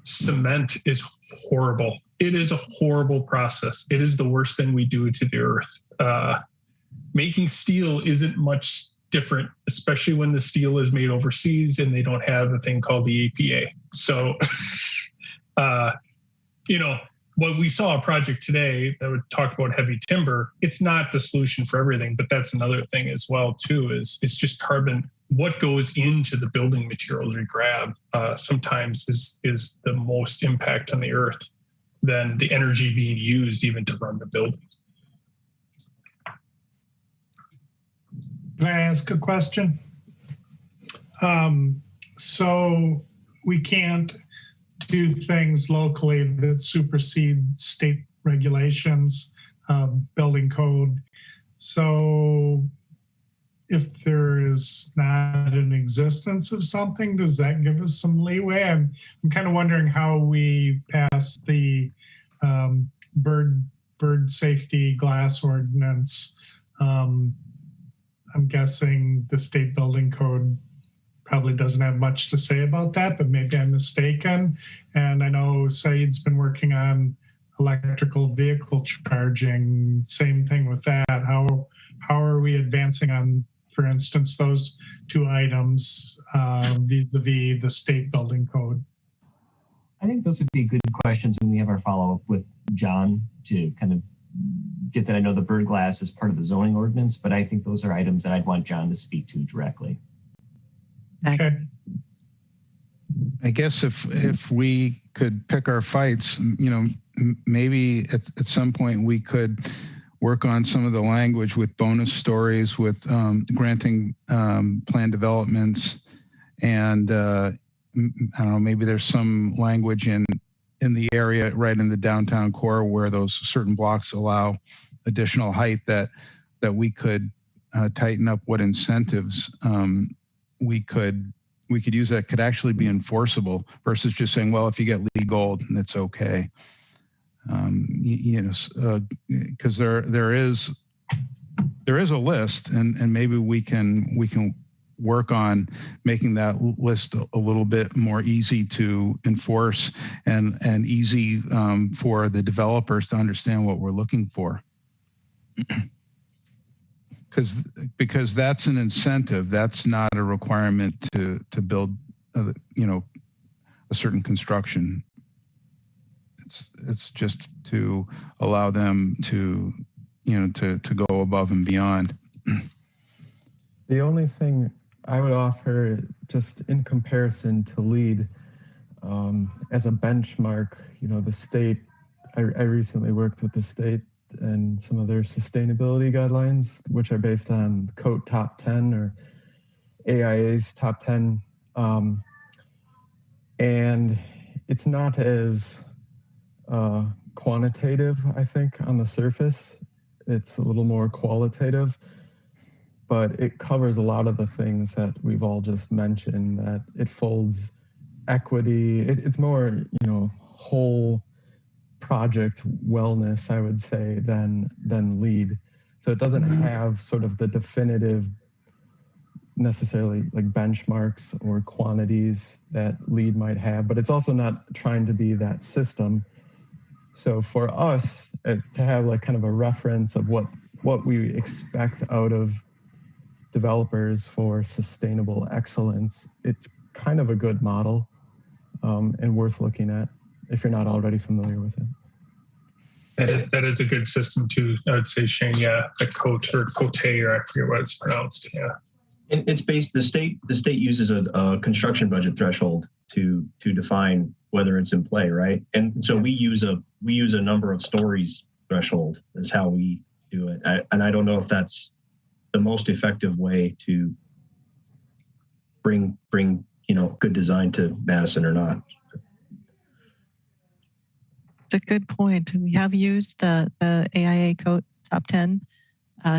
Cement is horrible. It is a horrible process. It is the worst thing we do to the earth. Making steel isn't much different, especially when the steel is made overseas and they don't have a thing called the APA. So, when we saw a project today that would talk about heavy timber, it's not the solution for everything, but that's another thing as well too, is it's just carbon. What goes into the building materials we grab sometimes is the most impact on the earth than the energy being used even to run the building. Can I ask a question? So we can't do things locally that supersede state regulations, building code. So if there is not an existence of something, does that give us some leeway? I'm kind of wondering how we pass the bird safety glass ordinance I'm guessing the state building code probably doesn't have much to say about that, but maybe I'm mistaken. And I know Saeed's been working on electrical vehicle charging, same thing with that. How are we advancing on, for instance, those two items vis-a-vis the state building code? I think those would be good questions when we have our follow-up with John to kind of get that. I know the bird glass is part of the zoning ordinance, but I think those are items that I'd want John to speak to directly. Okay. I guess if we could pick our fights, maybe at some point we could work on some of the language with bonus stories, with granting plan developments, and I don't know, maybe there's some language in the area right in the downtown core where those certain blocks allow additional height that we could tighten up what incentives we could use that could actually be enforceable versus just saying, well, if you get LEED Gold, it's okay. Because there is a list, and maybe we can work on making that list a little bit more easy to enforce and easy for the developers to understand what we're looking for. Because that's an incentive. That's not a requirement to build, a certain construction. It's just to allow them to go above and beyond. The only thing I would offer, just in comparison to LEED, as a benchmark, the state. I recently worked with the state and some of their sustainability guidelines, which are based on COTE Top 10 or AIA's Top 10. And it's not as quantitative, I think, on the surface. It's a little more qualitative, but it covers a lot of the things that we've all just mentioned, that it folds equity. It's more, whole project wellness, I would say, than LEED. So it doesn't have sort of the definitive necessarily like benchmarks or quantities that LEED might have, but it's also not trying to be that system. So for us to have like kind of a reference of what we expect out of developers for sustainable excellence, it's kind of a good model and worth looking at if you're not already familiar with it. That is a good system too. I would say, Shane, yeah, a COTE or COTE, or I forget what it's pronounced. Yeah. And it's based, the state uses a construction budget threshold to define whether it's in play, right? And so we use a number of stories threshold is how we do it. And I don't know if that's the most effective way to bring good design to Madison or not. It's a good point. We have used the AIA COTE Top 10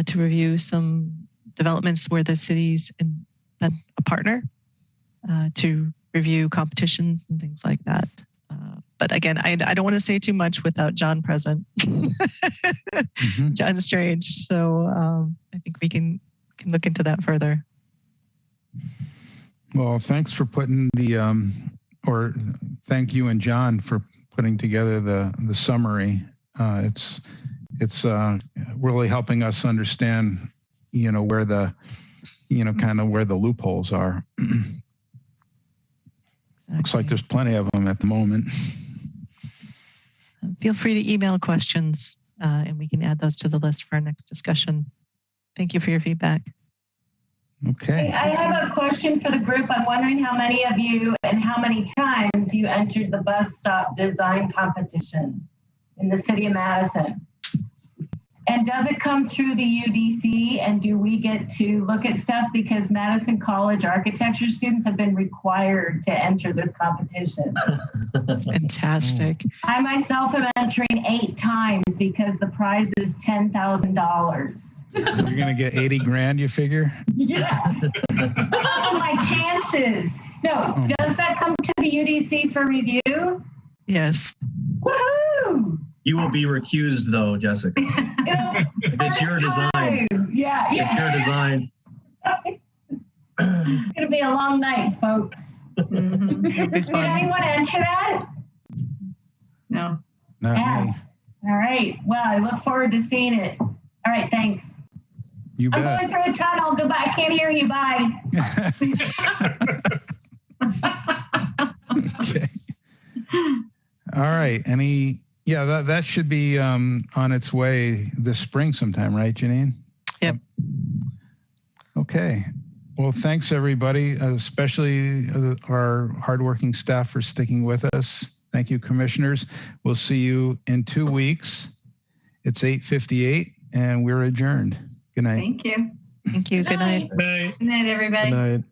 to review some developments where the city's been a partner to review competitions and things like that. But again, I don't want to say too much without John present. John Strange. So I think we can look into that further. Well, thanks for putting thank you and John for putting together the summary. It's really helping us understand, where the, kind of where the loopholes are. Exactly. Looks like there's plenty of them at the moment. Feel free to email questions and we can add those to the list for our next discussion. Thank you for your feedback. Okay. I have a question for the group. I'm wondering how many of you and how many times you entered the bus stop design competition in the city of Madison. And does it come through the UDC, and do we get to look at stuff? Because Madison College architecture students have been required to enter this competition. Fantastic. I myself am entering 8 times because the prize is $10,000. You're going to get 80 grand, you figure? Yeah. My chances. No, does that come to the UDC for review? Yes. Woohoo! You will be recused though, Jessica. If it's your design. Yeah, It's your design. It's gonna be a long night, folks. It'll be Did fun. anyone enter that? No. Not Yeah. me. All right. Well, I look forward to seeing it. All right. Thanks. You I'm bet. going through a tunnel. Goodbye. I can't hear you. Bye. Okay. All right. Yeah, that should be on its way this spring sometime, right, Janine? Yep. Okay. Well, thanks everybody, especially our hardworking staff for sticking with us. Thank you, commissioners. We'll see you in 2 weeks. It's 8:58 and we're adjourned. Good night. Thank you. Thank you. Good night. Good night, everybody. Good night.